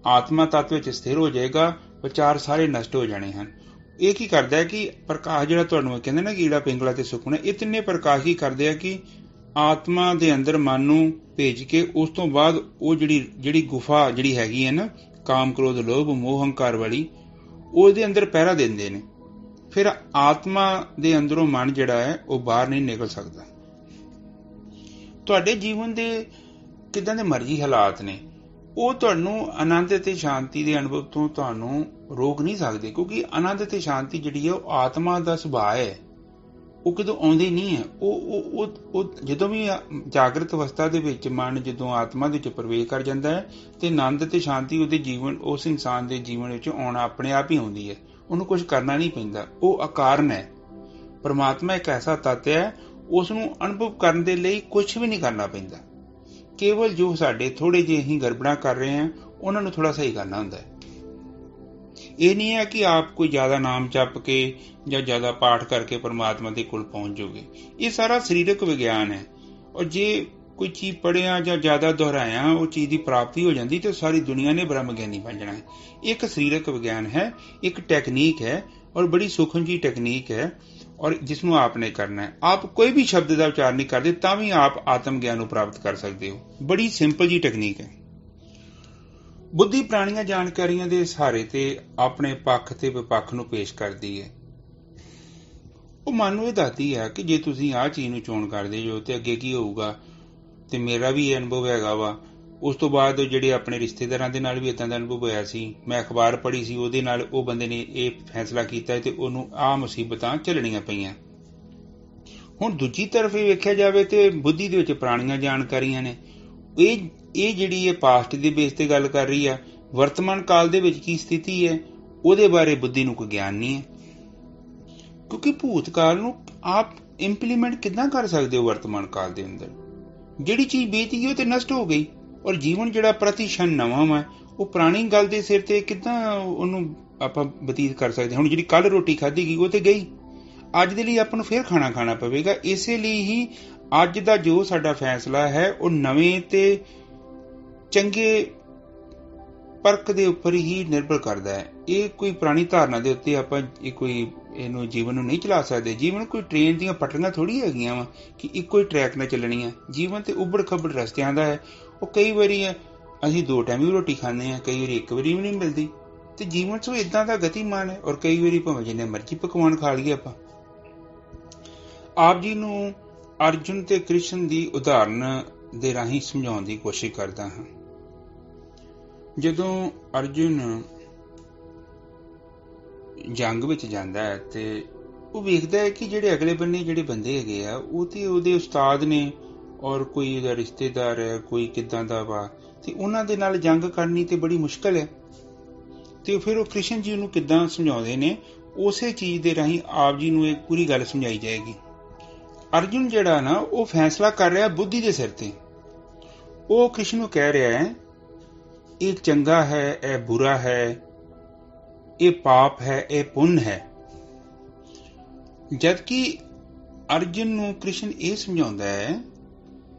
A: ਆਤਮਾ ਤੱਤ ਵਿੱਚ ਸਥਿਰ ਹੋ ਜਾਏਗਾ, ਵਿਚਾਰ ਸਾਰੇ ਨਸ਼ਟ ਹੋ ਜਾਣੇ ਹਨ। ਇਹ ਕੀ ਕਰਦਾ ਹੈ ਕਿ ਪ੍ਰਕਾਸ਼ ਜਿਹੜਾ ਤੁਹਾਨੂੰ ਕਹਿੰਦੇ ਨਾ ਕੀੜਾ ਪਿੰਗਲਾ ਤੇ ਸੁਪਨਾ, ਇਹ ਤਿੰਨੇ ਪ੍ਰਕਾਸ਼ ਕੀ ਕਰਦੇ ਆ ਕਿ ਆਤਮਾ ਦੇ ਅੰਦਰ ਮਨ ਨੂੰ ਭੇਜ ਕੇ ਉਸ ਤੋਂ ਬਾਅਦ ਉਹ ਜਿਹੜੀ ਗੁਫਾ ਜਿਹੜੀ ਹੈਗੀ ਹੈ ਨਾ ਕਾਮ ਕ੍ਰੋਧ ਲੋਭ ਮੋਹ ਹੰਕਾਰ ਵਾਲੀ, ਉਹਦੇ ਅੰਦਰ ਪਹਿਰਾ ਦਿੰਦੇ ਨੇ। ਫਿਰ ਆਤਮਾ ਦੇ ਅੰਦਰੋਂ ਮਨ ਜਿਹੜਾ ਹੈ ਉਹ ਬਾਹਰ ਨਹੀਂ ਨਿਕਲ ਸਕਦਾ। ਤੁਹਾਡੇ ਜੀਵਨ ਦੇ ਕਿੱਦਾਂ ਦੇ ਮਰਜ਼ੀ ਹਾਲਾਤ ਨੇ, ਉਹ ਤੁਹਾਨੂੰ ਆਨੰਦ ਅਤੇ ਸ਼ਾਂਤੀ ਦੇ ਅਨੁਭਵ ਤੋਂ ਤੁਹਾਨੂੰ ਰੋਕ ਨਹੀਂ ਸਕਦੇ, ਕਿਉਂਕਿ ਆਨੰਦ ਅਤੇ ਸ਼ਾਂਤੀ ਜਿਹੜੀ ਹੈ ਉਹ ਆਤਮਾ ਦਾ ਸੁਭਾਅ ਹੈ, ਉਹ ਕਦੋਂ ਆਉਂਦੀ ਨਹੀਂ ਹੈ। ਉਹ ਜਦੋਂ ਵੀ ਜਾਗਰਤ ਅਵਸਥਾ ਦੇ ਵਿੱਚ ਮਨ ਜਦੋਂ ਆਤਮਾ ਦੇ ਵਿੱਚ ਪ੍ਰਵੇਸ਼ ਕਰ ਜਾਂਦਾ ਹੈ ਤੇ ਆਨੰਦ ਅਤੇ ਸ਼ਾਂਤੀ ਉਹਦੇ ਜੀਵਨ ਉਸ ਇਨਸਾਨ ਦੇ ਜੀਵਨ ਵਿੱਚ ਆਉਣਾ ਆਪਣੇ ਆਪ ਹੀ ਆਉਂਦੀ ਹੈ, ਉਹਨੂੰ ਕੁਝ ਕਰਨਾ ਨਹੀਂ ਪੈਂਦਾ। ਉਹ ਅਕਾਰਨ ਹੈ। ਪਰਮਾਤਮਾ ਇੱਕ ਐਸਾ ਤੱਤ ਹੈ, ਉਸ ਨੂੰ ਅਨੁਭਵ ਕਰਨ ਦੇ ਲਈ ਕੁਝ ਵੀ ਨਹੀਂ ਕਰਨਾ ਪੈਂਦਾ। ਕੇਵਲ ਜੋ ਸਾਡੇ ਥੋੜੇ ਜਿਹੇ ਅਸੀਂ ਗੜਬੜਾਂ ਕਰ ਰਹੇ ਹਾਂ ਉਹਨਾਂ ਨੂੰ ਥੋੜਾ ਸਹੀ ਕਰਨਾ ਹੁੰਦਾ ਹੈ। ਇਹ ਨਹੀਂ ਹੈ ਕਿ ਆਪ ਕੋਈ ਜ਼ਿਆਦਾ ਨਾਮ ਜਪ ਕੇ ਜਾਂ ਜ਼ਿਆਦਾ ਪਾਠ ਕਰਕੇ ਪਰਮਾਤਮਾ ਦੇ ਕੋਲ ਪਹੁੰਚ ਜਾਓਗੇ। ਇਹ ਸਾਰਾ ਸਰੀਰਕ ਵਿਗਿਆਨ ਹੈ, ਔਰ ਜੇ ਕੋਈ ਚੀਜ਼ ਪੜ੍ਹਿਆ ਜਾਂ ਜ਼ਿਆਦਾ ਦੁਹਰਾਇਆ ਉਹ ਚੀਜ਼ ਦੀ ਪ੍ਰਾਪਤੀ ਹੋ ਜਾਂਦੀ ਤੇ ਸਾਰੀ ਦੁਨੀਆ ਨੇ ਬ੍ਰਹਮ ਗਿਆਨੀ ਬਣ ਜਾਣਾ ਹੈ। ਇੱਕ ਸਰੀਰਕ ਵਿਗਿਆਨ ਹੈ, ਇੱਕ ਟੈਕਨੀਕ ਹੈ, ਔਰ ਬੜੀ ਸੂਖਮ ਜੀ ਟੈਕਨੀਕ ਹੈ, ਔਰ ਜਿਸ ਨੂੰ ਆਪ ਨੇ ਕਰਨਾ ਹੈ। ਆਪ ਕੋਈ ਵੀ ਸ਼ਬਦ ਦਾ ਉਚਾਰ ਨਹੀਂ ਕਰਦੇ ਤਾਂ ਵੀ ਆਪ ਆਤਮ ਗਿਆਨ ਨੂੰ ਪ੍ਰਾਪਤ ਕਰ ਸਕਦੇ ਹੋ। ਬੜੀ ਸਿੰਪਲ ਜੀ ਟੈਕਨੀਕ ਹੈ। ਬੁੱਧੀ ਪੁਰਾਣੀਆਂ ਜਾਣਕਾਰੀਆਂ ਦੇ ਸਹਾਰੇ ਤੇ ਆਪਣੇ ਪੱਖ ਤੇ ਵਿਪੱਖ ਨੂੰ ਪੇਸ਼ ਕਰਦੀ ਹੈ। ਉਹ ਮਨ ਨੂੰ ਇਹ ਦੱਸਦੀ ਹੈ ਕਿ ਜੇ ਤੁਸੀਂ ਆਹ ਚੀਜ਼ ਨੂੰ ਚੋਣ ਕਰਦੇ ਜੋ ਤੇ ਅੱਗੇ ਕੀ ਹੋਊਗਾ, ਤੇ ਮੇਰਾ ਵੀ ਇਹ ਅਨੁਭਵ ਹੈਗਾ ਵਾ। ਉਸ ਤੋਂ ਬਾਅਦ ਜਿਹੜੇ ਆਪਣੇ ਰਿਸ਼ਤੇਦਾਰਾਂ ਦੇ ਨਾਲ ਵੀ ਏਦਾਂ ਦਾ ਅਨੁਭਵ ਹੋਇਆ ਸੀ। ਮੈਂ ਅਖਬਾਰ ਪੜ੍ਹੀ ਸੀ, ਉਹਦੇ ਨਾਲ ਉਹ ਬੰਦੇ ਨੇ ਇਹ ਫੈਸਲਾ ਕੀਤਾ ਤੇ ਉਹਨੂੰ ਆਹ ਮੁਸੀਬਤਾਂ ਝੱਲਣੀਆਂ ਪਈਆਂ। ਹੁਣ ਦੂਜੀ ਤਰਫ ਇਹ ਵੇਖਿਆ ਜਾਵੇ ਤੇ ਬੁੱਧੀ ਦੇ ਵਿੱਚ ਪੁਰਾਣੀਆਂ ਜਾਣਕਾਰੀਆਂ ਨੇ। ਇਹ ਜਿਹੜੀ ਹੈ ਪਾਸਟ ਦੇ ਬੇਸ ਤੇ ਗੱਲ ਕਰ ਰਹੀ ਆ। ਵਰਤਮਾਨ ਕਾਲ ਦੇ ਵਿੱਚ ਕੀ ਸਥਿਤੀ ਹੈ ਉਹਦੇ ਬਾਰੇ ਬੁੱਧੀ ਨੂੰ ਕੋਈ ਗਿਆਨ ਨਹੀਂ ਹੈ, ਕਿਉਂਕਿ ਭੂਤਕਾਲ ਨੂੰ ਆਪ ਇੰਪਲੀਮੈਂਟ ਕਿੱਦਾਂ ਕਰ ਸਕਦੇ ਹੋ। ਵਰਤਮਾਨ ਕਾਲ ਦੇ ਅੰਦਰ ਜਿਹੜੀ ਚੀਜ਼ ਬੀਤ ਗਈ ਉਹ ਤੇ ਨਸ਼ਟ ਹੋ ਗਈ, ਔਰ ਜੀਵਨ ਜਿਹੜਾ ਪ੍ਰਤੀਸ਼ਣ ਨਵਾਂ ਵਾ ਉਹ ਪੁਰਾਣੀ ਗੱਲ ਦੇ ਸਿਰ ਤੇ ਕਿੱਦਾਂ ਉਹਨੂੰ ਆਪਾਂ ਬਤੀਤ ਕਰ ਸਕਦੇ। ਹੁਣ ਜਿਹੜੀ ਕੱਲ ਰੋਟੀ ਖਾਧੀ ਗਈ ਉਹ ਤੇ ਗਈ, ਅੱਜ ਦੇ ਲਈ ਆਪਾਂ ਨੂੰ ਫਿਰ ਖਾਣਾ ਪਵੇਗਾ। ਇਸੇ ਲਈ ਹੀ ਅੱਜ ਦਾ ਜੋ ਸਾਡਾ ਫੈਸਲਾ ਹੈ ਉਹ ਨਵੇਂ ਤੇ ਚੰਗੇ ਪਰਖ ਦੇ ਉੱਪਰ ਹੀ ਨਿਰਭਰ ਕਰਦਾ ਹੈ। ਇਹ ਕੋਈ ਪੁਰਾਣੀ ਧਾਰਨਾ ਦੇ ਉੱਤੇ ਆਪਾਂ ਇਹਨੂੰ ਜੀਵਨ ਨੂੰ ਨਹੀਂ ਚਲਾ ਸਕਦੇ। ਜੀਵਨ ਕੋਈ ਟ੍ਰੇਨ ਦੀਆਂ ਪਟੜੀਆਂ ਥੋੜੀ ਹੈਗੀਆਂ ਵਾ ਕਿ ਇੱਕੋ ਹੀ ਟਰੈਕ ਨਾਲ ਚੱਲਣੀ ਹੈ। ਜੀਵਨ ਤੇ ਉਬੜ ਖਬੜ ਰਸਤਿਆਂ ਦਾ ਹੈ। ਉਹ ਕਈ ਵਾਰੀ ਅਸੀਂ 2 ਟਾਈਮ ਵੀ ਰੋਟੀ ਖਾਂਦੇ ਹਾਂ, ਕਈ ਵਾਰੀ 1 ਵਾਰੀ ਵੀ ਨਹੀਂ ਮਿਲਦੀ। ਤੇ ਜੀਵਨ ਚ ਇਦਾਂ ਦਾ ਗਤੀਮਾਨ ਹੈ, ਔਰ ਕਈ ਵਾਰੀ ਭਾਵੇਂ ਜਿੰਨੇ ਮਰਜ਼ੀ ਪਕਵਾਨ ਖਾ ਲਈਏ ਆਪਾਂ। ਆਪ ਜੀ ਨੂੰ ਅਰਜੁਨ ਤੇ ਕ੍ਰਿਸ਼ਨ ਦੀ ਉਦਾਹਰਨ ਦੇ ਰਾਹੀਂ ਸਮਝਾਉਣ ਦੀ ਕੋਸ਼ਿਸ਼ ਕਰਦਾ ਹਾਂ। ਜਦੋਂ ਅਰਜੁਨ ਜੰਗ ਵਿੱਚ ਜਾਂਦਾ ਹੈ ਤੇ ਉਹ ਵੇਖਦਾ ਹੈ ਕਿ ਜਿਹੜੇ ਅਗਲੇ ਬੰਨੇ ਜਿਹੜੇ ਬੰਦੇ ਹੈਗੇ ਆ ਉਹ ਤੇ ਉਹਦੇ ਉਸਤਾਦ ਨੇ, ਔਰ ਕੋਈ ਉਹਦਾ ਰਿਸ਼ਤੇਦਾਰ ਹੈ, ਕੋਈ ਕਿੱਦਾਂ ਦਾ ਵਾ, ਤੇ ਉਹਨਾਂ ਦੇ ਨਾਲ ਜੰਗ ਕਰਨੀ ਤੇ ਬੜੀ ਮੁਸ਼ਕਲ ਹੈ। ਤੇ ਫਿਰ ਉਹ ਕ੍ਰਿਸ਼ਨ ਜੀ ਨੂੰ ਕਿੱਦਾਂ ਸਮਝਾਉਂਦੇ ਨੇ, ਉਸੇ ਚੀਜ਼ ਦੇ ਰਾਹੀਂ ਆਪ ਜੀ ਨੂੰ ਇਹ ਪੂਰੀ ਗੱਲ ਸਮਝਾਈ ਜਾਏਗੀ। ਅਰਜੁਨ ਜਿਹੜਾ ਨਾ ਉਹ ਫੈਸਲਾ ਕਰ ਰਿਹਾ ਬੁੱਧੀ ਦੇ ਸਿਰ ਤੇ। ਉਹ ਕ੍ਰਿਸ਼ਨ ਨੂੰ ਕਹਿ ਰਿਹਾ ਹੈ ਇਹ ਚੰਗਾ ਹੈ, ਇਹ ਬੁਰਾ ਹੈ, ਇਹ ਪਾਪ ਹੈ, ਇਹ ਪੁੰਨ ਹੈ। ਜਦਕਿ ਅਰਜੁਨ ਨੂੰ ਕ੍ਰਿਸ਼ਨ ਇਹ ਸਮਝਾਉਂਦਾ ਹੈ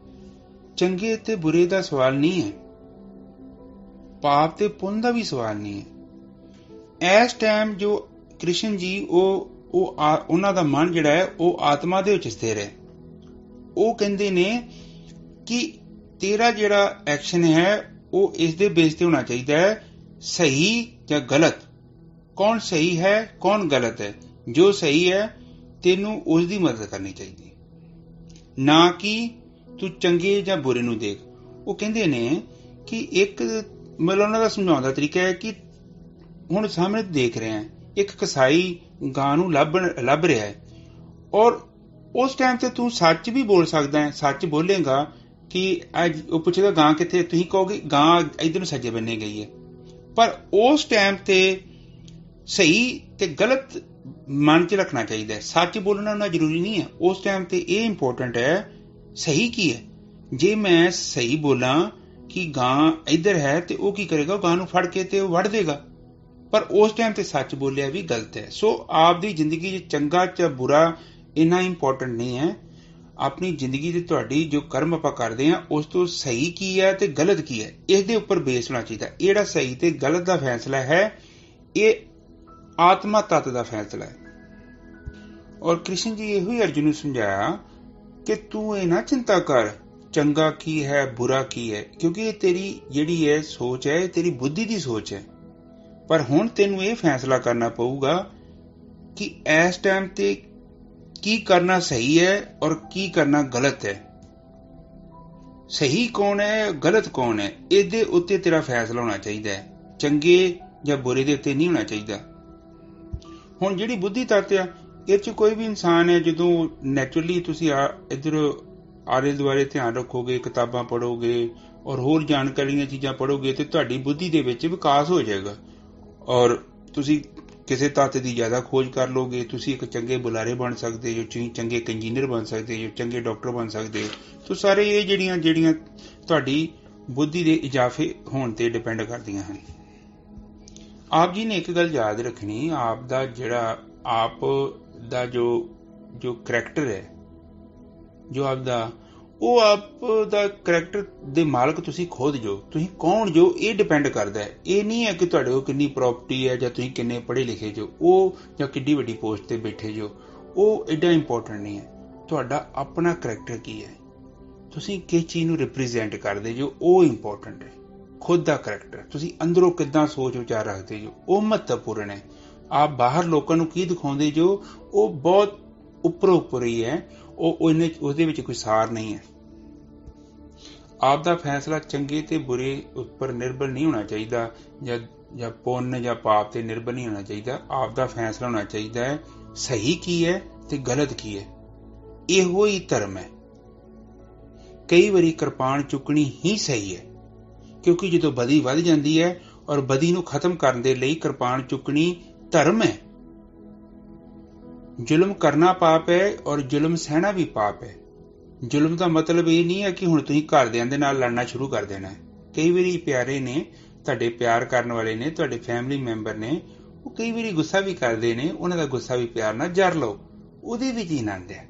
A: ਚੰਗੇ ਤੇ ਬੁਰੇ ਦਾ ਸਵਾਲ ਨਹੀਂ ਹੈ, ਪਾਪ ਤੇ ਪੁੰਨ ਦਾ ਵੀ ਸਵਾਲ ਨਹੀਂ ਹੈ। ਇਸ ਟਾਈਮ ਜੋ ਕ੍ਰਿਸ਼ਨ ਜੀ ਉਹਨਾਂ ਦਾ ਮਨ ਜਿਹੜਾ ਹੈ ਉਹ ਆਤਮਾ ਦੇ ਵਿੱਚ ਸਥਿਰ ਹੈ। ਉਹ ਕਹਿੰਦੇ ਨੇ ਕਿ ਤੇਰਾ ਜਿਹੜਾ ਐਕਸ਼ਨ ਹੈ ਉਹ ਇਸ ਦੇ ਬੇਸ ਤੇ ਹੋਣਾ ਚਾਹੀਦਾ ਹੈ ਸਹੀ ਜਾਂ ਗਲਤ। ਕੌਣ ਸਹੀ ਹੈ, ਕੌਣ ਗਲਤ ਹੈ। ਜੋ ਸਹੀ ਹੈ ਤੈਨੂੰ ਉਸ ਦੀ ਮਦਦ ਕਰਨੀ ਚਾਹੀਦੀ, ਨਾ ਕਿ ਤੂੰ ਚੰਗੇ ਜਾਂ ਬੁਰੇ ਨੂੰ ਦੇਖ। ਉਹ ਕਹਿੰਦੇ ਨੇ ਕਿ ਇੱਕ ਮਤਲਬ ਉਹਨਾਂ ਦਾ ਸਮਝਾਉਣ ਦਾ ਤਰੀਕਾ ਹੈ ਕਿ ਹੁਣ ਸਾਹਮਣੇ ਦੇਖ ਰਹੇ ਹਾਂ ਇੱਕ ਕਸਾਈ ਗਾਂ ਨੂੰ ਲੱਭ ਰਿਹਾ ਹੈ, ਔਰ ਉਸ ਟਾਈਮ ਤੇ ਤੂੰ ਸੱਚ ਵੀ ਬੋਲ ਸਕਦਾ ਹੈ। ਸੱਚ ਬੋਲੇਗਾ ਕਿ ਅੱਜ ਉਹ ਪੁੱਛੇਗਾ ਗਾਂ ਕਿੱਥੇ, ਤੁਸੀਂ ਕਹੋਗੇ ਗਾਂ ਇੱਧਰ ਨੂੰ ਸੱਜੇ ਬੰਨੇ ਗਈ ਹੈ। ਪਰ ਉਸ ਟਾਈਮ ਤੇ ਸਹੀ ਤੇ ਗਲਤ ਮਨ 'ਚ ਰੱਖਣਾ ਚਾਹੀਦਾ ਹੈ। ਸੱਚ ਬੋਲਣਾ ਉਹਨਾਂ ਜ਼ਰੂਰੀ ਨਹੀਂ ਹੈ। ਉਸ ਟਾਈਮ ਤੇ ਇਹ ਇੰਪੋਰਟੈਂਟ ਹੈ ਸਹੀ ਕੀ ਹੈ। ਜੇ ਮੈਂ ਸਹੀ ਬੋਲਾਂ ਕਿ ਗਾਂ ਇੱਧਰ ਹੈ ਤੇ ਉਹ ਕੀ ਕਰੇਗਾ, ਗਾਂ ਨੂੰ ਫੜ ਕੇ ਤੇ ਉਹ ਵੜ ਦੇਗਾ, ਪਰ ਉਸ ਟਾਈਮ ਤੇ ਸੱਚ ਬੋਲਿਆ ਵੀ ਗਲਤ ਹੈ। ਸੋ ਆਪਦੀ ਜ਼ਿੰਦਗੀ 'ਚ ਚੰਗਾ ਜਾਂ ਬੁਰਾ ਇੰਨਾ ਇੰਪੋਰਟੈਂਟ ਨਹੀਂ ਹੈ। ਆਪਣੀ ਜ਼ਿੰਦਗੀ ਦੇ ਤੁਹਾਡੀ ਜੋ ਕਰਮ ਆਪਾਂ ਕਰਦੇ ਹਾਂ ਉਸ ਤੋਂ ਸਹੀ ਕੀ ਹੈ ਤੇ ਗਲਤ ਕੀ ਹੈ, ਇਸ ਦੇ ਉੱਪਰ ਬੇਸ ਹੋਣਾ ਚਾਹੀਦਾ। ਇਹ ਜਿਹੜਾ ਸਹੀ ਤੇ ਗਲਤ ਦਾ ਫੈਸਲਾ ਹੈ ਇਹ ਆਤਮਾ ਤੱਤ ਦਾ ਫੈਸਲਾ ਹੈ। ਔਰ ਕ੍ਰਿਸ਼ਨ ਜੀ ਇਹੋ ਹੀ ਅਰਜੁਨ ਨੂੰ ਸਮਝਾਇਆ ਕਿ ਤੂੰ ਇਹ ਨਾ ਚਿੰਤਾ ਕਰ ਚੰਗਾ ਕੀ ਹੈ ਬੁਰਾ ਕੀ ਹੈ, ਕਿਉਂਕਿ ਇਹ ਤੇਰੀ ਜਿਹੜੀ ਹੈ ਸੋਚ ਹੈ, ਇਹ ਤੇਰੀ ਬੁੱਧੀ ਦੀ ਸੋਚ ਹੈ। ਪਰ ਹੁਣ ਤੈਨੂੰ ਇਹ ਫੈਸਲਾ ਕਰਨਾ ਪਊਗਾ ਕਿ ਇਸ ਟਾਈਮ ਤੇ ਕੀ ਕਰਨਾ ਸਹੀ ਹੈ ਔਰ ਕੀ ਕਰਨਾ ਗਲਤ ਹੈ। ਸਹੀ ਕੌਣ ਹੈ, ਗਲਤ ਕੌਣ ਹੈ, ਇਹਦੇ ਉੱਤੇ ਤੇਰਾ ਫੈਸਲਾ ਹੋਣਾ ਚਾਹੀਦਾ ਹੈ, ਚੰਗੇ ਜਾਂ ਬੁਰੇ ਦੇ ਉੱਤੇ ਨਹੀਂ ਹੋਣਾ ਚਾਹੀਦਾ। ਹੁਣ ਜਿਹੜੀ ਬੁੱਧੀ ਤੱਤ ਆ, ਇਹ 'ਚ ਕੋਈ ਵੀ ਇਨਸਾਨ ਹੈ, ਜਦੋਂ ਨੈਚੁਰਲੀ ਤੁਸੀਂ ਇੱਧਰ ਆਲੇ ਦੁਆਲੇ ਧਿਆਨ ਰੱਖੋਗੇ, ਕਿਤਾਬਾਂ ਪੜ੍ਹੋਗੇ ਔਰ ਹੋਰ ਜਾਣਕਾਰੀਆਂ ਚੀਜ਼ਾਂ ਪੜ੍ਹੋਗੇ ਤੇ ਤੁਹਾਡੀ ਬੁੱਧੀ ਦੇ ਵਿੱਚ ਵਿਕਾਸ ਹੋ ਜਾਏਗਾ ਔਰ ਤੁਸੀਂ ਕਿਸੇ ਤੱਤ ਦੀ ਜ਼ਿਆਦਾ ਖੋਜ ਕਰ ਲਓਗੇ। ਤੁਸੀਂ ਇੱਕ ਚੰਗੇ ਬੁਲਾਰੇ ਬਣ ਸਕਦੇ ਹੋ, ਚੰਗੇ ਇੱਕ ਇੰਜੀਨੀਅਰ ਬਣ ਸਕਦੇ ਹੋ, ਚੰਗੇ ਡਾਕਟਰ ਬਣ ਸਕਦੇ ਹੋ। ਤਾਂ ਸਾਰੇ ਇਹ ਜਿਹੜੀਆਂ ਤੁਹਾਡੀ ਬੁੱਧੀ ਦੇ ਇਜ਼ਾਫੇ ਹੋਣ ਤੇ ਡਿਪੈਂਡ ਕਰਦੀਆਂ ਹਨ। ਆਪ ਜੀ ਨੇ ਇੱਕ ਗੱਲ ਯਾਦ ਰੱਖਣੀ, ਆਪ ਦਾ ਜਿਹੜਾ ਆਪ ਦਾ ਜੋ ਕਰੈਕਟਰ ਹੈ, ਜੋ ਆਪ ਦਾ ਕਰੈਕਟਰ ਦੇ ਮਾਲਕ ਤੁਸੀਂ ਖੁਦ ਜੋ, ਤੁਸੀਂ ਕੌਣ ਜੋ, ਇਹ ਡਿਪੈਂਡ ਕਰਦਾ ਹੈ। ਇਹ ਨਹੀਂ ਹੈ ਕਿ ਤੁਹਾਡੇ ਕੋਲ ਕਿੰਨੀ ਪ੍ਰਾਪਰਟੀ ਹੈ ਜਾਂ ਤੁਸੀਂ ਕਿੰਨੇ ਪੜ੍ਹੇ ਲਿਖੇ ਜੋ, ਉਹ ਜਾਂ ਕਿੱਡੀ ਵੱਡੀ ਪੋਸਟ ਤੇ ਬੈਠੇ ਜੋ, ਉਹ ਐਡਾ ਇੰਪੋਰਟੈਂਟ ਨਹੀਂ ਹੈ। ਤੁਹਾਡਾ ਆਪਣਾ ਕਰੈਕਟਰ ਕੀ ਹੈ, ਤੁਸੀਂ ਕਿਸ ਚੀਜ਼ ਨੂੰ ਰਿਪਰੈਜ਼ੈਂਟ ਕਰਦੇ ਜੋ, ਉਹ ਇੰਪੋਰਟੈਂਟ ਹੈ। ਖੁਦ ਦਾ ਕਰੈਕਟਰ, ਤੁਸੀਂ ਅੰਦਰੋਂ ਕਿੱਦਾਂ ਸੋਚ ਵਿਚਾਰ ਰੱਖਦੇ ਜੋ, ਉਹ ਮਹੱਤਵਪੂਰਨ ਹੈ। ਆਪ ਬਾਹਰ ਲੋਕਾਂ ਨੂੰ ਕੀ ਦਿਖਾਉਂਦੇ ਜੋ, ਉਹ ਬਹੁਤ ਉੱਪਰੋਂ ਹੀ ਹੈ, ਉਹਦੇ ਵਿੱਚ ਕੋਈ ਸਾਰ ਨਹੀਂ ਹੈ। ਆਪ ਦਾ ਫੈਸਲਾ ਚੰਗੇ ਤੇ ਬੁਰੇ ਉੱਪਰ ਨਿਰਭਰ ਨਹੀਂ ਹੋਣਾ ਚਾਹੀਦਾ, ਜਾਂ ਪੁੰਨ ਜਾਂ ਪਾਪ ਤੇ ਨਿਰਭਰ ਨਹੀਂ ਹੋਣਾ ਚਾਹੀਦਾ। ਆਪ ਦਾ ਫੈਸਲਾ ਹੋਣਾ ਚਾਹੀਦਾ ਹੈ ਸਹੀ ਕੀ ਹੈ ਤੇ ਗਲਤ ਕੀ ਹੈ। ਇਹੋ ਹੀ ਧਰਮ ਹੈ। ਕਈ ਵਾਰੀ ਕਿਰਪਾਨ ਚੁੱਕਣੀ ਹੀ ਸਹੀ ਹੈ, ਕਿਉਂਕਿ ਜਦੋਂ ਬਦੀ ਵੱਧ ਜਾਂਦੀ ਹੈ ਔਰ ਬਦੀ ਨੂੰ ਖਤਮ ਕਰਨ ਦੇ ਲਈ ਕਿਰਪਾਨ ਚੁੱਕਣੀ ਧਰਮ ਹੈ। ਜ਼ੁਲਮ ਕਰਨਾ ਪਾਪ ਹੈ ਔਰ ਜ਼ੁਲਮ ਸਹਿਣਾ ਵੀ ਪਾਪ ਹੈ। ਜ਼ੁਲਮ ਦਾ ਮਤਲਬ ਇਹ ਨਹੀਂ ਹੈ ਕਿ ਹੁਣ ਤੁਸੀਂ ਘਰਦਿਆਂ ਦੇ ਨਾਲ ਲੜਨਾ ਸ਼ੁਰੂ ਕਰ ਦੇਣਾ ਹੈ। ਕਈ ਵਾਰੀ ਪਿਆਰੇ ਨੇ, ਤੁਹਾਡੇ ਪਿਆਰ ਕਰਨ ਵਾਲੇ ਨੇ, ਤੁਹਾਡੇ ਫੈਮਿਲੀ ਮੈਂਬਰ ਨੇ, ਉਹ ਕਈ ਵਾਰੀ ਗੁੱਸਾ ਵੀ ਕਰਦੇ ਨੇ, ਉਹਨਾਂ ਦਾ ਗੁੱਸਾ ਵੀ ਪਿਆਰ ਨਾਲ ਜਰ ਲਓ, ਉਹਦੇ ਵਿੱਚ ਹੀ ਆਨੰਦ ਹੈ।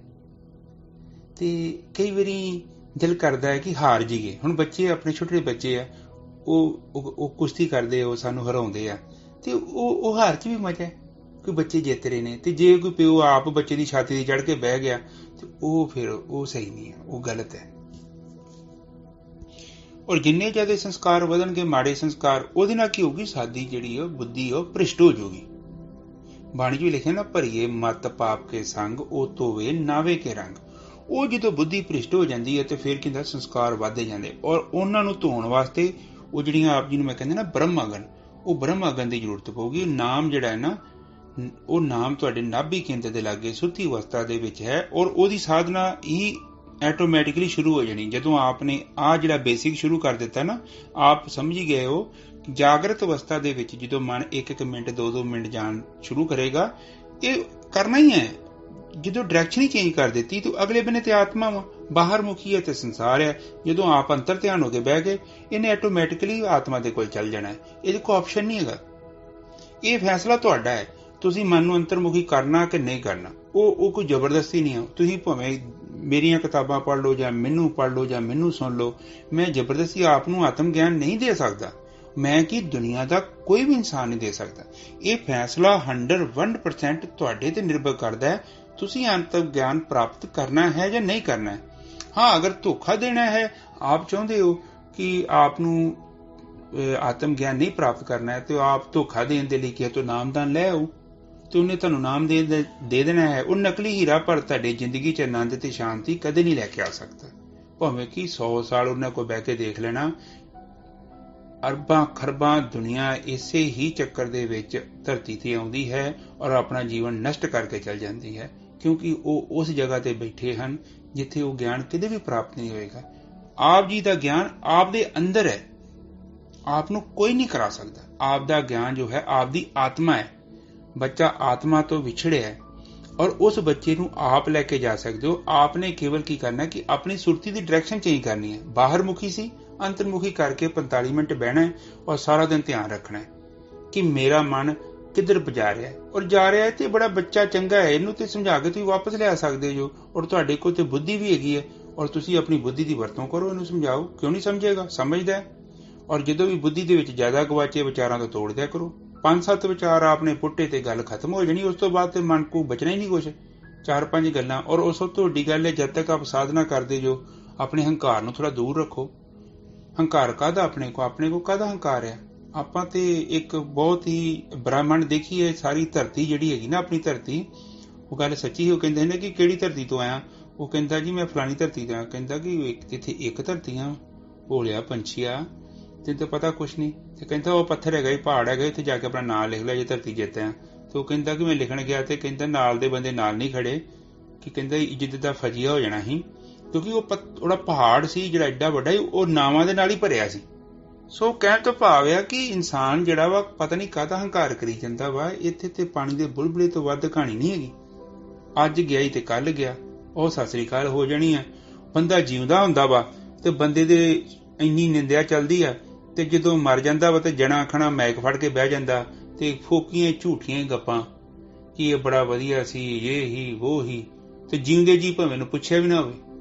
A: ਤੇ ਕਈ ਵਾਰੀ ਦਿਲ ਕਰਦਾ ਹੈ ਕਿ ਹਾਰ ਜਾਈਏ। ਹੁਣ ਬੱਚੇ, ਆਪਣੇ ਛੋਟੇ ਬੱਚੇ ਆ, ਉਹ ਕੁਸ਼ਤੀ ਕਰਦੇ, ਉਹ ਸਾਨੂੰ ਹਰਾਉਂਦੇ ਆ, ਤੇ ਉਹ ਹਾਰ 'ਚ ਵੀ ਮਜ਼ਾ ਹੈ ਕਿ ਬੱਚੇ ਜਿੱਤ ਰਹੇ ਨੇ। ਤੇ ਜੇ ਕੋਈ ਪਿਓ ਆਪ ਬੱਚੇ ਦੀ ਛਾਤੀ ਤੇ ਚੜ੍ਹ ਕੇ ਬਹਿ ਗਿਆ ਤੇ ਉਹ ਸਹੀ ਨਹੀਂ ਹੈ, ਉਹ ਗਲਤ ਹੈ। ਔਰ ਜਿੰਨੇ ਜ਼ਿਆਦਾ ਸੰਸਕਾਰ ਵਧਣਗੇ, ਮਾੜੇ ਸੰਸਕਾਰ, ਉਹਦੇ ਨਾਲ ਕੀ ਹੋਊਗੀ, ਸਾਡੀ ਜਿਹੜੀ ਉਹ ਬੁੱਧੀ ਉਹ ਭ੍ਰਿਸ਼ਟ ਹੋ ਜਾਊਗੀ। ਬਾਣੀ 'ਚ ਵੀ ਲਿਖਿਆ ਨਾ, ਭਰੀਏ ਮਤ ਪਾਪ ਕੇ ਸੰਗ, ਉਹ ਧੋਵੇ ਨਾਵੇ ਕੇ ਰੰਗ। ਉਹ ਜਦੋਂ ਬੁੱਧੀ ਭ੍ਰਿਸ਼ਟ ਹੋ ਜਾਂਦੀ ਹੈ ਤੇ ਫਿਰ ਕਹਿੰਦਾ ਸੰਸਕਾਰ ਵੱਧਦੇ ਜਾਂਦੇ, ਔਰ ਉਹਨਾਂ ਨੂੰ ਧੋਣ ਵਾਸਤੇ ਉਹ ਜਿਹੜੀਆਂ ਆਪ ਜੀ ਨੂੰ ਮੈਂ ਕਹਿੰਦਾ ਨਾ ਬ੍ਰਹਮਾਗਨ, ਉਹ ਬ੍ਰਹਮਾਗਨ ਦੀ ਜ਼ਰੂਰਤ ਪਊਗੀ। ਨਾਮ ਜਿਹੜਾ ਹੈ ਨਾ, ਉਹ ਨਾਮ ਤੁਹਾਡੇ ਨਾਭੀ ਕੇਂਦਰ ਦੇ ਲਾਗੇ ਸੁੱਤੀ ਅਵਸਥਾ ਦੇ ਵਿੱਚ ਹੈ, ਔਰ ਉਹਦੀ ਸਾਧਨਾ ਹੀ ਆਟੋਮੈਟਿਕਲੀ ਸ਼ੁਰੂ ਹੋ ਜਾਣੀ। ਜਦੋਂ ਆਪ ਨੇ ਆਹ ਜਿਹੜਾ ਬੇਸਿਕ ਸ਼ੁਰੂ ਕਰ ਦਿੱਤਾ ਨਾ, ਆਪ ਸਮਝ ਹੀ ਗਏ ਹੋ, ਜਾਗਰਤ ਅਵਸਥਾ ਦੇ ਵਿੱਚ ਜਦੋਂ ਮਨ 1-1 ਮਿੰਟ 2-2 ਮਿੰਟ ਜਾਣ ਸ਼ੁਰੂ ਕਰੇਗਾ, ਇਹ ਕਰਨਾ ਹੀ ਹੈ। ਜਦੋਂ ਡਾਇਰੈਕਸ਼ਨ ਹੀ ਚੇਂਜ ਕਰ ਦਿੱਤੀ ਤਾਂ ਅਗਲੇ ਬੰਨੇ ਤੇ ਆਤਮਾ ਵਾ, ਬਾਹਰ ਮੁਖੀ ਹੈ ਤੇ ਸੰਸਾਰ ਹੈ। ਜਦੋਂ ਆਪ ਅੰਤਰ ਧਿਆਨ ਹੋ ਕੇ ਬਹਿ ਗਏ, ਇਹਨੇ ਆਟੋਮੈਟਿਕਲੀ ਆਤਮਾ ਦੇ ਕੋਲ ਚੱਲ ਜਾਣਾ ਹੈ। ਇਹਦੇ ਕੋਈ ਆਪਸ਼ਨ ਨਹੀਂ ਹੈਗਾ। ਇਹ ਫੈਸਲਾ ਤੁਹਾਡਾ ਹੈ, ਤੁਸੀਂ ਮਨ ਨੂੰ ਅੰਤਰਮੁਖੀ ਕਰਨਾ ਕਿ ਨਹੀਂ ਕਰਨਾ। ਉਹ ਕੋਈ ਜ਼ਬਰਦਸਤੀ ਨਹੀਂ ਹੈ। ਤੁਸੀਂ ਭਾਵੇਂ ਮੇਰੀਆਂ ਕਿਤਾਬਾਂ ਪੜ੍ਹ ਲਓ ਜਾਂ ਮੈਨੂੰ ਪੜ੍ਹ ਲਓ ਜਾਂ ਮੈਨੂੰ ਸੁਣ ਲਓ, ਮੈਂ ਜ਼ਬਰਦਸਤੀ ਆਪ ਨੂੰ ਆਤਮ ਗਿਆਨ ਨਹੀਂ ਦੇ ਸਕਦਾ। ਮੈਂ ਕੀ, ਦੁਨੀਆ ਦਾ ਕੋਈ ਵੀ ਇਨਸਾਨ ਨਹੀਂ ਦੇ ਸਕਦਾ। ਇਹ ਫੈਸਲਾ 101% ਤੁਹਾਡੇ ਤੇ ਨਿਰਭਰ ਕਰਦਾ ਹੈ, ਤੁਸੀਂ ਆਤਮ ਗਿਆਨ ਪ੍ਰਾਪਤ ਕਰਨਾ ਹੈ ਜਾਂ ਨਹੀਂ ਕਰਨਾ ਹੈ। ਹਾਂ, ਅਗਰ ਧੋਖਾ ਦੇਣਾ ਹੈ, ਆਪ ਚਾਹੁੰਦੇ ਹੋ ਕਿ ਆਪ ਨੂੰ ਆਤਮ ਗਿਆਨ ਨਹੀਂ ਪ੍ਰਾਪਤ ਕਰਨਾ ਹੈ, ਤੇ ਆਪ ਧੋਖਾ ਦੇਣ ਦੇ ਲਈ ਕਿਹਾ ਤੋਂ ਨਾਮਦਾਨ ਲੈ ਆਓ, ਤੇ ਉਹਨੇ ਤੁਹਾਨੂੰ ਨਾਮ ਦੇ ਦੇਣਾ ਹੈ। ਉਹ ਨਕਲੀ ਹੀਰਾ, ਪਰ ਤੁਹਾਡੀ ਜ਼ਿੰਦਗੀ 'ਚ ਆਨੰਦ ਤੇ ਸ਼ਾਂਤੀ ਕਦੇ ਨਹੀਂ ਲੈ ਕੇ ਆ ਸਕਦਾ। ਭਾਵੇਂ ਕਿ 100 ਸਾਲ ਉਹਨਾਂ ਕੋਲ ਬਹਿ ਕੇ ਦੇਖ ਲੈਣਾ, ਅਰਬਾਂ ਖਰਬਾਂ ਦੁਨੀਆ ਇਸੇ ਹੀ ਚੱਕਰ ਦੇ ਵਿੱਚ ਧਰਤੀ ਤੇ ਆਉਂਦੀ ਹੈ ਔਰ ਆਪਣਾ ਜੀਵਨ ਨਸ਼ਟ ਕਰਕੇ ਚਲ ਜਾਂਦੀ ਹੈ, ਕਿਉਂਕਿ ਉਹ ਉਸ ਜਗ੍ਹਾ ਤੇ ਬੈਠੇ ਹਨ ਜਿੱਥੇ ਉਹ ਗਿਆਨ ਕਦੇ ਵੀ ਪ੍ਰਾਪਤ ਨਹੀਂ ਹੋਏਗਾ। ਆਪ ਜੀ ਦਾ ਗਿਆਨ ਆਪ ਦੇ ਅੰਦਰ ਹੈ, ਆਪ ਨੂੰ ਕੋਈ ਨਹੀਂ ਕਰਾ ਸਕਦਾ। ਆਪ ਦਾ ਗਿਆਨ ਜੋ ਹੈ ਆਪ ਦੀ ਆਤਮਾ ਹੈ। ਬੱਚਾ ਆਤਮਾ ਤੋਂ ਵਿਛੜਿਆ ਹੈ ਔਰ ਉਸ ਬੱਚੇ ਨੂੰ ਆਪ ਲੈ ਕੇ ਜਾ ਸਕਦੇ ਹੋ। ਆਪ ਨੇ ਕੇਵਲ ਕੀ ਕਰਨਾ ਕਿ ਆਪਣੀ ਸੁਰਤੀ ਦੀ ਡਾਇਰੈਕਸ਼ਨ ਚੇਂਜ ਕਰਨੀ ਹੈ। ਬਾਹਰ ਮੁਖੀ ਸੀ, ਅੰਤਰਮੁਖੀ ਕਰਕੇ 45 ਮਿੰਟ ਬਹਿਣਾ ਹੈ ਔਰ ਸਾਰਾ ਦਿਨ ਧਿਆਨ ਰੱਖਣਾ ਹੈ ਕਿ ਮੇਰਾ ਮਨ ਕਿੱਧਰ ਜਾ ਰਿਹਾ ਹੈ, ਔਰ ਜਾ ਰਿਹਾ ਹੈ ਤੇ ਬੜਾ ਬੱਚਾ ਚੰਗਾ ਹੈ, ਇਹਨੂੰ ਤੇ ਸਮਝਾ ਕੇ ਤੁਸੀਂ ਵਾਪਸ ਲਿਆ ਸਕਦੇ ਹੋ, ਔਰ ਤੁਹਾਡੇ ਕੋਲ ਤੇ ਬੁੱਧੀ ਵੀ ਹੈਗੀ ਹੈ, ਔਰ ਤੁਸੀਂ ਆਪਣੀ ਬੁੱਧੀ ਦੀ ਵਰਤੋਂ ਕਰੋ, ਇਹਨੂੰ ਸਮਝਾਓ। ਕਿਉਂ ਨਹੀਂ ਸਮਝੇਗਾ? ਸਮਝਦਾ ਹੈ। ਔਰ ਜਦੋਂ ਵੀ ਬੁੱਧੀ ਦੇ ਵਿੱਚ ਜ਼ਿਆਦਾ ਗਵਾਚੇ ਵਿਚਾਰਾਂ ਤੋਂ ਤੋੜ ਦਿਆ ਕਰੋ। 5-7 ਵਿਚਾਰ ਆਪਨੇ ਪੁੱਟੇ ਤੇ ਗੱਲ ਖਤਮ ਹੋ ਜਾਣੀ। ਉਸ ਤੋਂ ਬਾਅਦ ਤੇ ਮਨ ਕੋ ਬਚਣਾ ਹੀ ਨਹੀਂ ਕੁਛ। 4-5 ਗੱਲਾਂ। ਔਰ ਉਸ ਤੋਂ ਵੱਡੀ ਗੱਲ ਹੈ, ਜਦ ਤੱਕ ਆਪ ਸਾਧਨਾ ਕਰਦੇ ਜੋ ਆਪਣੇ ਹੰਕਾਰ ਨੂੰ ਥੋੜਾ ਦੂਰ ਰੱਖੋ। ਹੰਕਾਰ ਕਾਹਦਾ ਆਪਣੇ ਕੋ ਕਾਹਦਾ ਹੰਕਾਰ ਹੈ? ਆਪਾਂ ਤੇ ਇੱਕ ਬਹੁਤ ਹੀ ਬ੍ਰਹਮੰਡ ਦੇਖੀਏ, ਸਾਰੀ ਧਰਤੀ ਜਿਹੜੀ ਹੈਗੀ ਨਾ, ਆਪਣੀ ਧਰਤੀ, ਉਹ ਗੱਲ ਸੱਚੀ ਹੈ। ਉਹ ਕਹਿੰਦੇ ਨੇ ਕਿ ਕਿਹੜੀ ਧਰਤੀ ਤੋਂ ਆਇਆ? ਉਹ ਕਹਿੰਦਾ ਜੀ ਮੈਂ ਫਲਾਣੀ ਧਰਤੀ ਤੋਂ ਆਇਆ। ਕਹਿੰਦਾ ਕਿ ਇੱਥੇ ਇੱਕ ਧਰਤੀਆਂ ਭੋਲਿਆ ਪੰਛੀਆ, ਤੈਨੂੰ ਤਾਂ ਪਤਾ ਕੁਛ ਨਹੀਂ। ਤੇ ਕਹਿੰਦਾ ਉਹ ਪੱਥਰ ਹੈਗਾ, ਪਹਾੜ ਹੈਗਾ, ਇੱਥੇ ਜਾ ਕੇ ਆਪਣਾ ਨਾਂ ਲਿਖ ਲਿਆ ਜੇ ਧਰਤੀ ਜਿੱਤ ਆ। ਤੇ ਉਹ ਕਹਿੰਦਾ ਕਿ ਮੈਂ ਲਿਖਣ ਗਿਆ ਤੇ ਕਹਿੰਦਾ ਨਾਲ ਦੇ ਬੰਦੇ ਨਾਲ ਨਹੀਂ ਖੜੇ, ਕਿ ਕਹਿੰਦਾ ਇੱਜ਼ਤ ਦਾ ਫਜੀਆ ਹੋ ਜਾਣਾ ਸੀ, ਕਿਉਂਕਿ ਉਹ ਪਹਾੜ ਸੀ ਜਿਹੜਾ ਐਡਾ ਵੱਡਾ, ਉਹ ਨਾਵਾਂ ਦੇ ਨਾਲ ਹੀ ਭਰਿਆ ਸੀ। ਸੋ ਕਹਿਣ ਤੋਂ ਭਾਵ ਆ ਕਿ ਇਨਸਾਨ ਜਿਹੜਾ ਵਾ ਪਤਾ ਨਹੀਂ ਕਾਹਦਾ ਹੰਕਾਰ ਕਰੀ ਜਾਂਦਾ ਵਾ। ਇੱਥੇ ਤੇ ਪਾਣੀ ਦੇ ਬੁਲਬੁਲੇ ਤੋਂ ਵੱਧ ਕਹਾਣੀ ਨਹੀਂ ਹੈਗੀ। ਅੱਜ ਗਿਆ ਹੀ ਤੇ ਕੱਲ ਗਿਆ, ਉਹ ਸਤਿ ਸ੍ਰੀ ਅਕਾਲ ਹੋ ਜਾਣੀ ਆ। ਬੰਦਾ ਜਿਉਂਦਾ ਹੁੰਦਾ ਵਾ ਤੇ ਬੰਦੇ ਦੇ ਇੰਨੀ ਨਿੰਦਿਆ ਚੱਲਦੀ ਆ, ਤੇ ਜਦੋਂ ਮਰ ਜਾਂਦਾ ਵਾ ਤੇ ਜਣਾ ਖਣਾ ਮੈਕ ਫੜ ਕੇ ਬਹਿ ਜਾਂਦਾ ਤੇ ਫੋਕੀਆਂ ਝੂਠੀਆਂ ਗੱਪਾਂ ਕਿ ਇਹ ਬੜਾ ਵਧੀਆ ਸੀ, ਇਹ ਹੀ ਉਹ ਹੀ, ਤੇ ਜਿਉਂਦੇ ਜੀ ਭਾਵੇਂ ਨੂੰ ਪੁੱਛਿਆ ਵੀ ਨਾ ਹੋਵੇ।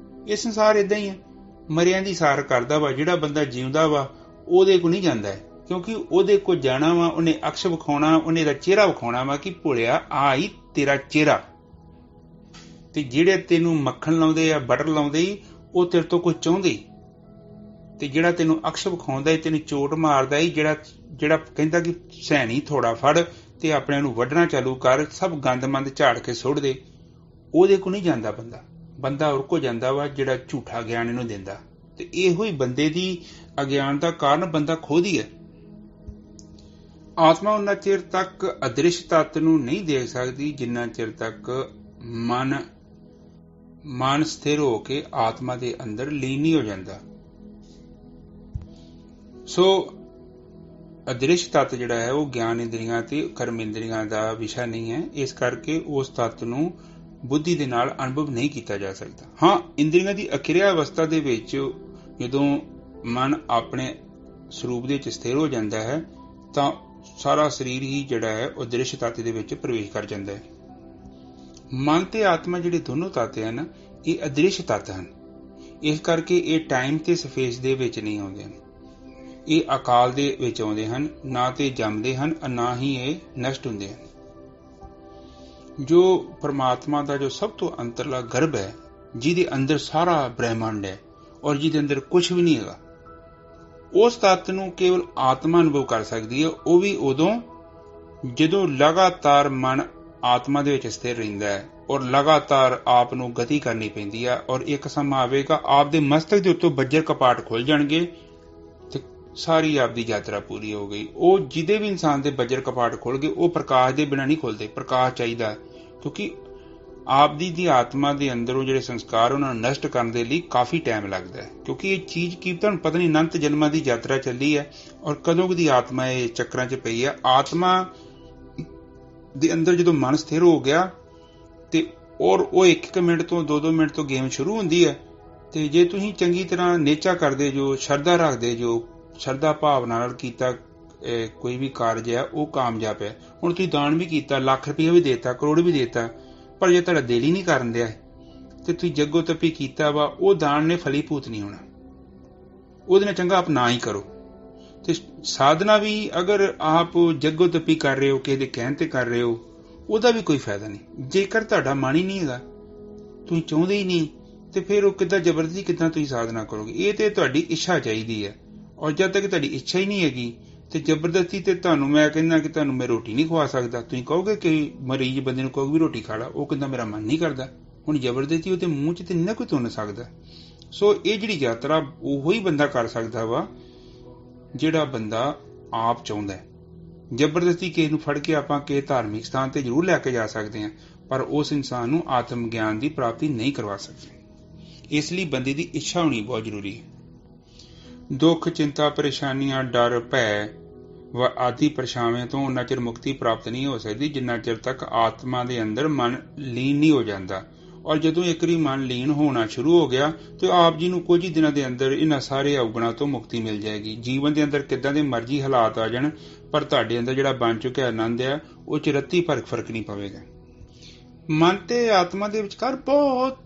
A: ਇਹ ਸੰਸਾਰ ਏਦਾਂ ਹੀ ਆ, ਮਰਿਆਂ ਦੀ ਸਾਰ ਕਰਦਾ ਵਾ। ਜਿਹੜਾ ਬੰਦਾ ਜਿਉਂਦਾ ਵਾ ਉਹਦੇ ਕੋ ਨਹੀਂ ਜਾਂਦਾ ਹੈ, ਕਿਉਂਕਿ ਉਹਦੇ ਕੋ ਜਾਣਾ ਵਾ, ਉਹਨੇ ਅਕਸ਼ ਵਿਖਾਉਣਾ, ਉਹਨੇ ਦਾ ਚਿਹਰਾ ਵਿਖਾਉਣਾ ਵਾ ਕਿ ਭੁਲਿਆ ਆ ਹੀ ਤੇਰਾ ਚਿਹਰਾ। ਤੇ ਜਿਹੜੇ ਤੈਨੂੰ ਮੱਖਣ ਲਾਉਂਦੇ ਆ, ਬਟਰ ਲਾਉਂਦੇ, ਉਹ ਤੇਰੇ ਤੋਂ ਕੁਝ ਚਾਹੁੰਦੇ, ਤੇ ਜਿਹੜਾ ਤੈਨੂੰ ਅਕਸ਼ ਵਿਖਾਉਂਦਾ, ਤੈਨੂੰ ਚੋਟ ਮਾਰਦਾ, ਜਿਹੜਾ ਕਹਿੰਦਾ ਕਿ ਸੈਣੀ ਥੋੜਾ ਫੜ ਤੇ ਆਪਣੇ ਨੂੰ ਵੱਢਣਾ ਚਾਲੂ ਕਰ, ਸਭ ਗੰਦਮੰਦ ਝਾੜ ਕੇ ਸੁੱਟ ਦੇ, ਉਹਦੇ ਕੋ ਨਹੀਂ ਜਾਂਦਾ ਬੰਦਾ ਉਹ ਕੋ ਜਾਂਦਾ ਵਾ ਜਿਹੜਾ ਝੂਠਾ ਗਿਆਨ ਇਹਨੂੰ ਦਿੰਦਾ। ਤੇ ਇਹੋ ਹੀ ਬੰਦੇ ਦੀ ਅਗਿਆਨ ਦਾ ਕਾਰਨ ਬੰਦਾ ਖੁਦ ਹੀ ਹੈ। ਆਤਮਾ ਉਹਨਾਂ ਚਿਰ ਤੱਕ ਅਦ੍ਰਿਸ਼ ਤੱਤ ਨੂੰ ਨਹੀਂ ਦੇਖ ਸਕਦੀ ਜਿੰਨਾ ਚਿਰ ਤੱਕ ਮਨ ਸਥਿਰ ਹੋ ਕੇ ਆਤਮਾ ਦੇ ਅੰਦਰ ਲੀਨ ਨਹੀਂ ਹੋ ਜਾਂਦਾ। ਸੋ ਅਦ੍ਰਿਸ਼ ਤੱਤ ਜਿਹੜਾ ਹੈ ਉਹ ਗਿਆਨ ਇੰਦਰੀਆਂ ਤੇ ਕਰਮ ਇੰਦਰੀਆਂ ਦਾ ਵਿਸ਼ਾ ਨਹੀਂ ਹੈ। ਇਸ ਕਰਕੇ ਉਸ ਤੱਤ ਨੂੰ ਬੁੱਧੀ ਦੇ ਨਾਲ ਅਨੁਭਵ ਨਹੀਂ ਕੀਤਾ ਜਾ ਸਕਦਾ। ਹਾਂ, ਇੰਦਰੀਆਂ ਦੀ ਅਕਿਰਿਆ ਅਵਸਥਾ ਦੇ ਵਿੱਚ ਜਦੋਂ ਮਨ ਆਪਣੇ ਸਰੂਪ ਦੇ ਵਿੱਚ ਸਥਿਰ ਹੋ ਜਾਂਦਾ ਹੈ ਤਾਂ ਸਾਰਾ ਸਰੀਰ ਹੀ ਜਿਹੜਾ ਹੈ ਉਹ ਦ੍ਰਿਸ਼ ਤੱਤ ਦੇ ਵਿੱਚ ਪ੍ਰਵੇਸ਼ ਕਰ ਜਾਂਦਾ ਹੈ। ਮਨ ਤੇ ਆਤਮਾ ਜਿਹੜੇ ਦੋਨੋਂ ਤੱਤ ਹਨ, ਇਹ ਅਦ੍ਰਿਸ਼ ਤੱਤ ਹਨ। ਇਸ ਕਰਕੇ ਇਹ ਟਾਈਮ ਤੇ ਸਪੇਸ ਦੇ ਵਿੱਚ ਨਹੀਂ ਆਉਂਦੇ ਹਨ। ਇਹ ਅਕਾਲ ਦੇ ਵਿੱਚ ਆਉਂਦੇ ਹਨ, ਨਾ ਤੇ ਜੰਮਦੇ ਹਨ, ਨਾ ਹੀ ਇਹ ਨਸ਼ਟ ਹੁੰਦੇ ਹਨ। ਜੋ ਪਰਮਾਤਮਾ ਦਾ ਜੋ ਸਭ ਤੋਂ ਅੰਤਰਲਾ ਗਰਭ ਹੈ, ਜਿਹਦੇ ਅੰਦਰ ਸਾਰਾ ਬ੍ਰਹਿਮੰਡ ਹੈ ਔਰ ਜਿਹਦੇ ਅੰਦਰ ਕੁਝ ਵੀ ਨਹੀਂ ਹੈਗਾ, ਉਸ ਤੱਤ ਨੂੰ ਕੇਵਲ ਆਤਮਾ ਅਨੁਭਵ ਕਰ ਸਕਦੀ ਹੈ। ਉਹ ਵੀ ਉਦੋਂ ਜਦੋਂ ਲਗਾਤਾਰ ਮਨ ਆਤਮਾ ਦੇ ਵਿੱਚ ਸਥਿਰ ਰਹਿੰਦਾ ਹੈ ਔਰ ਲਗਾਤਾਰ ਆਪ ਨੂੰ ਗਤੀ ਕਰਨੀ ਪੈਂਦੀ ਹੈ। ਔਰ ਇੱਕ ਸਮਾਂ ਆਵੇਗਾ ਆਪ ਦੇ ਮਸਤਕ ਦੇ ਉੱਤੋਂ ਬੱਜਰ ਕਪਾਟ ਖੁੱਲ ਜਾਣਗੇ ਤੇ ਸਾਰੀ ਆਪ ਦੀ ਯਾਤਰਾ ਪੂਰੀ ਹੋ ਗਈ। ਉਹ ਜਿਹਦੇ ਵੀ ਇਨਸਾਨ ਦੇ ਬੱਜਰ ਕਪਾਟ ਖੁੱਲ ਗਏ, ਉਹ ਪ੍ਰਕਾਸ਼ ਦੇ ਬਿਨਾਂ ਨਹੀਂ ਖੁੱਲਦੇ। ਪ੍ਰਕਾਸ਼ ਚਾਹੀਦਾ, ਕਿਉਂਕਿ ਆਪ ਦੀ ਆਤਮਾ ਦੇ ਅੰਦਰੋਂ ਜਿਹੜੇ ਸੰਸਕਾਰ ਉਹਨਾਂ ਨੂੰ ਨਸ਼ਟ ਕਰਨ ਦੇ ਲਈ ਕਾਫੀ ਟਾਈਮ ਲੱਗਦਾ ਹੈ। ਕਿਉਂਕਿ ਇਹ ਚੀਜ਼ ਕੀ ਤੁਹਾਨੂੰ ਪਤਾ ਨਹੀਂ, ਅਨੰਤ ਜਨਮਾਂ ਦੀ ਯਾਤਰਾ ਚੱਲੀ ਹੈ ਔਰ ਕਦੋਂ ਦੀ ਆਤਮਾ ਇਹ ਚੱਕਰਾਂ 'ਚ ਪਈ ਹੈ। ਆਤਮਾ ਦੇ ਅੰਦਰ ਜਦੋਂ ਮਨ ਸਥਿਰ ਹੋ ਗਿਆ ਤੇ ਔਰ ਉਹ 1-1 ਮਿੰਟ ਤੋਂ 2-2 ਮਿੰਟ ਤੋਂ ਗੇਮ ਸ਼ੁਰੂ ਹੁੰਦੀ ਹੈ। ਤੇ ਜੇ ਤੁਸੀਂ ਚੰਗੀ ਤਰ੍ਹਾਂ ਨੇਚਾ ਕਰਦੇ ਜੋ, ਸ਼ਰਧਾ ਰੱਖਦੇ ਜੋ, ਸ਼ਰਧਾ ਭਾਵਨਾ ਨਾਲ ਕੀਤਾ ਕੋਈ ਵੀ ਕਾਰਜ ਹੈ ਉਹ ਕਾਮਯਾਬ ਹੈ। ਹੁਣ ਤੁਸੀਂ ਦਾਨ ਵੀ ਕੀਤਾ, ਲੱਖ ਰੁਪਇਆ ਵੀ ਦੇਤਾ, ਕਰੋੜ ਵੀ ਦੇਤਾ, ਪਰ ਜੇ ਤੁਹਾਡਾ ਦਿਲ ਹੀ ਨਹੀਂ ਕਰਨ ਦਿਆ ਤੇ ਤੁਸੀਂ ਜੱਗੋ ਤੱਪੀ ਕੀਤਾ ਵਾ, ਉਹ ਦਾਨ ਨੇ ਫਲੀਭੂਤ ਨਹੀਂ ਹੋਣਾ। ਉਹਦੇ ਨਾਲ ਚੰਗਾ ਆਪ ਨਾ ਹੀ ਕਰੋ। ਤੇ ਸਾਧਨਾ ਵੀ ਅਗਰ ਆਪ ਜੱਗੋ ਤੱਪੀ ਕਰ ਰਹੇ ਹੋ, ਕਿਸੇ ਦੇ ਕਹਿਣ ਤੇ ਕਰ ਰਹੇ ਹੋ, ਉਹਦਾ ਵੀ ਕੋਈ ਫਾਇਦਾ ਨਹੀਂ। ਜੇਕਰ ਤੁਹਾਡਾ ਮਨ ਹੀ ਨਹੀਂ ਹੈਗਾ, ਤੁਸੀਂ ਚਾਹੁੰਦੇ ਹੀ ਨਹੀਂ, ਤੇ ਫਿਰ ਉਹ ਕਿੱਦਾਂ ਜ਼ਬਰਦਸਤੀ ਕਿੱਦਾਂ ਤੁਸੀਂ ਸਾਧਨਾ ਕਰੋਗੇ? ਇਹ ਤੇ ਤੁਹਾਡੀ ਇੱਛਾ ਚਾਹੀਦੀ ਹੈ। ਔਰ ਜਦ ਤੱਕ ਤੁਹਾਡੀ ਇੱਛਾ ਹੀ ਨਹੀਂ ਹੈਗੀ ਤੇ ਜ਼ਬਰਦਸਤੀ ਤੇ ਤੁਹਾਨੂੰ ਮੈਂ ਕਹਿੰਦਾ ਕਿ ਤੁਹਾਨੂੰ ਮੈਂ ਰੋਟੀ ਨਹੀਂ ਖਵਾ ਸਕਦਾ। ਤੁਸੀਂ ਕਹੋਗੇ ਕਿ ਮਰੀਜ਼ ਬੰਦੇ ਨੂੰ ਕਹੋਗੇ ਵੀ ਰੋਟੀ ਖਾ ਲਾ, ਉਹ ਕਹਿੰਦਾ ਮੇਰਾ ਮਨ ਨਹੀਂ ਕਰਦਾ। ਹੁਣ ਜ਼ਬਰਦਸਤੀ ਉਹਦੇ ਮੂੰਹ 'ਚ ਤੇ ਨਹੀਂ ਨਾ ਕੋਈ ਤੁੰਨ ਸਕਦਾ। ਸੋ ਇਹ ਜਿਹੜੀ ਯਾਤਰਾ ਉਹੋ ਹੀ ਬੰਦਾ ਕਰ ਸਕਦਾ ਵਾ ਜਿਹੜਾ ਬੰਦਾ ਆਪ ਚਾਹੁੰਦਾ ਹੈ। ਜ਼ਬਰਦਸਤੀ ਕਿਸੇ ਨੂੰ ਫੜ ਕੇ ਆਪਾਂ ਕਿਸੇ ਧਾਰਮਿਕ ਸਥਾਨ ਤੇ ਜ਼ਰੂਰ ਲੈ ਕੇ ਜਾ ਸਕਦੇ ਹਾਂ, ਪਰ ਉਸ ਇਨਸਾਨ ਨੂੰ ਆਤਮ ਗਿਆਨ ਦੀ ਪ੍ਰਾਪਤੀ ਨਹੀਂ ਕਰਵਾ ਸਕਦੇ। ਇਸ ਲਈ ਬੰਦੇ ਦੀ ਇੱਛਾ ਹੋਣੀ ਬਹੁਤ ਜ਼ਰੂਰੀ ਹੈ। ਦੁੱਖ, ਚਿੰਤਾ, ਪਰੇਸ਼ਾਨੀਆਂ, ਡਰ, ਭੈ ਆਦਿ ਪਰਛਾਵੇਂ ਤੋਂ ਉਨਾ ਚਿਰ ਮੁਕਤੀ ਪ੍ਰਾਪਤ ਨਹੀਂ ਹੋ ਸਕਦੀ ਜਿੰਨਾ ਚਿਰ ਤੱਕ ਆਤਮਾ ਦੇ ਅੰਦਰ ਮਨ ਲੀਨ ਨਹੀਂ ਹੋ ਜਾਂਦਾ ਔਰ ਜਦੋਂ ਇੱਕ ਵਾਰੀ ਮਨ ਲੀਨ ਹੋਣਾ ਸ਼ੁਰੂ ਹੋ ਗਿਆ ਤੇ ਆਪ ਜੀ ਨੂੰ ਕੁਝ ਹੀ ਦਿਨਾਂ ਦੇ ਅੰਦਰ ਇਹਨਾਂ ਸਾਰੇ ਔਗਣਾਂ ਤੋਂ ਮੁਕਤੀ ਮਿਲ ਜਾਏਗੀ। ਜੀਵਨ ਦੇ ਅੰਦਰ ਕਿੱਦਾਂ ਦੇ ਮਰਜ਼ੀ ਹਾਲਾਤ ਆ ਜਾਣ, ਪਰ ਤੁਹਾਡੇ ਅੰਦਰ ਜਿਹੜਾ ਬਣ ਚੁੱਕਿਆ ਆਨੰਦ ਆ ਉਹ ਚ ਰੱਤੀ ਭਰ ਫਰਕ ਨਹੀਂ ਪਵੇਗਾ। ਮਨ ਤੇ ਆਤਮਾ ਦੇ ਵਿਚਕਾਰ ਬਹੁਤ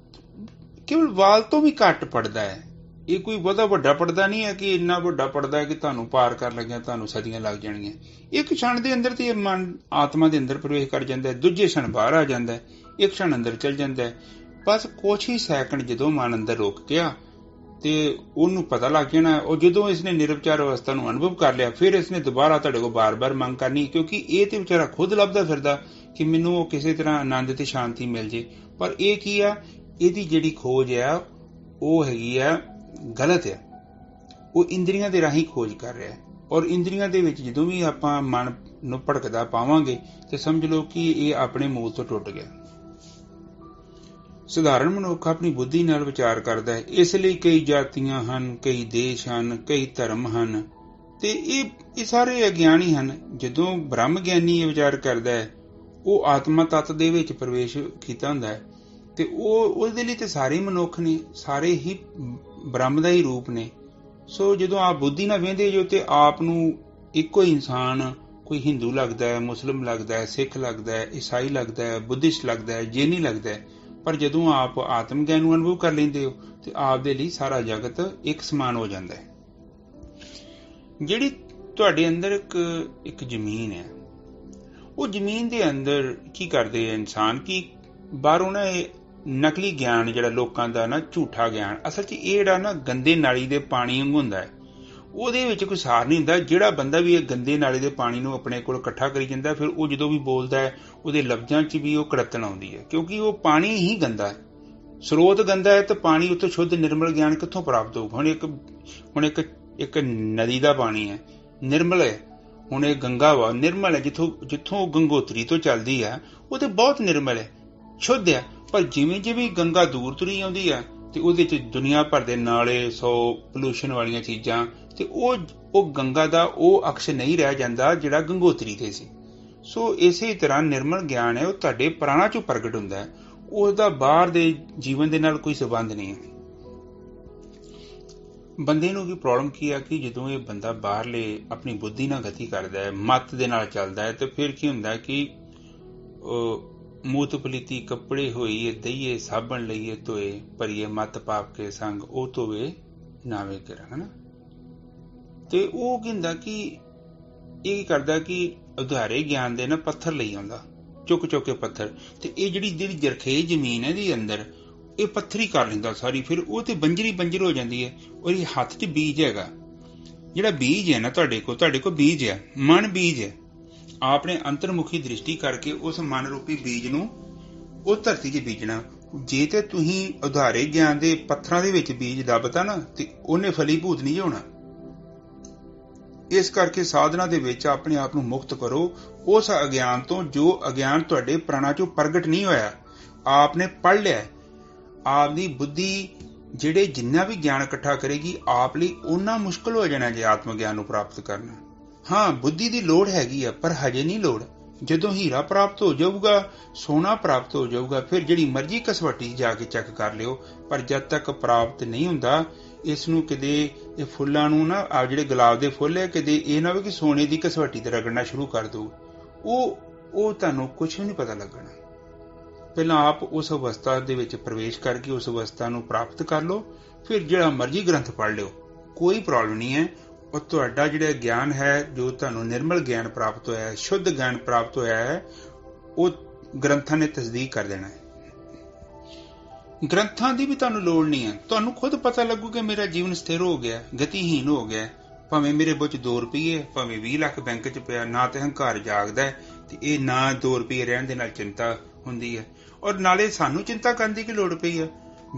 A: ਕੇਵਲ ਵਾਲ ਤੋਂ ਵੀ ਘੱਟ ਪੜਦਾ ਹੈ। ਇਹ ਕੋਈ ਬਹੁਤਾ ਵੱਡਾ ਪੜਦਾ ਨਹੀਂ ਹੈ ਕਿ ਇੰਨਾ ਵੱਡਾ ਪੜਦਾ ਹੈ ਕਿ ਤੁਹਾਨੂੰ ਪਾਰ ਕਰ ਲੱਗਿਆ, ਤੁਹਾਨੂੰ ਸਦੀਆਂ ਲੱਗ ਜਾਣਗੀਆਂ। ਇੱਕ क्षण ਦੇ ਅੰਦਰ ਤੇ ਮਨ ਆਤਮਾ ਦੇ ਅੰਦਰ ਪ੍ਰਵੇਸ਼ ਕਰ ਜਾਂਦਾ ਹੈ, ਦੂਜੇ क्षण ਬਾਹਰ ਆ ਜਾਂਦਾ ਹੈ, ਇੱਕ क्षण ਅੰਦਰ ਚਲ ਜਾਂਦਾ ਹੈ। ਬਸ ਕੁਛ ਹੀ ਸੈਕਿੰਡ ਜਦੋਂ ਮਨ ਅੰਦਰ ਰੁਕ ਗਿਆ ਤੇ ਉਹਨੂੰ ਪਤਾ ਲੱਗ ਜਾਣਾ। ਉਹ ਜਦੋਂ ਇਸਨੇ ਨਿਰਵਿਚਾਰ ਅਵਸਥਾ ਨੂੰ ਅਨੁਭਵ ਕਰ ਲਿਆ, ਫਿਰ ਇਸਨੇ ਦੁਬਾਰਾ ਤੁਹਾਡੇ ਕੋਲ ਬਾਰ-ਬਾਰ ਮੰਗ ਕਰਨੀ, ਕਿਉਂਕਿ ਇਹ ਤੇ ਵਿਚਾਰਾ ਖੁਦ ਲੱਭਦਾ ਫਿਰਦਾ ਕਿ ਮੈਨੂੰ ਉਹ ਕਿਸੇ ਤਰ੍ਹਾਂ ਆਨੰਦ ਤੇ ਸ਼ਾਂਤੀ ਮਿਲ ਜੇ। ਪਰ ਇਹ ਕੀ ਆ, ਇਹਦੀ ਜਿਹੜੀ ਖੋਜ ਆ ਉਹ ਹੈਗੀ ਆ ਗਲਤ ਹੈ। ਉਹ ਇੰਦਰੀਆਂ ਦੇ ਰਾਹੀਂ ਖੋਜ ਕਰ ਰਿਹਾ ਹੈ, ਔਰ ਇੰਦਰੀਆਂ ਦੇ ਵਿੱਚ ਜਦੋਂ ਵੀ ਆਪਾਂ ਮਨ ਨੂੰ ਭੜਕਦਾ ਪਾਵਾਂਗੇ ਤੇ ਸਮਝ ਲਓ ਕਿ ਇਹ ਆਪਣੇ ਮੂਲ ਤੋਂ ਟੁੱਟ ਗਿਆ। ਸਧਾਰਨ ਮਨੁੱਖ ਆਪਣੀ ਬੁੱਧੀ ਨਾਲ ਵਿਚਾਰ ਕਰਦਾ ਹੈ, ਇਸ ਲਈ ਕਈ ਜਾਤੀਆਂ ਹਨ, ਕਈ ਦੇਸ਼ ਹਨ, ਕਈ ਧਰਮ ਹਨ, ਤੇ ਇਹ ਸਾਰੇ ਅਗਿਆਨੀ ਹਨ। ਜਦੋਂ ਬ੍ਰਹਮ ਗਿਆਨੀ ਇਹ ਵਿਚਾਰ ਕਰਦਾ ਹੈ, ਉਹ ਆਤਮਾ ਤੱਤ ਦੇ ਵਿੱਚ ਪ੍ਰਵੇਸ਼ ਕੀਤਾ ਹੁੰਦਾ ਹੈ, ਤੇ ਉਹਦੇ ਲਈ ਤੇ ਸਾਰੇ ਮਨੁੱਖ ਨੇ, ਸਾਰੇ ਹੀ ਬ੍ਰਹਮ ਦਾ ਹੀ ਰੂਪ ਨੇ। ਸੋ ਜਦੋਂ ਆਪ ਬੁੱਧੀ ਨਾਲ ਵੇਂਦੇ ਜੋ ਤੇ ਆਪ ਨੂੰ ਇੱਕੋ ਇਨਸਾਨ, ਕੋਈ ਹਿੰਦੂ ਲੱਗਦਾ ਹੈ, ਮੁਸਲਿਮ ਲੱਗਦਾ ਹੈ, ਸਿੱਖ ਲੱਗਦਾ ਹੈ, ਈਸਾਈ ਲੱਗਦਾ ਹੈ, ਬੁੱਧਿਸਟ ਲੱਗਦਾ ਹੈ, ਜੈਨੀ ਲੱਗਦਾ ਹੈ, ਪਰ ਜਦੋਂ ਆਪ ਆਤਮ ਗਿਆਨ ਨੂੰ ਅਨੁਭਵ ਕਰ ਲੈਂਦੇ ਹੋ ਤੇ ਆਪ ਦੇ ਲਈ ਸਾਰਾ ਜਗਤ ਇੱਕ ਸਮਾਨ ਹੋ ਜਾਂਦਾ ਹੈ। ਜਿਹੜੀ ਤੁਹਾਡੇ ਅੰਦਰ ਇੱਕ ਜ਼ਮੀਨ ਹੈ, ਉਹ ਜ਼ਮੀਨ ਦੇ ਅੰਦਰ ਕੀ ਕਰਦੇ ਆ ਇਨਸਾਨ ਕਿ ਬਾਹਰੋਂ ਨਾ ਇਹ ਨਕਲੀ ਗਿਆਨ ਜਿਹੜਾ ਲੋਕਾਂ ਦਾ ਨਾ ਝੂਠਾ ਗਿਆਨ, ਅਸਲ 'ਚ ਇਹ ਜਿਹੜਾ ਨਾ ਗੰਦੇ ਨਾਲੀ ਦੇ ਪਾਣੀ ਵਾਂਗੂ ਹੁੰਦਾ ਹੈ, ਉਹਦੇ ਵਿੱਚ ਕੋਈ ਸਾਰ ਨਹੀਂ ਹੁੰਦਾ। ਜਿਹੜਾ ਬੰਦਾ ਵੀ ਇਹ ਗੰਦੇ ਨਾਲੇ ਦੇ ਪਾਣੀ ਨੂੰ ਆਪਣੇ ਕੋਲ ਇਕੱਠਾ ਕਰੀ ਜਾਂਦਾ, ਫਿਰ ਉਹ ਜਦੋਂ ਵੀ ਬੋਲਦਾ ਹੈ ਉਹਦੇ ਲਫ਼ਜ਼ਾਂ 'ਚ ਵੀ ਉਹ ਕੜਤਣ ਆਉਂਦੀ ਹੈ, ਕਿਉਂਕਿ ਉਹ ਪਾਣੀ ਹੀ ਗੰਦਾ ਹੈ, ਸਰੋਤ ਗੰਦਾ ਹੈ, ਤੇ ਪਾਣੀ ਉੱਤੋਂ ਸ਼ੁੱਧ ਨਿਰਮਲ ਗਿਆਨ ਕਿੱਥੋਂ ਪ੍ਰਾਪਤ ਹੋਊਗਾ। ਹੁਣ ਇੱਕ ਨਦੀ ਦਾ ਪਾਣੀ ਹੈ, ਨਿਰਮਲ ਹੈ। ਹੁਣ ਇਹ ਗੰਗਾ ਵਾ, ਨਿਰਮਲ ਹੈ, ਜਿੱਥੋਂ ਗੰਗੋਤਰੀ ਤੋਂ ਚੱਲਦੀ ਆ ਉਹ ਤੇ ਬਹੁਤ ਨਿਰਮਲ ਹੈ, ਸ਼ੁੱਧ ਹੈ। ਪਰ ਜਿਵੇਂ ਜਿਵੇਂ ਗੰਗਾ ਦੂਰ ਤੁਰੀ ਆਉਂਦੀ ਆ ਤੇ ਉਹਦੇ ਚ ਦੁਨੀਆ ਭਰ ਦੇ ਨਾਲੇ, 100 ਪੋਲੂਸ਼ਨ ਵਾਲੀਆਂ ਚੀਜ਼ਾਂ, ਤੇ ਉਹ ਗੰਗਾ ਦਾ ਉਹ ਅਕਸ਼ ਨਹੀਂ ਰਹਿ ਜਾਂਦਾ ਜਿਹੜਾ ਗੰਗੋਤਰੀ ਤੇ ਸੀ। ਸੋ ਇਸੇ ਤਰ੍ਹਾਂ ਨਿਰਮਲ ਗਿਆਨ ਹੈ, ਉਹ ਤੁਹਾਡੇ ਪ੍ਰਾਣਾਂ ਚੋਂ ਪ੍ਰਗਟ ਹੁੰਦਾ ਹੈ, ਉਹਦਾ ਬਾਹਰ ਦੇ ਜੀਵਨ ਦੇ ਨਾਲ ਕੋਈ ਸੰਬੰਧ ਨਹੀਂ ਹੈ। ਬੰਦੇ ਨੂੰ ਕੀ ਪ੍ਰੋਬਲਮ ਕੀ ਆ ਕਿ ਜਦੋਂ ਇਹ ਬੰਦਾ ਬਾਹਰਲੇ ਆਪਣੀ ਬੁੱਧੀ ਨਾਲ ਗਤੀ ਕਰਦਾ ਹੈ, ਮੱਤ ਦੇ ਨਾਲ ਚੱਲਦਾ ਹੈ, ਤੇ ਫਿਰ ਕੀ ਹੁੰਦਾ ਕਿ ਮੂਤ ਪਲੀਤੀ ਕੱਪੜੇ ਹੋਈਏ, ਦਈਏ ਸਾਬਣ ਲਈਏ ਧੋਏ, ਭਰੀਏ ਮੱਤ ਪਾਪ ਕੇ ਸੰਗ ਉਹ ਧੋਵੇ ਨਾਵੇ ਕਰਾਂ, ਹਨਾ। ਤੇ ਉਹ ਕੀ ਹੁੰਦਾ ਕਿ ਇਹ ਕਰਦਾ ਕਿ ਉਧਾਰੇ ਗਿਆਨ ਦੇ ਨਾ ਪੱਥਰ ਲਈ ਆਉਂਦਾ, ਚੁੱਕ ਚੁੱਕ ਕੇ ਪੱਥਰ, ਤੇ ਇਹ ਜਿਹੜੀ ਜਰਖੇਜ਼ ਜ਼ਮੀਨ ਹੈ ਇਹਦੇ ਅੰਦਰ, ਇਹ ਪੱਥਰੀ ਕਰ ਲੈਂਦਾ ਸਾਰੀ, ਫਿਰ ਉਹ ਤੇ ਬੰਜਰ ਹੋ ਜਾਂਦੀ ਹੈ। ਔਰ ਇਹ ਹੱਥ 'ਚ ਬੀਜ ਹੈਗਾ, ਜਿਹੜਾ ਬੀਜ ਹੈ ਨਾ ਤੁਹਾਡੇ ਕੋਲ ਬੀਜ ਹੈ, ਮਨ ਬੀਜ ਹੈ। ਆਪਣੇ ਅੰਤਰਮੁਖੀ ਦ੍ਰਿਸ਼ਟੀ ਕਰਕੇ ਉਸ ਮਨ ਰੂਪੀ ਬੀਜ ਨੂੰ ਉਹ ਧਰਤੀ 'ਚ ਬੀਜਣਾ। ਜੇ ਤੇ ਤੁਸੀਂ ਉਧਾਰੇ ਗਿਆਨ ਦੇ ਪੱਥਰਾਂ ਦੇ ਵਿੱਚ ਬੀਜ ਦੱਬਤਾ ਨਾ ਤੇ ਉਹਨੇ ਫਲੀਭੂਤ ਨਹੀਂ ਹੋਣਾ। ਇਸ ਕਰਕੇ ਸਾਧਨਾ ਦੇ ਵਿੱਚ ਆਪਣੇ ਆਪ ਨੂੰ ਮੁਕਤ ਕਰੋ ਉਸ ਅਗਿਆਨ ਤੋਂ, ਜੋ ਅਗਿਆਨ ਤੁਹਾਡੇ ਪ੍ਰਾਣਾਂ 'ਚੋਂ ਪ੍ਰਗਟ ਨਹੀਂ ਹੋਇਆ, ਆਪ ਨੇ ਪੜ੍ਹ ਲਿਆ। ਆਪ ਦੀ ਬੁੱਧੀ ਜਿਹੜੇ ਜਿੰਨਾ ਵੀ ਗਿਆਨ ਇਕੱਠਾ ਕਰੇਗੀ, ਆਪ ਲਈ ਓਨਾ ਮੁਸ਼ਕਲ ਹੋ ਜਾਣਾ ਜੇ ਆਤਮ ਗਿਆਨ ਨੂੰ ਪ੍ਰਾਪਤ ਕਰਨਾ। ਹਾਂ, ਬੁੱਧੀ ਦੀ ਲੋੜ ਹੈਗੀ ਆ, ਪਰ ਹਜੇ ਨਹੀਂ ਲੋੜ। ਜਦੋਂ ਹੀਰਾ ਪ੍ਰਾਪਤ ਹੋ ਜਾਊਗਾ, ਸੋਨਾ ਪ੍ਰਾਪਤ ਹੋ ਜਾਊਗਾ, ਫਿਰ ਜਿਹੜੀ ਮਰਜ਼ੀ ਕਸਵੱਟੀ ਜਾ ਕੇ ਚੈੱਕ ਕਰ ਲਿਓ। ਪਰ ਜਦ ਤੱਕ ਪ੍ਰਾਪਤ ਨਹੀਂ ਹੁੰਦਾ, ਇਸ ਨੂੰ ਕਿਤੇ ਇਹ ਫੁੱਲਾਂ ਨੂੰ ਨਾ, ਆ ਜਿਹੜੇ ਗੁਲਾਬ ਦੇ ਫੁੱਲ ਹੈ, ਕਿਤੇ ਇਹ ਨਾ ਹੋਵੇ ਕਿ ਸੋਨੇ ਦੀ ਕਸਵੱਟੀ ਤੇ ਰਗੜਨਾ ਸ਼ੁਰੂ ਕਰ ਦਿਓ। ਉਹ ਤੁਹਾਨੂੰ ਕੁਝ ਵੀ ਨਹੀਂ ਪਤਾ ਲੱਗਣਾ। ਪਹਿਲਾਂ ਆਪ ਉਸ ਅਵਸਥਾ ਦੇ ਵਿੱਚ ਪ੍ਰਵੇਸ਼ ਕਰਕੇ ਉਸ ਅਵਸਥਾ ਨੂੰ ਪ੍ਰਾਪਤ ਕਰ ਲਓ, ਫਿਰ ਜਿਹੜਾ ਮਰਜ਼ੀ ਗ੍ਰੰਥ ਪੜ੍ਹ ਲਿਓ, ਕੋਈ ਪ੍ਰੋਬਲਮ ਨਹੀਂ ਹੈ। ਉਹ ਤੁਹਾਡਾ ਜਿਹੜਾ ਗਿਆਨ ਹੈ, ਜੋ ਤੁਹਾਨੂੰ ਨਿਰਮਲ ਗਿਆਨ ਪ੍ਰਾਪਤ ਹੋਇਆ ਹੈ, ਸ਼ੁੱਧ ਗਿਆਨ ਪ੍ਰਾਪਤ ਹੋਇਆ ਹੈ, ਉਹ ਗ੍ਰੰਥਾਂ ਨੇ ਤਸਦੀਕ ਕਰ ਦੇਣਾ ਹੈ। ਗ੍ਰੰਥਾਂ ਦੀ ਵੀ ਤੁਹਾਨੂੰ ਲੋੜ ਨਹੀਂ ਹੈ। ਤੁਹਾਨੂੰ ਖੁਦ ਪਤਾ ਲੱਗੂ ਕਿ ਮੇਰਾ ਜੀਵਨ ਸਥਿਰ ਹੋ ਗਿਆ, ਗਤੀਹੀਨ ਹੋ ਗਿਆ। ਭਾਵੇਂ ਮੇਰੇ ਵਿੱਚ 2 ਰੁਪਏ, ਭਾਵੇਂ 20 ਲੱਖ ਬੈਂਕ 'ਚ ਪਿਆ, ਨਾ ਤੇ ਹੰਕਾਰ ਜਾਗਦਾ ਤੇ ਇਹ ਨਾ 2 ਰੁਪਏ ਰਹਿਣ ਦੇ ਨਾਲ ਚਿੰਤਾ ਹੁੰਦੀ ਹੈ। ਔਰ ਨਾਲੇ ਸਾਨੂੰ ਚਿੰਤਾ ਕਰਨ ਦੀ ਕੀ ਲੋੜ ਪਈ ਹੈ?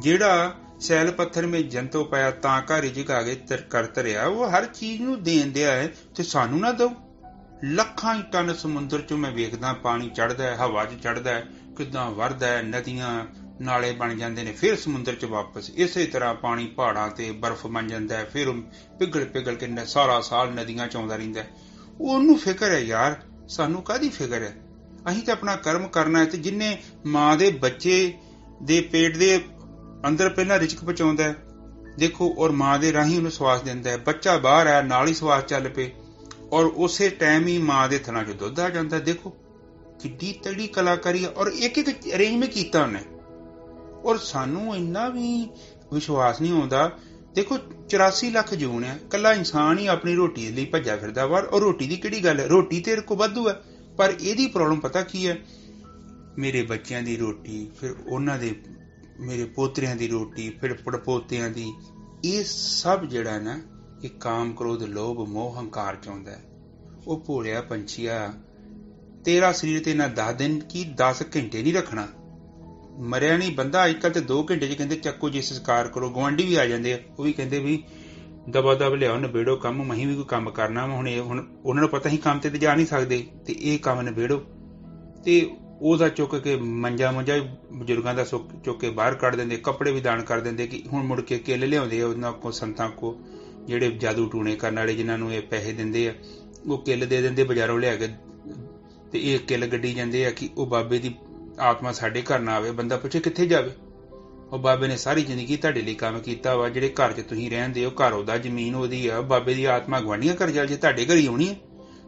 A: ਜਿਹੜਾ ਸੈਲ ਪੱਥਰ ਮੇਂ ਜੰਤੋ ਪਾਇਆ ਤਾਂ ਘਰ ਜਗਾ ਕੇ ਕਰ ਧਰਿਆ, ਉਹ ਹਰ ਚੀਜ਼ ਨੂੰ ਦੇਣ ਦਿਆ ਹੈ ਤੇ ਸਾਨੂੰ ਨਾ ਦਊ। ਲੱਖਾਂ ਟਨ ਸਮੁੰਦਰ 'ਚੋਂ ਮੈਂ ਵੇਖਦਾ ਪਾਣੀ ਚੜ੍ਹਦਾ ਹੈ, ਹਵਾ 'ਚ ਚੜ੍ਹਦਾ ਹੈ, ਕਿੱਦਾਂ ਵਰਦਾ ਹੈ, ਨਦੀਆਂ ਨਾਲੇ ਬਣ ਜਾਂਦੇ ਨੇ, ਫਿਰ ਸਮੁੰਦਰ 'ਚ ਵਾਪਸ। ਇਸੇ ਤਰ੍ਹਾਂ ਪਾਣੀ ਪਹਾੜਾਂ ਤੇ ਬਰਫ਼ ਬਣ ਜਾਂਦਾ ਹੈ, ਫਿਰ ਪਿਘਲ ਕੇ ਸਾਰਾ ਸਾਲ ਨਦੀਆਂ 'ਚ ਆਉਂਦਾ ਰਹਿੰਦਾ ਹੈ। ਉਹਨੂੰ ਫਿਕਰ ਹੈ ਯਾਰ, ਸਾਨੂੰ ਕਾਹਦੀ ਫਿਕਰ ਹੈ? ਅਸੀਂ ਤਾਂ ਆਪਣਾ ਕਰਮ ਕਰਨਾ ਹੈ। ਤੇ ਜਿੰਨੇ ਮਾਂ ਦੇ ਬੱਚੇ ਦੇ ਪੇਟ ਦੇ ਅੰਦਰ ਪਹਿਲਾਂ ਰਿਜ਼ਕ ਪਹੁੰਚਾਉਂਦਾ ਹੈ, ਦੇਖੋ, ਔਰ ਮਾਂ ਦੇ ਰਾਹੀਂ ਉਹਨੂੰ ਸਵਾਸ ਦਿੰਦਾ ਹੈ। ਬੱਚਾ ਬਾਹਰ ਆ, ਨਾਲ ਹੀ ਸਵਾਸ ਚੱਲ ਪਏ, ਔਰ ਉਸੇ ਟਾਈਮ ਹੀ ਮਾਂ ਦੇ ਥਣਾਂ 'ਚ ਦੁੱਧ ਆ ਜਾਂਦਾ। ਦੇਖੋ ਕਿੱਡੀ ਤਗੜੀ ਕਲਾਕਾਰੀ ਆ, ਔਰ ਇੱਕ ਅਰੇਂਜਮੈਂਟ ਕੀਤਾ ਉਹਨੇ। ਔਰ ਸਾਨੂੰ ਇੰਨਾ ਵੀ ਵਿਸ਼ਵਾਸ ਨਹੀਂ ਆਉਂਦਾ। ਦੇਖੋ 84 ਲੱਖ ਜੂਨ ਹੈ, ਇਕੱਲਾ ਇਨਸਾਨ ਹੀ ਆਪਣੀ ਰੋਟੀ ਲਈ ਭੱਜਾ ਫਿਰਦਾ ਵਾ। ਔਰ ਰੋਟੀ ਦੀ ਕਿਹੜੀ ਗੱਲ ਹੈ, ਰੋਟੀ ਤੇ ਕੋ ਵਾਧੂ ਹੈ, ਪਰ ਇਹਦੀ ਪ੍ਰੋਬਲਮ ਪਤਾ ਕੀ ਹੈ? ਮੇਰੇ ਬੱਚਿਆਂ ਦੀ ਰੋਟੀ, ਫਿਰ ਉਹਨਾਂ ਦੇ ਮੇਰੇ ਪੋਤਰਿਆਂ ਦੀ ਰੋਟੀ, ਫਿਰ ਪੜਪੋਤਿਆਂ ਦੀ। ਇਹ ਸਭ ਜਿਹੜਾ ਨਾ, ਇਹ ਕਾਮ ਕ੍ਰੋਧ ਲੋਭ ਮੋਹ ਹੰਕਾਰ ਚਾਹੁੰਦਾ ਹੈ। ਉਹ ਭੋਲਿਆ ਪੰਛੀਆ, ਤੇਰਾ ਸਰੀਰ ਤੇ ਨਾ 10 ਦਿਨ ਕੀ 10 ਘੰਟੇ ਨਹੀਂ ਰੱਖਣਾ। ਮਰਿਆ ਨਹੀਂ ਬੰਦਾ ਅੱਜ ਕੱਲ੍ਹ ਤੇ 2 ਘੰਟੇ 'ਚ ਕਹਿੰਦੇ ਚੱਕੋ ਜੀ ਸੰਸਕਾਰ ਕਰੋ। ਗੁਆਂਢੀ ਵੀ ਆ ਜਾਂਦੇ ਆ, ਉਹ ਵੀ ਕਹਿੰਦੇ ਵੀ ਦਬਾ ਦਬ ਲਿਆਓ, ਨਿਬੇੜੋ ਕੰਮ, ਮਹੀਂ ਵੀ ਕੋਈ ਕੰਮ ਕਰਨਾ ਵਾ। ਹੁਣ ਉਹਨਾਂ ਨੂੰ ਪਤਾ ਹੀ ਕੰਮ ਤੇ ਜਾ ਨਹੀਂ ਸਕਦੇ, ਤੇ ਇਹ ਕੰਮ ਨਿਬੇੜੋ। ਤੇ ਉਹਦਾ ਚੁੱਕ ਕੇ ਮੰਜਾ ਬਜ਼ੁਰਗਾਂ ਦਾ ਚੁੱਕ ਕੇ ਬਾਹਰ ਕੱਢ ਦਿੰਦੇ, ਕੱਪੜੇ ਵੀ ਦਾਨ ਕਰ ਦਿੰਦੇ। ਕਿ ਹੁਣ ਮੁੜ ਕੇ ਕਿੱਲ ਲਿਆਉਂਦੇ ਆ ਉਹਨਾਂ ਕੋ, ਸੰਤਾਂ ਕੋ, ਜਿਹੜੇ ਜਾਦੂ ਟੂਣੇ ਕਰਨ ਵਾਲੇ, ਜਿਨ੍ਹਾਂ ਨੂੰ ਇਹ ਪੈਸੇ ਦਿੰਦੇ ਆ, ਉਹ ਕਿੱਲ ਦੇ ਦਿੰਦੇ ਬਾਜ਼ਾਰੋਂ ਲਿਆ ਕੇ, ਤੇ ਇਹ ਕਿੱਲ ਗੱਡੀ ਜਾਂਦੇ ਆ ਕਿ ਉਹ ਬਾਬੇ ਦੀ ਆਤਮਾ ਸਾਡੇ ਘਰ ਨਾ ਆਵੇ। ਬੰਦਾ ਪੁੱਛੇ ਕਿੱਥੇ ਜਾਵੇ? ਉਹ ਬਾਬੇ ਨੇ ਸਾਰੀ ਜ਼ਿੰਦਗੀ ਤੁਹਾਡੇ ਲਈ ਕੰਮ ਕੀਤਾ ਵਾ। ਜਿਹੜੇ ਘਰ 'ਚ ਤੁਸੀਂ ਰਹਿੰਦੇ ਹੋ, ਘਰ ਉਹਦਾ, ਜ਼ਮੀਨ ਉਹਦੀ ਆ, ਬਾਬੇ ਦੀ ਆਤਮਾ ਗੁਆਂਢੀਆਂ ਘਰ ਜਾ ਜੇ ਤੁਹਾਡੇ ਘਰ ਹੀ ਆਉਣੀ ਹੈ।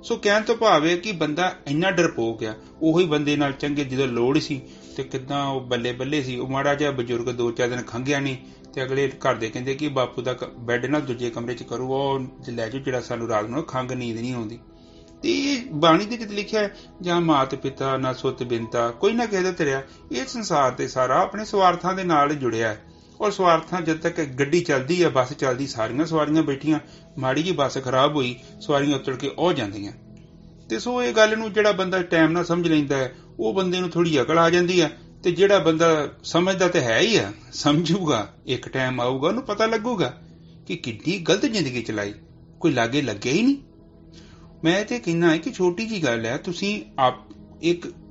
A: ਸੋ ਕਹਿਣ ਤੋਂ ਭਾਵ ਹੈ ਕਿ ਬੰਦਾ ਇੰਨਾ ਡਰਪੋਕ ਆ। ਉਹੀ ਬੰਦੇ ਨਾਲ ਚੰਗੇ ਜਦੋਂ ਲੋੜ ਸੀ ਤੇ ਕਿੱਦਾਂ ਉਹ ਬੱਲੇ ਬੱਲੇ ਸੀ। ਉਹ ਮਾੜਾ ਜਿਹਾ ਬਜ਼ੁਰਗ 2-4 ਦਿਨ ਖੰਘਿਆ ਨਹੀਂ ਤੇ ਅਗਲੇ ਘਰ ਦੇ ਕਹਿੰਦੇ ਕਿ ਬਾਪੂ ਦਾ ਬੈੱਡ ਨਾ ਦੂਜੇ ਕਮਰੇ 'ਚ ਕਰੂ, ਉਹ ਲੈ ਜਾਓ, ਜਿਹੜਾ ਸਾਨੂੰ ਰਾਤ ਨੂੰ ਖੰਘ ਨੀਂਦ ਨਹੀਂ ਆਉਂਦੀ। ਤੇ ਇਹ ਬਾਣੀ ਦੇ ਵਿੱਚ ਲਿਖਿਆ ਹੈ, ਜਾਂ ਮਾਤ ਪਿਤਾ ਨਾ ਸੁੱਤ ਬਿੰਤਾ, ਕੋਈ ਨਾ ਕਿਸੇ ਦਾ ਤਰਿਆ। ਇਹ ਸੰਸਾਰ ਤੇ ਸਾਰਾ ਆਪਣੇ ਸਵਾਰਥਾਂ ਦੇ ਨਾਲ ਜੁੜਿਆ ਹੈ। ਔਰ ਸਵਾਰਥਾਂ, ਜਦ ਤੱਕ ਗੱਡੀ ਚੱਲਦੀ ਹੈ, ਬੱਸ ਚੱਲਦੀ, ਸਾਰੀਆਂ ਸਵਾਰੀਆਂ ਬੈਠੀਆਂ, ਮਾੜੀ ਜੀ ਬੱਸ ਖਰਾਬ ਹੋਈ, ਸਵਾਰੀਆਂ ਉੱਤਰ ਕੇ ਉਹ ਜਾਂਦੀਆਂ। ਤੇ ਸੋ ਇਹ ਗੱਲ ਨੂੰ ਜਿਹੜਾ ਬੰਦਾ ਟਾਈਮ ਨਾਲ ਸਮਝ ਲੈਂਦਾ ਹੈ, ਉਹ ਬੰਦੇ ਨੂੰ ਥੋੜੀ ਅਕਲ ਆ ਜਾਂਦੀ ਹੈ। ਤੇ ਜਿਹੜਾ ਬੰਦਾ ਸਮਝਦਾ ਤੇ ਹੈ ਹੀ ਆ, ਸਮਝੂਗਾ, ਇੱਕ ਟਾਈਮ ਆਊਗਾ ਉਹਨੂੰ ਪਤਾ ਲੱਗੂਗਾ ਕਿ ਕਿੱਡੀ ਗਲਤ ਜ਼ਿੰਦਗੀ ਚਲਾਈ, ਕੋਈ ਲਾਗੇ ਲੱਗਿਆ ਹੀ ਨਹੀਂ। ਮੈਂ ਤੇ ਕਹਿੰਦਾ ਕਿ ਛੋਟੀ ਜੀ ਗੱਲ ਹੈ, ਤੁਸੀਂ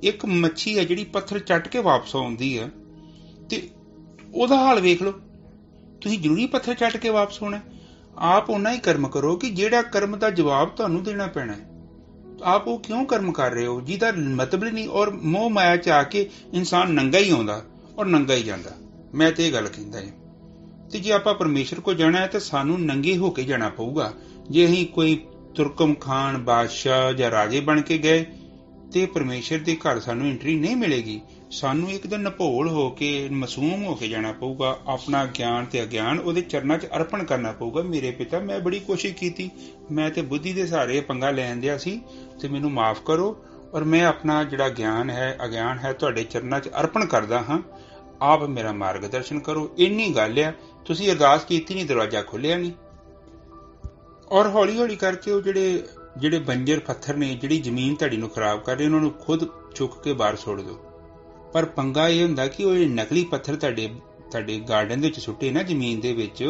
A: ਇੱਕ ਮੱਛੀ ਹੈ ਜਿਹੜੀ ਪੱਥਰ ਚੱਟ ਕੇ ਵਾਪਸ ਆਉਂਦੀ ਹੈ, ਤੇ ਉਹਦਾ ਹਾਲ ਵੇਖ ਲਓ। ਤੁਸੀਂ ਜ਼ਰੂਰੀ ਪੱਥਰ ਚੱਟ ਕੇ ਵਾਪਸ ਹੋਣਾ? ਆਪ ਓਨਾ ਹੀ ਕਰਮ ਕਰੋ ਕਿ ਜਿਹੜਾ ਕਰਮ ਦਾ ਜਵਾਬ ਤੁਹਾਨੂੰ ਦੇਣਾ ਪੈਣਾ। ਆਪ ਉਹ ਕਿਉਂ ਕਰਮ ਕਰ ਰਹੇ ਹੋ ਜਿਹਦਾ ਮਤਲਬ ਨਹੀਂ। ਔਰ ਮੋਹ ਮਾਇਆ 'ਚ ਆ ਕੇ ਇਨਸਾਨ ਨੰਗਾ ਹੀ ਆਉਂਦਾ ਔਰ ਨੰਗਾ ਹੀ ਜਾਂਦਾ। ਮੈਂ ਤੇ ਇਹ ਗੱਲ ਕਹਿੰਦਾ ਜੀ। ਤੇ ਜੇ ਆਪਾਂ ਪਰਮੇਸ਼ਰ ਕੋਲ ਜਾਣਾ ਹੈ ਤਾਂ ਸਾਨੂੰ ਨੰਗੇ ਹੋ ਕੇ ਜਾਣਾ ਪਊਗਾ। ਜੇ ਅਸੀਂ ਕੋਈ ਤੁਰਕਮ ਖਾਨ, ਬਾਦਸ਼ਾਹ ਜਾਂ ਰਾਜੇ ਬਣ ਕੇ ਗਏ ਤੇ ਪਰਮੇਸ਼ਰ ਦੇ ਘਰ ਸਾਨੂੰ ਐਂਟਰੀ ਨਹੀਂ ਮਿਲੇਗੀ। ਸਾਨੂੰ ਇੱਕਦਮ ਨਪੋਲ ਹੋ ਕੇ, ਮਾਸੂਮ ਹੋ ਕੇ ਜਾਣਾ ਪਊਗਾ। ਆਪਣਾ ਗਿਆਨ ਤੇ ਅਗਿਆਨ ਉਹਦੇ ਚਰਨਾਂ 'ਚ ਅਰਪਣ ਕਰਨਾ ਪਊਗਾ। ਮੇਰੇ ਪਿਤਾ, ਮੈਂ ਬੜੀ ਕੋਸ਼ਿਸ਼ ਕੀਤੀ, ਮੈਂ ਤੇ ਬੁੱਧੀ ਦੇ ਸਹਾਰੇ ਪੰਗਾ ਲੈਣ ਦਿਆ ਸੀ, ਤੇ ਮੈਨੂੰ ਮਾਫ ਕਰੋ। ਔਰ ਮੈਂ ਆਪਣਾ ਜਿਹੜਾ ਗਿਆਨ ਹੈ, ਅਗਿਆਨ ਹੈ, ਤੁਹਾਡੇ ਚਰਨਾਂ 'ਚ ਅਰਪਣ ਕਰਦਾ ਹਾਂ। ਆਪ ਮੇਰਾ ਮਾਰਗਦਰਸ਼ਨ ਕਰੋ। ਇੰਨੀ ਗੱਲ ਆ। ਤੁਸੀਂ ਅਰਦਾਸ ਕੀਤੀ ਨਹੀਂ, ਦਰਵਾਜ਼ਾ ਖੋਲਿਆ ਨਹੀਂ। ਔਰ ਹੌਲੀ ਹੌਲੀ ਕਰਕੇ ਉਹ ਜਿਹੜੇ ਬੰਜਰ ਪੱਥਰ ਨੇ, ਜਿਹੜੀ ਜ਼ਮੀਨ ਤੁਹਾਡੀ ਨੂੰ ਖਰਾਬ ਕਰ ਰਹੇ, ਉਹਨਾਂ ਨੂੰ ਖੁਦ ਚੁੱਕ ਕੇ ਬਾਹਰ ਸੁੱਟ ਦਿਓ। ਪਰ ਪੰਗਾ ਇਹ ਹੁੰਦਾ ਕਿ ਉਹ ਨਕਲੀ ਪੱਥਰ ਤੁਹਾਡੇ ਗਾਰਡਨ ਦੇ ਵਿੱਚ ਸੁੱਟੇ ਨਾ, ਜ਼ਮੀਨ ਦੇ ਵਿੱਚ,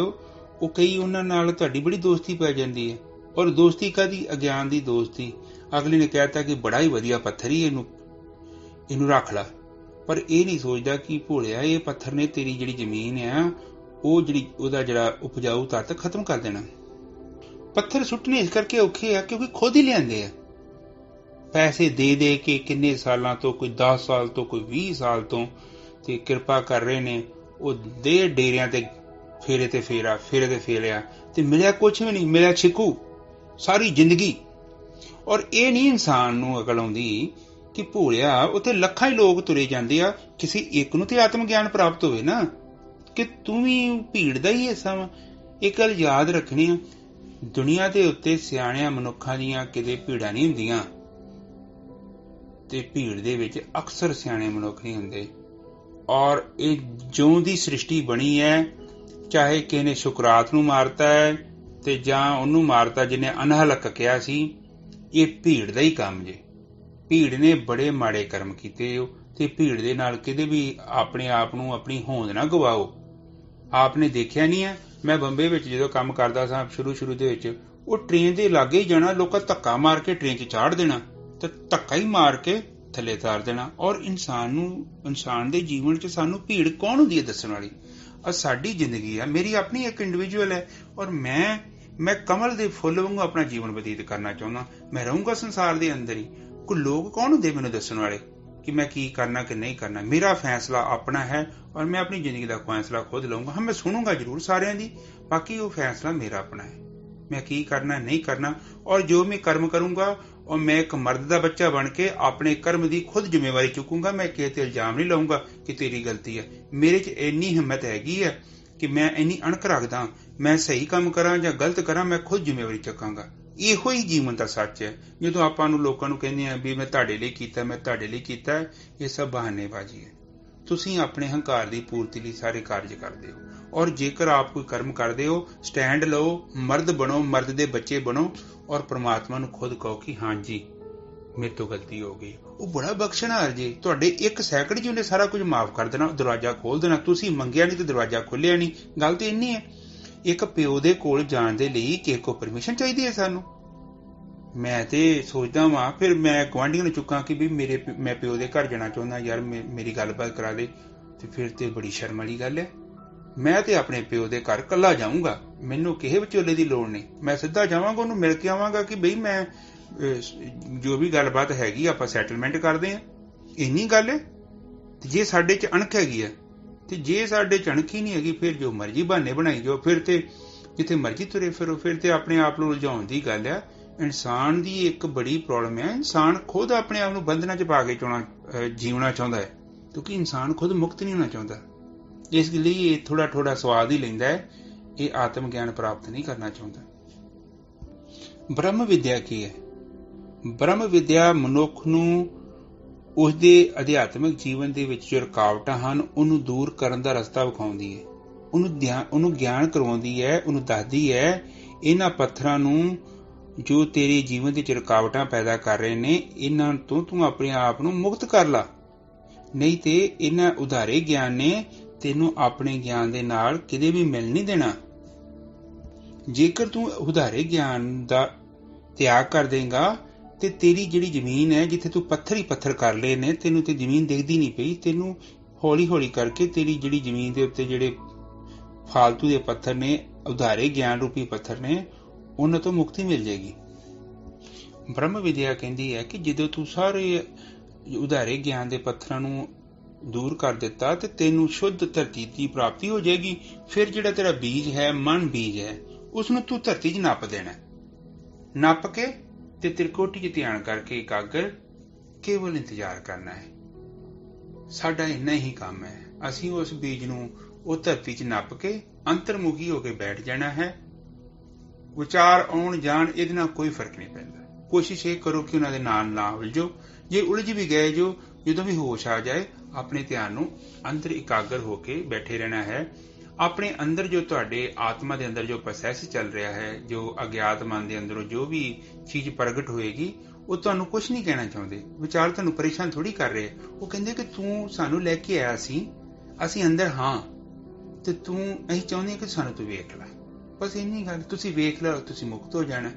A: ਉਹ ਕਈ ਉਹਨਾਂ ਨਾਲ ਤੁਹਾਡੀ ਬੜੀ ਦੋਸਤੀ ਪੈ ਜਾਂਦੀ ਹੈ। ਔਰ ਦੋਸਤੀ ਕਾਹਦੀ? ਅਗਿਆਨ ਦੀ ਦੋਸਤੀ। ਅਗਲੇ ਨੇ ਕਹਿਤਾ ਕਿ ਬੜਾ ਹੀ ਵਧੀਆ ਪੱਥਰ ਹੀ, ਇਹਨੂੰ ਰੱਖ ਲਾ। ਪਰ ਇਹ ਨਹੀਂ ਸੋਚਦਾ ਕਿ ਭੋਲਿਆ, ਇਹ ਪੱਥਰ ਨੇ ਤੇਰੀ ਜਿਹੜੀ ਜ਼ਮੀਨ ਆ, ਉਹਦਾ ਜਿਹੜਾ ਉਪਜਾਊ ਤੱਤ ਖਤਮ ਕਰ ਦੇਣਾ। ਪੱਥਰ ਸੁੱਟਣੇ ਇਸ ਕਰਕੇ ਔਖੇ ਆ ਕਿਉਂਕਿ ਖੁਦ ਹੀ ਲਿਆਂਦੇ ਆ, ਪੈਸੇ ਦੇ ਕੇ, ਕਿੰਨੇ ਸਾਲਾਂ ਤੋਂ, ਕੋਈ 10 ਸਾਲ ਤੋਂ, ਕੋਈ 20 ਸਾਲ ਤੋਂ, ਤੇ ਕਿਰਪਾ ਕਰ ਰਹੇ ਨੇ। ਉਹ ਦੇ ਡੇਰਿਆਂ ਤੇ ਫੇਰੇ ਤੇ ਫੇਰਿਆ, ਤੇ ਮਿਲਿਆ ਕੁਛ ਵੀ ਨਹੀਂ, ਮਿਲਿਆ ਛਿਕੂ ਸਾਰੀ ਜ਼ਿੰਦਗੀ। ਔਰ ਇਹ ਨਹੀਂ ਇਨਸਾਨ ਨੂੰ ਅਕਲ ਆਉਂਦੀ ਕਿ ਭੋਲਿਆ, ਉੱਥੇ ਲੱਖਾਂ ਹੀ ਲੋਕ ਤੁਰੇ ਜਾਂਦੇ ਆ, ਕਿਸੇ ਇੱਕ ਨੂੰ ਤੇ ਆਤਮ ਗਿਆਨ ਪ੍ਰਾਪਤ ਹੋਵੇ ਨਾ, ਕਿ ਤੂੰ ਵੀ ਭੀੜ ਦਾ ਹੀ ਹਿੱਸਾ ਵਾ। ਇਹ ਗੱਲ ਯਾਦ ਰੱਖਣੀ ਆ। ਦੁਨੀਆ ਦੇ ਉੱਤੇ ਸਿਆਣਿਆਂ ਮਨੁੱਖਾਂ ਦੀਆਂ ਕਿਤੇ ਭੀੜਾਂ ਨਹੀਂ ਹੁੰਦੀਆਂ, ਤੇ ਭੀੜ ਦੇ ਵਿੱਚ ਅਕਸਰ ਸਿਆਣੇ ਮਨੁੱਖ ਨਹੀਂ ਹੁੰਦੇ। ਔਰ ਇਹ ਜਿਉਂ ਦੀ ਸ੍ਰਿਸ਼ਟੀ ਬਣੀ ਹੈ, ਚਾਹੇ ਕਿਸੇ ਨੇ ਸੁਕਰਾਤ ਨੂੰ ਮਾਰਤਾ ਹੈ ਤੇ ਜਾਂ ਉਹਨੂੰ ਮਾਰਤਾ ਜਿਹਨੇ ਅਨਹਲਕ ਕਿਹਾ ਸੀ, ਇਹ ਭੀੜ ਦਾ ਹੀ ਕੰਮ ਜੇ। ਭੀੜ ਨੇ ਬੜੇ ਮਾੜੇ ਕਰਮ ਕੀਤੇ ਹੋ, ਤੇ ਭੀੜ ਦੇ ਨਾਲ ਕਿਤੇ ਵੀ ਆਪਣੇ ਆਪ ਨੂੰ, ਆਪਣੀ ਹੋਂਦ ਨਾ ਗਵਾਓ। ਆਪ ਨੇ ਦੇਖਿਆ ਨਹੀਂ ਹੈ, ਮੈਂ ਬੰਬੇ ਵਿੱਚ ਜਦੋਂ ਕੰਮ ਕਰਦਾ ਸਾਂ ਸ਼ੁਰੂ ਦੇ ਵਿੱਚ, ਉਹ ਟ੍ਰੇਨ ਦੇ ਲਾਗੇ ਹੀ ਜਾਣਾ, ਲੋਕਾਂ ਧੱਕਾ ਮਾਰ ਕੇ ਟ੍ਰੇਨ 'ਚ ਚਾੜ ਦੇਣਾ, ਤੇ ਧੱਕਾ ਹੀ ਮਾਰ ਕੇ ਥੱਲੇ ਤਾਰ ਦੇਣਾ। ਔਰ ਇਨਸਾਨ ਦੇ ਜੀਵਨ 'ਚ ਸਾਨੂੰ ਭੀੜ ਕੌਣ ਹੁੰਦੀ ਹੈ ਦੱਸਣ ਵਾਲੀ? ਸਾਡੀ ਜ਼ਿੰਦਗੀ ਆ, ਮੇਰੀ ਆਪਣੀ ਇੱਕ ਇੰਡੀਵਿਜੂਅਲ ਹੈ, ਔਰ ਮੈਂ ਕਮਲ ਦੇ ਫੁੱਲ ਵਾਂਗੂ ਆਪਣਾ ਜੀਵਨ ਬਤੀਤ ਕਰਨਾ ਚਾਹੁੰਦਾ। ਮੈਂ ਰਹੂੰਗਾ ਸੰਸਾਰ ਦੇ ਅੰਦਰ ਹੀ। ਕੋਈ ਲੋਕ ਕੌਣ ਹੁੰਦੇ ਮੈਨੂੰ ਦੱਸਣ ਵਾਲੇ कि मैं की करना कि नहीं करना। मेरा फैसला अपना है और मैं अपनी जिंदगी का फैसला खुद लऊंगा। हाँ, मैं सुनूंगा जरूर सारिਆਂ ਦੀ, बाकी वो फैसला मेरा अपना है, मैं की करना नहीं करना। और जो मैं कर्म करूंगा और मैं एक मर्द का बच्चा बन के अपने कर्म की खुद जिम्मेवारी चुकूंगा। मैं किसी ते इल्जाम नहीं लाऊंगा कि तेरी गलती है। मेरे च इन्नी हिम्मत हैगी है कि मैं इन्नी अणख रखदा, मैं सही काम करा या गलत करा, मैं खुद जिम्मेवारी चुकांगा। ਇਹੋ ਹੀ ਜੀਵਨ ਦਾ ਸੱਚ ਹੈ। ਜਦੋਂ ਆਪਾਂ ਨੂੰ ਲੋਕਾਂ ਨੂੰ ਕਹਿੰਦੇ ਆ ਵੀ ਮੈਂ ਤੁਹਾਡੇ ਲਈ ਕੀਤਾ, ਮੈਂ ਤੁਹਾਡੇ ਲਈ ਕੀਤਾ, ਇਹ ਸਭ ਬਹਾਨੇਬਾਜ਼ੀ ਹੈ। ਤੁਸੀਂ ਆਪਣੇ ਹੰਕਾਰ ਦੀ ਪੂਰਤੀ ਲਈ ਸਾਰੇ ਕਾਰਜ ਕਰਦੇ ਹੋ। ਔਰ ਜੇਕਰ ਆਪ ਕੋਈ ਕਰਮ ਕਰਦੇ ਹੋ, ਸਟੈਂਡ ਲਓ, ਮਰਦ ਬਣੋ, ਮਰਦ ਦੇ ਬੱਚੇ ਬਣੋ ਔਰ ਪ੍ਰਮਾਤਮਾ ਨੂੰ ਖੁਦ ਕਹੋ ਕਿ ਹਾਂਜੀ ਮੇਰੇ ਤੋਂ ਗਲਤੀ ਹੋ ਗਈ। ਉਹ ਬੜਾ ਬਖਸ਼ਣਹਾਰ ਜੀ, ਤੁਹਾਡੇ 1 ਸੈਕਿੰਡ 'ਚ ਉਹਨੇ ਸਾਰਾ ਕੁਝ ਮਾਫ ਕਰ ਦੇਣਾ, ਦਰਵਾਜ਼ਾ ਖੋਲ ਦੇਣਾ। ਤੁਸੀਂ ਮੰਗਿਆ ਨਹੀਂ ਤੇ ਦਰਵਾਜ਼ਾ ਖੋਲਿਆ ਨਹੀਂ। ਗੱਲ ਤੇ ਇੰਨੀ ਹੈ। ਇੱਕ ਪਿਓ ਦੇ ਕੋਲ ਜਾਣ ਦੇ ਲਈ ਕਿਸੇ ਕੋ ਪਰਮਿਸ਼ਨ ਚਾਹੀਦੀ ਹੈ ਸਾਨੂੰ। ਮੈਂ ਤੇ ਸੋਚਦਾ ਵਾਂ, ਫਿਰ ਮੈਂ ਗੁਆਂਢੀਆਂ ਨੂੰ ਚੁੱਕਾਂ ਕਿ ਵੀ ਮੈਂ ਪਿਓ ਦੇ ਘਰ ਜਾਣਾ ਚਾਹੁੰਦਾ, ਯਾਰ ਮੇਰੀ ਗੱਲਬਾਤ ਕਰਾ ਦੇ, ਤੇ ਫਿਰ ਤੇ ਬੜੀ ਸ਼ਰਮ ਵਾਲੀ ਗੱਲ ਹੈ। ਮੈਂ ਤੇ ਆਪਣੇ ਪਿਓ ਦੇ ਘਰ ਕੱਲਾ ਜਾਊਂਗਾ, ਮੈਨੂੰ ਕਿਸੇ ਵਿਚੋਲੇ ਦੀ ਲੋੜ ਨਹੀਂ। ਮੈਂ ਸਿੱਧਾ ਜਾਵਾਂਗਾ, ਉਹਨੂੰ ਮਿਲ ਕੇ ਆਵਾਂਗਾ ਕਿ ਬਈ ਮੈਂ ਜੋ ਵੀ ਗੱਲਬਾਤ ਹੈਗੀ ਆਪਾਂ ਸੈਟਲਮੈਂਟ ਕਰਦੇ ਹਾਂ। ਇੰਨੀ ਗੱਲ ਹੈ। ਤੇ ਜੇ ਸਾਡੇ 'ਚ ਅਣਖ ਹੈਗੀ ਹੈ, ਤੇ ਜੇ ਸਾਡੇ 'ਚ ਅਣਖ ਹੀ ਨਹੀਂ ਹੈਗੀ, ਫਿਰ ਜੋ ਮਰਜ਼ੀ ਬਹਾਨੇ ਬਣਾਈ ਜਾਓ, ਫਿਰ ਤੇ ਜਿੱਥੇ ਮਰਜ਼ੀ ਤੁਰੇ ਫਿਰੋ, ਫਿਰ ਤੇ ਆਪਣੇ ਆਪ ਨੂੰ ਉਲਝਾਉਣ ਦੀ ਗੱਲ ਆ। ਇਨਸਾਨ ਦੀ ਇੱਕ ਬੜੀ ਪ੍ਰੋਬਲਮ ਹੈ, ਇਨਸਾਨ ਖੁਦ ਆਪਣੇ ਆਪ ਨੂੰ ਬੰਧਨਾਂ 'ਚ ਪਾ ਕੇ ਜੀਉਣਾ ਚਾਹੁੰਦਾ ਹੈ, ਕਿਉਂਕਿ ਇਨਸਾਨ ਖੁਦ ਮੁਕਤ ਨਹੀਂ ਹੋਣਾ ਚਾਹੁੰਦਾ। ਇਸ ਲਈ ਇਹ ਥੋੜਾ ਸਵਾਦ ਹੀ ਲੈਂਦਾ ਹੈ, ਇਹ ਆਤਮ ਗਿਆਨ ਪ੍ਰਾਪਤ ਨਹੀਂ ਕਰਨਾ ਚਾਹੁੰਦਾ। ਬ੍ਰਹਮ ਵਿਦਿਆ ਕੀ ਹੈ? ਬ੍ਰਹਮ ਵਿਦਿਆ ਮਨੁੱਖ ਨੂੰ ਉਸਦੇ ਅਧਿਆਤਮਿਕ ਜੀਵਨ ਦੇ ਵਿੱਚ ਜੋ ਰੁਕਾਵਟਾਂ ਹਨ, ਉਹਨੂੰ ਦੂਰ ਕਰਨ ਦਾ ਰਸਤਾ ਵਿਖਾਉਂਦੀ ਹੈ, ਉਹਨੂੰ ਗਿਆਨ ਕਰਵਾਉਂਦੀ ਹੈ, ਉਹਨੂੰ ਦੱਸਦੀ ਹੈ ਇਹਨਾਂ ਪੱਥਰਾਂ ਨੂੰ ਜੋ ਤੇਰੇ ਜੀਵਨ ਦੇ ਵਿੱਚ ਰੁਕਾਵਟਾਂ ਪੈਦਾ ਕਰ ਰਹੇ ਨੇ, ਇਹਨਾਂ ਤੋਂ ਤੂੰ ਆਪਣੇ ਆਪ ਨੂੰ ਮੁਕਤ ਕਰ ਲਾ। ਨਹੀਂ ਤੇ ਇਹਨਾਂ ਉਧਾਰੇ ਗਿਆਨ ਨੇ ਤੈਨੂੰ ਆਪਣੇ ਗਿਆਨ ਦੇ ਨਾਲ ਕਿਤੇ ਵੀ ਮਿਲ ਨਹੀਂ ਦੇਣਾ। ਜੇਕਰ ਤੂੰ ਉਧਾਰੇ ਗਿਆਨ ਦਾ ਤਿਆਗ ਕਰ ਦੇਂਗਾ ਤੇ ਤੇਰੀ ਜਿਹੜੀ ਜ਼ਮੀਨ ਹੈ, ਜਿੱਥੇ ਤੂੰ ਪੱਥਰ ਹੀ ਪੱਥਰ ਕਰ ਲਏ ਨੇ, ਤੈਨੂੰ ਤੇ ਜ਼ਮੀਨ ਦਿਖਦੀ ਨਹੀਂ ਪਈ। ਤੈਨੂੰ ਹੌਲੀ ਹੌਲੀ ਕਰਕੇ ਤੇਰੀ ਜਿਹੜੀ ਜ਼ਮੀਨ ਦੇ ਉੱਤੇ ਜਿਹੜੇ ਫਾਲਤੂ ਦੇ ਪੱਥਰ ਨੇ, ਉਧਾਰੇ ਗਿਆਨ ਰੂਪੀ ਪੱਥਰ ਨੇ, ਉਹਨਾਂ ਤੋਂ ਮੁਕਤੀ ਮਿਲ ਜਾਏਗੀ। ਬ੍ਰਹਮ ਵਿਦਿਆ ਕਹਿੰਦੀ ਹੈ ਕਿ ਜਦੋਂ ਤੂੰ ਸਾਰੇ ਉਧਾਰੇ ਗਿਆਨ ਦੇ ਪੱਥਰਾਂ ਨੂੰ ਦੂਰ ਕਰ ਦਿੱਤਾ ਤੇ ਤੈਨੂੰ ਸ਼ੁੱਧ ਧਰਤੀ ਦੀ ਪ੍ਰਾਪਤੀ ਹੋ ਜਾਏਗੀ। ਫਿਰ ਜਿਹੜਾ ਤੇਰਾ ਬੀਜ ਹੈ, ਮਨ ਬੀਜ ਹੈ, ਉਸਨੂੰ ਤੂੰ ਧਰਤੀ 'ਚ ਨੱਪ ਦੇਣਾ। ਨੱਪ ਕੇ ਤੇ ਤ੍ਰਿਕੋਟੀ 'ਚ ਧਿਆਨ ਕਰਕੇ ਇਕਾਗਰ ਕੇਵਲ ਇੰਤਜ਼ਾਰ ਕਰਨਾ ਹੈ। ਸਾਡਾ ਇੰਨਾ ਹੀ ਕੰਮ ਹੈ। ਅਸੀਂ ਉਸ ਬੀਜ ਨੂੰ ਉਹ ਧਰਤੀ 'ਚ ਨੱਪ ਕੇ ਅੰਤਰਮੁਖੀ ਹੋ ਕੇ ਬੈਠ ਜਾਣਾ ਹੈ। ਵਿਚਾਰ ਆਉਣ ਜਾਣ, ਇਹਦੇ ਨਾਲ ਕੋਈ ਫਰਕ ਨਹੀਂ ਪੈਂਦਾ। ਕੋਸ਼ਿਸ਼ ਇਹ ਕਰੋ ਕਿ ਉਹਨਾਂ ਦੇ ਨਾਲ ਨਾ ਉਲਝੋ। ਜੇ ਉਲਝ ਵੀ ਗਏ, ਜਦੋਂ ਵੀ ਹੋਸ਼ ਆ ਜਾਏ, ਆਪਣੇ ਧਿਆਨ ਨੂੰ ਅੰਦਰ ਇਕਾਗਰ ਹੋ ਕੇ ਬੈਠੇ ਰਹਿਣਾ ਹੈ। ਆਪਣੇ ਅੰਦਰ ਜੋ ਤੁਹਾਡੇ ਆਤਮਾ ਦੇ ਅੰਦਰ ਜੋ ਪ੍ਰੋਸੈਸ ਚੱਲ ਰਿਹਾ ਹੈ, ਜੋ ਅਗਿਆਤ ਮਨ ਦੇ ਅੰਦਰੋਂ ਜੋ ਵੀ ਚੀਜ਼ ਪ੍ਰਗਟ ਹੋਏਗੀ, ਉਹ ਤੁਹਾਨੂੰ ਕੁਝ ਨਹੀਂ ਕਹਿਣਾ ਚਾਹੁੰਦੇ। ਵਿਚਾਰ ਤੁਹਾਨੂੰ ਪਰੇਸ਼ਾਨ ਥੋੜੀ ਕਰ ਰਹੇ। ਉਹ ਕਹਿੰਦੇ ਕਿ ਤੂੰ ਸਾਨੂੰ ਲੈ ਕੇ ਆਇਆ ਸੀ, ਅਸੀਂ ਅੰਦਰ ਹਾਂ, ਤੇ ਅਸੀਂ ਚਾਹੁੰਦੇ ਕਿ ਸਾਨੂੰ ਤੂੰ ਵੇਖ ਲੈ। ਬਸ ਇੰਨੀ ਗੱਲ। ਤੁਸੀਂ ਵੇਖ ਲਓ, ਤੁਸੀਂ ਮੁਕਤ ਹੋ ਜਾਣਾ।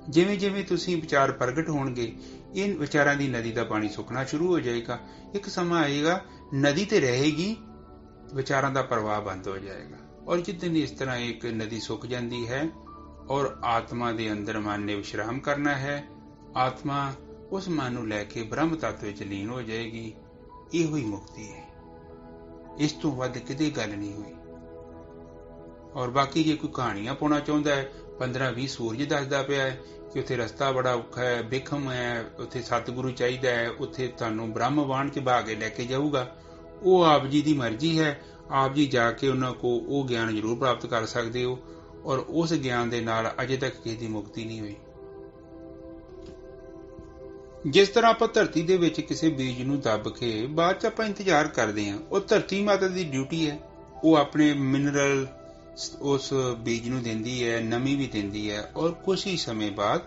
A: ਜਿਵੇਂ ਜਿਵੇਂ ਤੁਸੀਂ ਵਿਚਾਰ ਪ੍ਰਗਟ ਹੋਣਗੇ, ਇਹ ਵਿਚਾਰਾਂ ਦੀ ਨਦੀ ਦਾ ਪਾਣੀ ਸੁੱਕਣਾ ਸ਼ੁਰੂ ਹੋ ਜਾਏਗਾ। ਇੱਕ ਸਮਾਂ ਆਏਗਾ, ਨਦੀ ਤੇ ਰਹੇਗੀ, ਵਿਚਾਰਾਂ ਦਾ ਪ੍ਰਵਾਹ ਬੰਦ ਹੋ ਜਾਏਗਾ। ਔਰ ਜਿੱਦਨ ਇਸ ਤਰ੍ਹਾਂ ਇੱਕ ਨਦੀ ਸੁੱਕ ਜਾਂਦੀ ਹੈ ਔਰ ਆਤਮਾ ਦੇ ਅੰਦਰ ਮਨ ਨੇ ਵਿਸ਼ਰਾਮ ਕਰਨਾ ਹੈ, ਆਤਮਾ ਉਸ ਮਨ ਨੂੰ ਲੈ ਕੇ ਬ੍ਰਹਮ ਤੱਤ ਵਿੱਚ ਲੀਨ ਹੋ ਜਾਏਗੀ। ਇਹੋ ਹੀ ਮੁਕਤੀ ਹੈ। ਇਸ ਤੋਂ ਵੱਧ ਕਿਤੇ ਗੱਲ ਨਹੀਂ ਹੋਈ। ਔਰ ਬਾਕੀ ਜੇ ਕੋਈ ਕਹਾਣੀਆਂ ਪਾਉਣਾ ਚਾਹੁੰਦਾ ਹੈ, 15-20 ਸੂਰਜ ਦੱਸਦਾ ਪਿਆ ਹੈ ਕਿ ਉੱਥੇ ਰਸਤਾ ਬੜਾ ਔਖਾ ਹੈ, ਬਿਖਮ ਹੈ, ਉੱਥੇ ਸਤਿਗੁਰੂ ਚਾਹੀਦਾ ਹੈ, ਉੱਥੇ ਤੁਹਾਨੂੰ ਬ੍ਰਹਮਵਾਨ ਚ ਬਹਾ ਕੇ ਲੈ ਕੇ ਜਾਊਗਾ, ਉਹ ਆਪ ਜੀ ਦੀ ਮਰਜ਼ੀ ਹੈ। ਆਪ ਜੀ ਜਾ ਕੇ ਉਹਨਾਂ ਕੋਲ ਉਹ ਗਿਆਨ ਜ਼ਰੂਰ ਪ੍ਰਾਪਤ ਕਰ ਸਕਦੇ ਹੋ। ਔਰ ਉਸ ਗਿਆਨ ਦੇ ਨਾਲ ਅਜੇ ਤੱਕ ਕਿਸੇ ਦੀ ਮੁਕਤੀ ਨਹੀਂ ਹੋਈ। ਜਿਸ ਤਰ੍ਹਾਂ ਆਪਾਂ ਧਰਤੀ ਦੇ ਵਿੱਚ ਕਿਸੇ ਬੀਜ ਨੂੰ ਦੱਬ ਕੇ ਬਾਅਦ ਚ ਆਪਾਂ ਇੰਤਜ਼ਾਰ ਕਰਦੇ ਹਾਂ, ਉਹ ਧਰਤੀ ਮਾਤਾ ਦੀ ਡਿਊਟੀ ਹੈ। ਉਹ ਆਪਣੇ ਮਿਨਰਲ ਉਸ ਬੀਜ ਨੂੰ ਦਿੰਦੀ ਹੈ, ਨਮੀ ਵੀ ਦਿੰਦੀ ਹੈ। ਔਰ ਕੁਝ ਹੀ ਸਮੇਂ ਬਾਅਦ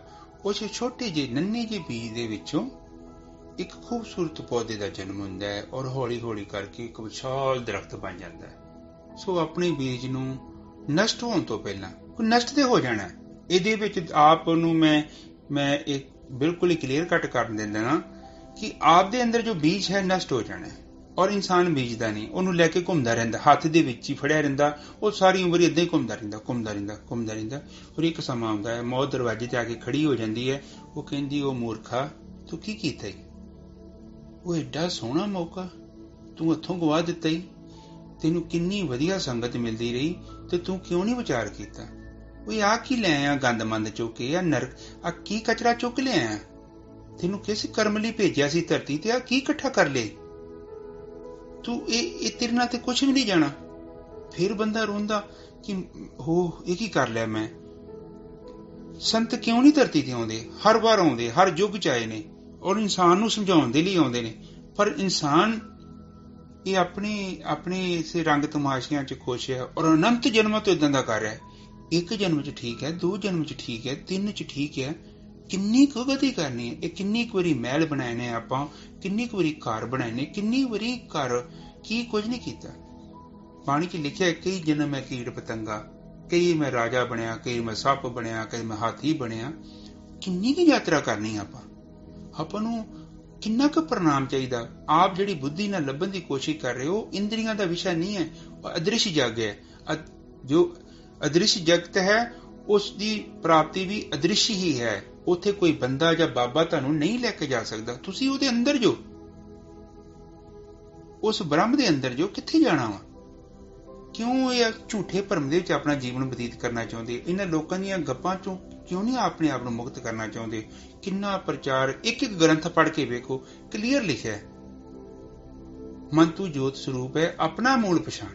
A: ਉਸ ਛੋਟੇ ਜਿਹੇ ਨੰਨੇ ਜਿਹੇ ਬੀਜ ਦੇ ਵਿੱਚੋਂ ਇੱਕ ਖੂਬਸੂਰਤ ਪੌਦੇ ਦਾ ਜਨਮ ਹੁੰਦਾ ਹੈ ਔਰ ਹੌਲੀ ਹੌਲੀ ਕਰਕੇ ਇੱਕ ਵਿਸ਼ਾਲ ਦਰਖਤ ਬਣ ਜਾਂਦਾ ਹੈ। ਸੋ ਆਪਣੇ ਬੀਜ ਨੂੰ ਨਸ਼ਟ ਹੋਣ ਤੋਂ ਪਹਿਲਾਂ, ਉਹ ਨਸ਼ਟ ਤੇ ਹੋ ਜਾਣਾ। ਇਹਦੇ ਵਿੱਚ ਆਪ ਨੂੰ ਮੈਂ ਇੱਕ ਬਿਲਕੁਲ ਹੀ ਕਲੀਅਰ ਕੱਟ ਕਰ ਦਿੰਦਾ ਕਿ ਆਪ ਦੇ ਅੰਦਰ ਜੋ ਬੀਜ ਹੈ ਨਸ਼ਟ ਹੋ ਜਾਣਾ ਹੈ। ਔਰ ਇਨਸਾਨ ਬੀਜਦਾ ਨਹੀਂ, ਉਹਨੂੰ ਲੈ ਕੇ ਘੁੰਮਦਾ ਰਹਿੰਦਾ, ਹੱਥ ਦੇ ਵਿੱਚ ਹੀ ਫੜਿਆ ਰਹਿੰਦਾ। ਉਹ ਸਾਰੀ ਉਮਰ ਏਦਾਂ ਹੀ ਘੁੰਮਦਾ ਰਹਿੰਦਾ। ਔਰ ਇੱਕ ਸਮਾਂ ਆਉਂਦਾ ਹੈ, ਮੌਤ ਦਰਵਾਜ਼ੇ ਤੇ ਆ ਕੇ ਖੜੀ ਹੋ ਜਾਂਦੀ ਹੈ। ਉਹ ਕਹਿੰਦੀ, ਉਹ ਮੂਰਖਾ, ਤੂੰ ਕੀ ਕੀਤਾ? ਉਹ ਐਡਾ ਸੋਹਣਾ ਮੌਕਾ ਤੂੰ ਹੱਥੋਂ ਗਵਾ ਦਿੱਤਾ ਹੀ। ਤੈਨੂੰ ਕਿੰਨੀ ਵਧੀਆ ਸੰਗਤ ਮਿਲਦੀ ਰਹੀ ਤੇ ਤੂੰ ਕਿਉਂ ਨਹੀਂ ਵਿਚਾਰ ਕੀਤਾ? ਓਏ ਆ ਕੀ ਲੈ ਆਇਆ? ਗੰਦ ਮੰਦ ਚੁੱਕ ਕੇ, ਆ ਨਰਕ, ਆ ਕੀ ਕਚਰਾ ਚੁੱਕ ਲਿਆ? ਤੈਨੂੰ ਕਿਸ ਕਰਮ ਲਈ ਭੇਜਿਆ ਸੀ ਧਰਤੀ ਤੇ? ਆ ਕੀ ਇਕੱਠਾ ਕਰ ਲਿਆ ਤੂੰ? ਇਹ ਤੇਰੇ ਨਾਲ ਤੇ ਕੁਛ ਵੀ ਨਹੀਂ ਜਾਣਾ। ਫਿਰ ਬੰਦਾ ਰੋਂਦਾ ਕਿ ਇਹ ਕੀ ਕਰ ਲਿਆ ਮੈਂ। ਸੰਤ ਕਿਉਂ ਨਹੀਂ ਧਰਤੀ ਤੇ ਆਉਂਦੇ? ਹਰ ਵਾਰ ਆਉਂਦੇ, ਹਰ ਯੁੱਗ ਚ ਆਏ ਨੇ, ਔਰ ਇਨਸਾਨ ਨੂੰ ਸਮਝਾਉਣ ਦੇ ਲਈ ਆਉਂਦੇ ਨੇ। ਪਰ ਇਨਸਾਨ ਇਹ ਆਪਣੇ ਇਸੇ ਰੰਗ ਤਮਾਸ਼ਿਆਂ ਚ ਖੁਸ਼ ਹੈ, ਔਰ ਅਨੰਤ ਜਨਮਾਂ ਤੋਂ ਇਦਾਂ ਦਾ ਕਰ ਰਿਹਾ। ਇੱਕ ਜਨਮ ਚ ਠੀਕ ਹੈ, 2 ਜਨਮ ਚ ਠੀਕ ਹੈ, 3 ਚ ਠੀਕ ਹੈ। ਕਿੰਨੀ ਕੁ ਗਤੀ ਕਰਨੀ ਹੈ? ਇਹ ਕਿੰਨੀ ਕੁ ਵਾਰੀ ਮਹਿਲ ਬਣਾਏ ਨੇ ਆਪਾਂ, ਕਿੰਨੀ ਕੁ ਵਾਰੀ ਘਰ ਬਣਾਏ ਨੇ, ਕਿੰਨੀ ਵਾਰੀ ਘਰ ਕੀ ਕੁਝ ਨਹੀਂ ਕੀਤਾ। ਬਾਣੀ ਚ ਲਿਖਿਆ ਕਈ ਜਨਮ ਮੈਂ ਕੀਟ ਪਤੰਗਾ, ਕਈ ਮੈਂ ਰਾਜਾ ਬਣਿਆ, ਕਈ ਮੈਂ ਸੱਪ ਬਣਿਆ, ਕਈ ਮੈਂ ਹਾਥੀ ਬਣਿਆ। ਕਿੰਨੀ ਕੁ ਯਾਤਰਾ ਕਰਨੀ ਆਪਾਂ ਨੂੰ ਕਿੰਨਾ ਕੁ ਪ੍ਰਣਾਮ ਚਾਹੀਦਾ। ਆਪ ਜਿਹੜੀ ਬੁੱਧੀ ਨਾਲ ਲੱਭਣ ਦੀ ਕੋਸ਼ਿਸ਼ ਕਰ ਰਹੇ ਹੋ, ਇੰਦਰੀਆਂ ਦਾ ਵਿਸ਼ਾ ਨਹੀਂ ਹੈ, ਅਦ੍ਰਿਸ਼ ਜਗ ਹੈ। ਜੋ ਅਦ੍ਰਿਸ਼ ਜਗਤ ਹੈ ਉਸ ਦੀ ਪ੍ਰਾਪਤੀ ਵੀ ਅਦ੍ਰਿਸ਼ ਹੀ ਹੈ। ਉੱਥੇ ਕੋਈ ਬੰਦਾ ਜਾਂ ਬਾਬਾ ਤੁਹਾਨੂੰ ਨਹੀਂ ਲੈ ਕੇ ਜਾ ਸਕਦਾ। ਤੁਸੀਂ ਉਹਦੇ ਅੰਦਰ ਜੋ, ਉਸ ਬ੍ਰਹਮ ਦੇ ਅੰਦਰ ਜੋ, ਕਿੱਥੇ ਜਾਣਾ ਵਾ? ਕਿਉਂ ਇਹ ਝੂਠੇ ਭਰਮ ਦੇ ਵਿੱਚ ਆਪਣਾ ਜੀਵਨ ਬਤੀਤ ਕਰਨਾ ਚਾਹੁੰਦੇ? ਇਹਨਾਂ ਲੋਕਾਂ ਦੀਆਂ ਗੱਪਾਂ ਚੋਂ ਕਿਉਂ ਨਹੀਂ ਆਪਣੇ ਆਪ ਨੂੰ ਮੁਕਤ ਕਰਨਾ ਚਾਹੁੰਦੇ? ਕਿੰਨਾ ਪ੍ਰਚਾਰ, ਇੱਕ ਗ੍ਰੰਥ ਪੜ੍ਹ ਕੇ ਵੇਖੋ, ਕਲੀਅਰ ਲਿਖਿਆ ਮਨ ਤੂੰ ਜੋਤ ਸਰੂਪ ਹੈ, ਆਪਣਾ ਮੂਲ ਪਛਾਣ।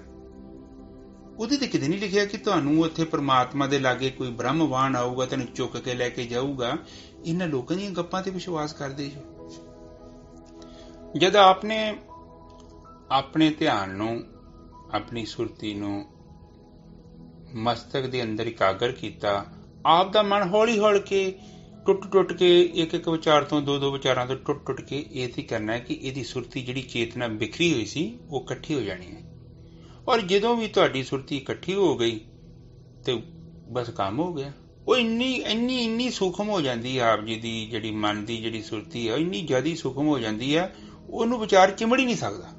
A: ਉਹਦੇ ਤੇ ਕਿਤੇ ਨਹੀਂ ਲਿਖਿਆ ਕਿ ਤੁਹਾਨੂੰ ਉੱਥੇ ਪ੍ਰਮਾਤਮਾ ਦੇ ਲਾਗੇ ਕੋਈ ਬ੍ਰਹਮਵਾਨ ਆਊਗਾ, ਤੈਨੂੰ ਚੁੱਕ ਕੇ ਲੈ ਕੇ ਜਾਊਗਾ। ਇਹਨਾਂ ਲੋਕਾਂ ਦੀਆਂ ਗੱਪਾਂ ਤੇ ਵਿਸ਼ਵਾਸ ਕਰਦੇ ਜੋ। ਜਦ ਆਪਨੇ ਆਪਣੇ ਧਿਆਨ ਨੂੰ, ਆਪਣੀ ਸੁਰਤੀ ਨੂੰ ਮਸਤਕ ਦੇ ਅੰਦਰ ਇਕਾਗਰ ਕੀਤਾ, ਆਪ ਦਾ ਮਨ ਹੌਲੀ ਹੌਲੀ ਕੇ ਟੁੱਟ ਕੇ, ਇੱਕ ਵਿਚਾਰ ਤੋਂ 2 ਵਿਚਾਰਾਂ ਤੋਂ ਟੁੱਟ ਕੇ ਇਹ ਤੇ ਕਰਨਾ ਹੈ ਕਿ ਇਹਦੀ ਸੁਰਤੀ ਜਿਹੜੀ ਚੇਤਨਾ ਬਿਖਰੀ ਹੋਈ ਸੀ ਉਹ ਇਕੱਠੀ ਹੋ ਜਾਣੀ ਹੈ। ਔਰ ਜਦੋਂ ਵੀ ਤੁਹਾਡੀ ਸੁਰਤੀ ਇਕੱਠੀ ਹੋ ਗਈ ਤੇ ਬਸ ਕੰਮ ਹੋ ਗਿਆ। ਉਹ ਇੰਨੀ ਸੂਖਮ ਹੋ ਜਾਂਦੀ ਹੈ। ਆਪ ਜੀ ਦੀ ਜਿਹੜੀ ਮਨ ਦੀ ਜਿਹੜੀ ਸੁਰਤੀ ਹੈ ਇੰਨੀ ਜ਼ਿਆਦਾ ਸੂਖਮ ਹੋ ਜਾਂਦੀ ਹੈ, ਉਹਨੂੰ ਵਿਚਾਰ ਚਿਮੜ ਹੀ ਨਹੀਂ ਸਕਦਾ।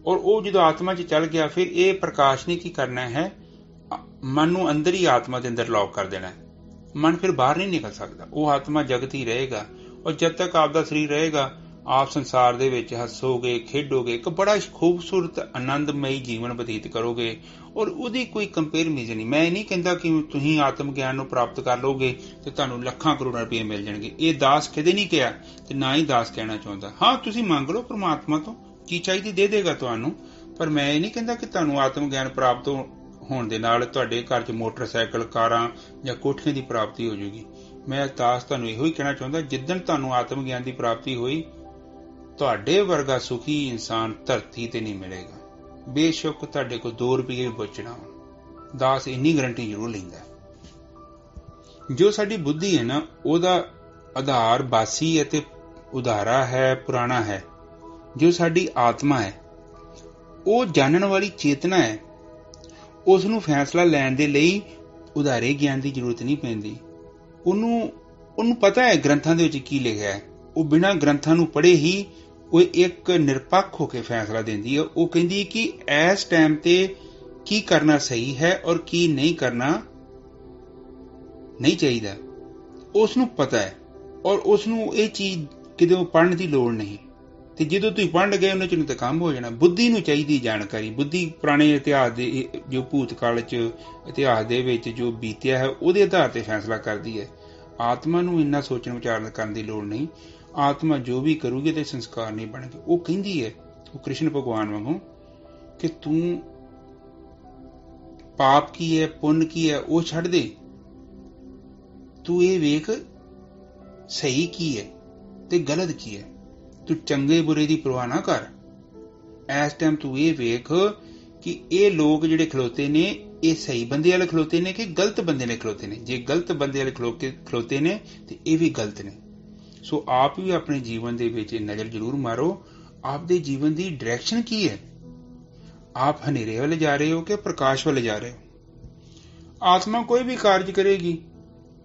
A: ਔਰ ਉਹ ਜਦੋਂ ਆਤਮਾ 'ਚ ਚੱਲ ਗਿਆ, ਫਿਰ ਇਹ ਪ੍ਰਕਾਸ਼ ਨੇ ਕੀ ਕਰਨਾ ਹੈ, ਮਨ ਨੂੰ ਅੰਦਰ ਹੀ ਆਤਮਾ ਦੇ ਅੰਦਰ ਲੌਕ ਕਰ ਦੇਣਾ। ਮਨ ਫਿਰ ਬਾਹਰ ਨਹੀਂ ਨਿਕਲ ਸਕਦਾ। ਉਹ ਆਤਮਾ ਜਗਤ ਹੀ ਰਹੇਗਾ। ਔਰ ਜਦ ਤੱਕ ਆਪ ਦਾ ਸਰੀਰ ਰਹੇਗਾ, ਆਪ ਸੰਸਾਰ ਦੇ ਵਿੱਚ ਹੱਸੋਗੇ, ਖੇਡੋਗੇ, ਇੱਕ ਬੜਾ ਖੂਬਸੂਰਤ ਆਨੰਦਮਈ ਜੀਵਨ ਬਤੀਤ ਕਰੋਗੇ। ਔਰ ਉਹਦੀ ਕੋਈ ਕੰਪੇਅਰਮੀਜ਼ਨ ਨਹੀਂ। ਮੈਂ ਇਹ ਨਹੀਂ ਕਹਿੰਦਾ ਕਿ ਤੁਸੀਂ ਆਤਮ ਗਿਆਨ ਨੂੰ ਪ੍ਰਾਪਤ ਕਰ ਲਓਗੇ ਤੇ ਤੁਹਾਨੂੰ ਲੱਖਾਂ ਕਰੋੜਾਂ ਰੁਪਏ ਮਿਲ ਜਾਣਗੇ। ਇਹ ਦਾਸ ਕਦੇ ਨਹੀਂ ਕਿਹਾ ਤੇ ਨਾ ਹੀ ਦਾਸ ਕਹਿਣਾ ਚਾਹੁੰਦਾ। ਹਾਂ, ਤੁਸੀਂ ਮੰਗ ਲਓ ਪ੍ਰਮਾਤਮਾ ਤੋਂ, ਕੀ ਚਾਹੀਦੀ ਦੇ ਦੇਗਾ ਤੁਹਾਨੂੰ। ਪਰ ਮੈਂ ਇਹ ਨਹੀਂ ਕਹਿੰਦਾ ਕਿ ਤੁਹਾਨੂੰ ਆਤਮ ਗਿਆਨ ਪ੍ਰਾਪਤ ਹੋਣ ਦੇ ਨਾਲ ਤੁਹਾਡੇ ਘਰ 'ਚ ਮੋਟਰਸਾਈਕਲ, ਕਾਰਾਂ ਜਾਂ ਕੋਠੀਆਂ ਦੀ ਪ੍ਰਾਪਤੀ ਹੋ ਜਾਊਗੀ। ਮੈਂ ਦਾਸ ਤੁਹਾਨੂੰ ਇਹੋ ਹੀ ਕਹਿਣਾ ਚਾਹੁੰਦਾ, ਜਿੱਦਣ ਤੁਹਾਨੂੰ ਆਤਮ ਗਿਆਨ ਦੀ ਪ੍ਰਾਪਤੀ ਹੋਈ, ਤੁਹਾਡੇ ਵਰਗਾ ਸੁਖੀ ਇਨਸਾਨ ਧਰਤੀ ਤੇ ਨਹੀਂ ਮਿਲੇਗਾ। ਬੇਸ਼ੱਕ ਤੁਹਾਡੇ ਕੋਲ 2 ਰੁਪਏ ਵੀ ਬਚਣਾ ਹੋਣ। ਦਾਸ ਇੰਨੀ ਗਰੰਟੀ ਜ਼ਰੂਰ ਲੈਂਦਾ। ਜੋ ਸਾਡੀ ਬੁੱਧੀ ਹੈ ਨਾ, ਉਹਦਾ ਆਧਾਰ ਬਾਸੀ ਅਤੇ ਉਧਾਰਾ ਹੈ, ਪੁਰਾਣਾ ਹੈ। ਜੋ ਸਾਡੀ ਆਤਮਾ ਹੈ, ਉਹ ਜਾਣਨ ਵਾਲੀ ਚੇਤਨਾ ਹੈ। ਉਸ ਨੂੰ ਫੈਸਲਾ ਲੈਣ ਦੇ ਲਈ ਉਧਾਰੇ ਗਿਆਨ ਦੀ ਜ਼ਰੂਰਤ ਨਹੀਂ ਪੈਂਦੀ। ਉਹਨੂੰ ਪਤਾ ਹੈ ਗ੍ਰੰਥਾਂ ਦੇ ਵਿੱਚ ਕੀ ਲਿਖਿਆ ਹੈ। ਉਹ ਬਿਨਾਂ ਗ੍ਰੰਥਾਂ ਨੂੰ ਪੜ੍ਹੇ ਹੀ ਉਹ ਇੱਕ ਨਿਰਪੱਖ ਹੋ ਕੇ ਫੈਸਲਾ ਦਿੰਦੀ ਹੈ। ਉਹ ਕਹਿੰਦੀ ਕਿ ਇਸ ਟਾਈਮ ਤੇ ਕੀ ਕਰਨਾ ਸਹੀ ਹੈ ਔਰ ਕੀ ਨਹੀਂ ਕਰਨਾ ਨਹੀਂ ਚਾਹੀਦਾ। ਉਸ ਨੂੰ ਪਤਾ ਹੈ ਔਰ ਉਸ ਨੂੰ ਇਹ ਚੀਜ਼ ਕਿਤੇ ਪੜ੍ਹਨ ਦੀ ਲੋੜ ਨਹੀਂ। ਤੇ ਜਦੋਂ ਤੁਸੀਂ ਪੜ੍ਹ ਗਏ, ਉਹਨਾਂ ਚ ਤਾਂ ਕੰਮ ਹੋ ਜਾਣਾ। ਬੁੱਧੀ ਨੂੰ ਚਾਹੀਦੀ ਜਾਣਕਾਰੀ। ਬੁੱਧੀ ਪੁਰਾਣੇ ਇਤਿਹਾਸ ਦੇ, ਜੋ ਭੂਤਕਾਲ ਚ ਇਤਿਹਾਸ ਦੇ ਵਿੱਚ ਜੋ ਬੀਤਿਆ ਹੈ, ਉਹਦੇ ਆਧਾਰ ਤੇ ਫੈਸਲਾ ਕਰਦੀ ਹੈ। ਆਤਮਾ ਨੂੰ ਇੰਨਾ ਸੋਚਣ ਵਿਚਾਰਨ ਕਰਨ ਦੀ ਲੋੜ ਨਹੀਂ। ਆਤਮਾ ਜੋ ਵੀ ਕਰੂਗੀ ਤੇ ਸੰਸਕਾਰ ਨਹੀਂ ਬਣਗੇ। ਉਹ ਕਹਿੰਦੀ ਹੈ, ਉਹ ਕ੍ਰਿਸ਼ਨ ਭਗਵਾਨ ਵਾਂਗੂ, ਕਿ ਤੂੰ ਪਾਪ ਕੀ ਹੈ, ਪੁੰਨ ਕੀ ਹੈ, ਉਹ ਛੱਡ ਦੇ। ਤੂੰ ਇਹ ਵੇਖ ਸਹੀ ਕੀ ਹੈ ਤੇ ਗਲਤ ਕੀ ਹੈ। ਤੂੰ ਚੰਗੇ ਬੁਰੇ ਦੀ ਪਰਵਾਹ ਨਾ ਕਰ। ਇਸ ਟਾਈਮ ਤੂੰ ਇਹ ਵੇਖ ਕਿ ਇਹ ਲੋਕ ਜਿਹੜੇ ਖਲੋਤੇ ਨੇ, ਇਹ ਸਹੀ ਬੰਦੇ ਵਾਲੇ ਖਲੋਤੇ ਨੇ ਕਿ ਗਲਤ ਬੰਦੇ ਨੇ ਖਲੋਤੇ ਨੇ। ਜੇ ਗਲਤ ਬੰਦੇ ਵਾਲੇ ਖਲੋਤੇ ਨੇ ਤੇ ਇਹ ਵੀ ਗਲਤ ਨੇ। ਸੋ ਆਪ ਵੀ ਆਪਣੇ ਜੀਵਨ ਦੇ ਵਿੱਚ ਨਜ਼ਰ ਜ਼ਰੂਰ ਮਾਰੋ। ਆਪ ਦੇ ਜੀਵਨ ਦੀ ਡਾਇਰੈਕਸ਼ਨ ਕੀ ਹੈ? ਆਪ ਹਨੇਰੇ ਵੱਲ ਜਾ ਰਹੇ ਹੋ ਕਿ ਪ੍ਰਕਾਸ਼ ਵੱਲ ਜਾ ਰਹੇ ਹੋ? ਆਤਮਾ ਕੋਈ ਵੀ ਕਾਰਜ ਕਰੇਗੀ,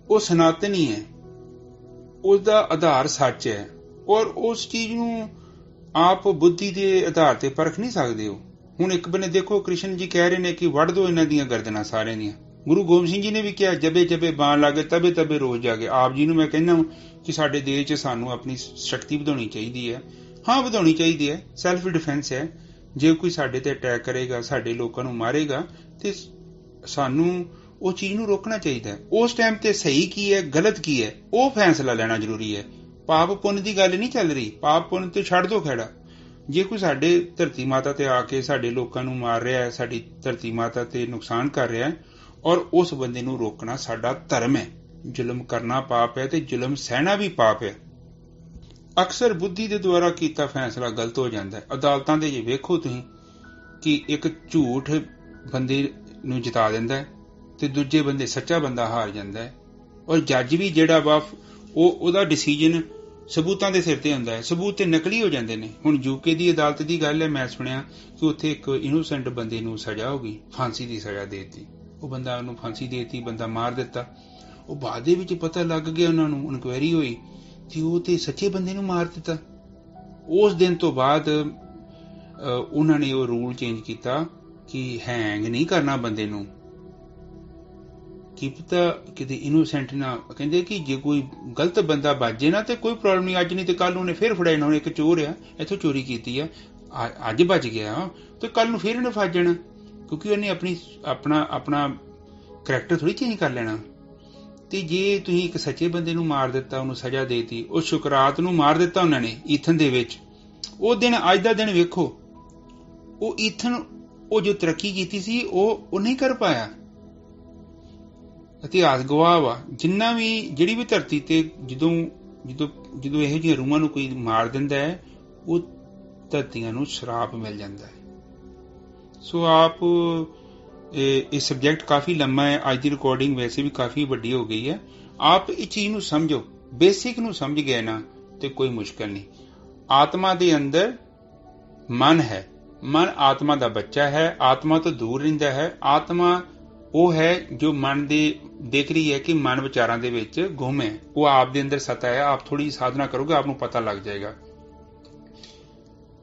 A: ਉਹ ਸਨਾਤਨੀ ਹੈ। ਉਸਦਾ ਆਧਾਰ ਸੱਚ ਹੈ। ਔਰ ਉਸ ਚੀਜ਼ ਨੂੰ ਆਪ ਬੁੱਧੀ ਦੇ ਆਧਾਰ ਤੇ ਪਰਖ ਨਹੀਂ ਸਕਦੇ ਹੋ। ਹੁਣ ਇੱਕ ਬੰਨੇ ਦੇਖੋ, ਕ੍ਰਿਸ਼ਨ ਜੀ ਕਹਿ ਰਹੇ ਨੇ ਕਿ ਵੱਢ ਦਿਓ ਇਹਨਾਂ ਦੀਆਂ ਗਰਦਨਾਂ ਸਾਰਿਆਂ ਦੀਆਂ। ਗੁਰੂ ਗੋਬਿੰਦ ਸਿੰਘ ਜੀ ਨੇ ਵੀ ਕਿਹਾ, ਜਬੇ ਜਬੇ ਬਾਣ ਲਾਗੇ ਤਬੇ ਤਬੇ ਰੋਜ਼ ਜਾਗੇ। ਆਪ ਜੀ ਨੂੰ ਮੈਂ ਕਹਿੰਦਾ ਕਿ ਸਾਡੇ ਦੇਸ਼ 'ਚ ਸਾਨੂੰ ਆਪਣੀ ਸ਼ਕਤੀ ਵਧਾਉਣੀ ਚਾਹੀਦੀ ਹੈ। ਹਾਂ, ਵਧਾਉਣੀ ਚਾਹੀਦੀ ਹੈ, ਸੈਲਫ ਡਿਫੈਂਸ ਹੈ। ਜੇ ਕੋਈ ਸਾਡੇ ਤੇ ਅਟੈਕ ਕਰੇਗਾ, ਸਾਡੇ ਲੋਕਾਂ ਨੂੰ ਮਾਰੇਗਾ, ਤੇ ਸਾਨੂੰ ਉਹ ਚੀਜ਼ ਨੂੰ ਰੋਕਣਾ ਚਾਹੀਦਾ ਹੈ। ਉਸ ਟਾਈਮ ਤੇ ਸਹੀ ਕੀ ਹੈ, ਗਲਤ ਕੀ ਹੈ, ਉਹ ਫੈਸਲਾ ਲੈਣਾ ਜ਼ਰੂਰੀ ਹੈ। ਪਾਪ ਪੁੰਨ ਦੀ ਗੱਲ ਨਹੀਂ ਚੱਲ ਰਹੀ, ਪਾਪ ਪੁੰਨ ਤੇ ਛੱਡ ਦੋ ਖਹਿੜਾ। ਜੇ ਕੋਈ ਸਾਡੇ ਧਰਤੀ ਮਾਤਾ ਤੇ ਆ ਕੇ ਸਾਡੇ ਲੋਕਾਂ ਨੂੰ ਮਾਰ ਰਿਹਾ ਹੈ, ਸਾਡੀ ਧਰਤੀ ਮਾਤਾ ਤੇ ਨੁਕਸਾਨ ਕਰ ਰਿਹਾ ਹੈ, ਔਰ ਉਸ ਬੰਦੇ ਨੂੰ ਰੋਕਣਾ ਸਾਡਾ ਧਰਮ ਹੈ। ਜ਼ੁਲਮ ਕਰਨਾ ਪਾਪ ਹੈ ਤੇ ਜ਼ੁਲਮ ਸਹਿਣਾ ਵੀ ਪਾਪ ਹੈ। ਅਕਸਰ ਬੁੱਧੀ ਦੇ ਦੁਆਰਾ ਕੀਤਾ ਫੈਸਲਾ ਗਲਤ ਹੋ ਜਾਂਦਾ ਹੈ। ਅਦਾਲਤਾਂ ਦੇ ਜੇ ਵੇਖੋ ਤੁਸੀਂ ਕਿ ਇੱਕ ਝੂਠ ਬੰਦੇ ਨੂੰ ਜਿਤਾ ਦਿੰਦਾ ਹੈ ਤੇ ਦੂਜੇ ਬੰਦੇ ਸੱਚਾ ਬੰਦਾ ਹਾਰ ਜਾਂਦਾ ਹੈ। ਔਰ ਜੱਜ ਵੀ ਜਿਹੜਾ ਵਾ ਉਹਦਾ ਡਿਸੀਜਨ ਸਬੂਤਾਂ ਦੇ ਸਿਰ ਤੇ ਹੁੰਦਾ ਹੈ। ਸਬੂਤ ਤੇ ਨਕਲੀ ਹੋ ਜਾਂਦੇ ਨੇ। ਹੁਣ ਯੂਕੇ ਦੀ ਅਦਾਲਤ ਦੀ ਗੱਲ ਹੈ, ਮੈਂ ਸੁਣਿਆ ਕਿ ਉੱਥੇ ਇੱਕ ਇਨੋਸੈਂਟ ਬੰਦੇ ਨੂੰ ਸਜ਼ਾ ਹੋ ਗਈ, ਫਾਂਸੀ ਦੀ ਸਜ਼ਾ ਦੇ ਦਿੱਤੀ। ਉਹ ਬੰਦਾ ਉਹਨੂੰ ਫਾਂਸੀ ਦੇ ਦਿੱਤੀ, ਬੰਦਾ ਮਾਰ ਦਿੱਤਾ। ਉਹ ਬਾਅਦ ਦੇ ਵਿੱਚ ਪਤਾ ਲੱਗ ਗਿਆ, ਉਹਨਾਂ ਨੂੰ ਇਨਕੁਆਇਰੀ ਹੋਈ ਤੇ ਉਹ ਤੇ ਸੱਚੇ ਬੰਦੇ ਨੂੰ ਮਾਰ ਦਿੱਤਾ। ਉਸ ਦਿਨ ਤੋਂ ਬਾਅਦ ਉਹਨਾਂ ਨੇ ਉਹ ਰੂਲ ਚੇਂਜ ਕੀਤਾ ਕਿ ਹੈਂਗ ਨਹੀਂ ਕਰਨਾ ਬੰਦੇ ਨੂੰ। ਕੀ ਪਤਾ ਕਿਤੇ ਇਨੋਸੈਂਟ ਨਾ, ਕਹਿੰਦੇ ਕਿ ਜੇ ਕੋਈ ਗਲਤ ਬੰਦਾ ਬਾਜੇ ਨਾ ਤੇ ਕੋਈ ਪ੍ਰੋਬਲਮ ਨਹੀਂ, ਅੱਜ ਨਹੀਂ ਤੇ ਕੱਲ ਉਹਨੇ ਫਿਰ ਫੜਿਆ। ਹੁਣ ਇੱਕ ਚੋਰ ਆ, ਇੱਥੋਂ ਚੋਰੀ ਕੀਤੀ ਆ, ਅੱਜ ਬਚ ਗਿਆ ਤੇ ਕੱਲ ਨੂੰ ਫਿਰ ਇਹਨੇ ਫਸ ਜਾਣਾ, ਕਿਉਂਕਿ ਉਹਨੇ ਆਪਣਾ ਕਰੈਕਟਰ ਥੋੜੀ ਚੇਂਜ ਕਰ ਲੈਣਾ। ਤੇ ਜੇ ਤੁਸੀਂ ਇੱਕ ਸੱਚੇ ਬੰਦੇ ਨੂੰ ਮਾਰ ਦਿੱਤਾ, ਉਹਨੂੰ ਸਜ਼ਾ ਦੇਤੀ। ਉਹ ਸ਼ੁਕਰਾਤ ਨੂੰ ਮਾਰ ਦਿੱਤਾ ਉਹਨਾਂ ਨੇ ਈਥਨ ਦੇ ਵਿੱਚ। ਉਹ ਦਿਨ ਅੱਜ ਦਾ ਦਿਨ ਵੇਖੋ, ਉਹ ਈਥਨ ਉਹ ਜੋ ਤਰੱਕੀ ਕੀਤੀ ਸੀ ਉਹ ਨਹੀਂ ਕਰ ਪਾਇਆ। ਇਤਿਹਾਸ ਗਵਾਹ ਵਾ। ਜਿੰਨਾ ਵੀ ਜਿਹੜੀ ਵੀ ਧਰਤੀ ਤੇ ਜਦੋਂ ਇਹੋ ਜਿਹੀਆਂ ਰੂਹਾਂ ਨੂੰ ਕੋਈ ਮਾਰ ਦਿੰਦਾ ਹੈ, ਉਹ ਧਰਤੀਆਂ ਨੂੰ ਸ਼ਰਾਪ ਮਿਲ ਜਾਂਦਾ ਹੈ। ਸੋ ਆਪ ਇਹ ਸਬਜੈਕਟ ਕਾਫੀ ਲੰਮਾ ਹੈ, ਅੱਜ ਦੀ ਰਿਕਾਰਡਿੰਗ ਵੈਸੇ ਵੀ ਕਾਫੀ ਵੱਡੀ ਹੋ ਗਈ ਹੈ। ਆਪ ਇਸ ਚੀਜ਼ ਨੂੰ ਸਮਝੋ, ਬੇਸਿਕ ਨੂੰ ਸਮਝ ਗਏ ਨਾ ਤੇ ਕੋਈ ਮੁਸ਼ਕਲ ਨਹੀਂ। ਆਤਮਾ ਦੇ ਅੰਦਰ ਮਨ ਹੈ, ਮਨ ਆਤਮਾ ਦਾ ਬੱਚਾ ਹੈ, ਆਤਮਾ ਤੋਂ ਦੂਰ ਰਹਿੰਦਾ ਹੈ। ਆਤਮਾ ਉਹ ਹੈ ਜੋ ਮਨ ਦੇ ਦੇਖ ਰਹੀ ਹੈ ਕਿ ਮਨ ਵਿਚਾਰਾਂ ਦੇ ਵਿੱਚ ਗੁੰਮ ਹੈ। ਉਹ ਆਪ ਦੇ ਅੰਦਰ ਸਤਾ ਹੈ। ਆਪ ਥੋੜੀ ਸਾਧਨਾ ਕਰੋਗੇ, ਆਪ ਨੂੰ ਪਤਾ ਲੱਗ ਜਾਏਗਾ।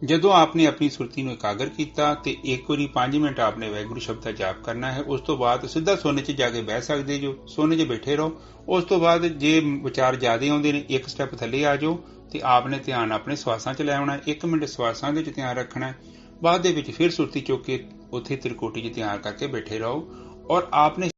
A: ਜਦੋਂ ਆਪਨੇ ਆਪਣੀ ਸੁਰਤੀ ਨੂੰ ਇਕਾਗਰ ਕੀਤਾ ਤੇ ਇੱਕ ਵਾਰੀ 5 ਮਿੰਟ ਆਪਨੇ ਵਾਹਿਗੁਰੂ ਸ਼ਬਦ ਦਾ ਜਾਪ ਕਰਨਾ ਹੈ। ਉਸ ਤੋਂ ਬਾਅਦ ਸਿੱਧਾ ਸੋਨੇ 'ਚ ਜਾ ਕੇ ਬਹਿ ਸਕਦੇ ਜੋ, ਸੋਨੇ 'ਚ ਬੈਠੇ ਰਹੋ। ਉਸ ਤੋਂ ਬਾਅਦ ਜੇ ਵਿਚਾਰ ਜ਼ਿਆਦਾ ਆਉਂਦੇ ਨੇ, ਇੱਕ ਸਟੈਪ ਥੱਲੇ ਆ ਜਾਓ ਤੇ ਆਪਨੇ ਧਿਆਨ ਆਪਣੇ ਸਵਾਸਾਂ 'ਚ ਲੈ ਆਉਣਾ। 1 ਮਿੰਟ ਸਵਾਸਾਂ ਦੇ 'ਚ ਧਿਆਨ ਰੱਖਣਾ। ਬਾਅਦ ਦੇ ਵਿੱਚ ਫਿਰ ਸੁਰਤੀ ਚੁੱਕ ਕੇ ਉੱਥੇ ਤ੍ਰਿਕੋਟੀ 'ਚ ਧਿਆਨ ਕਰਕੇ ਬੈਠੇ ਰਹੋ। ਔਰ ਆਪਨੇ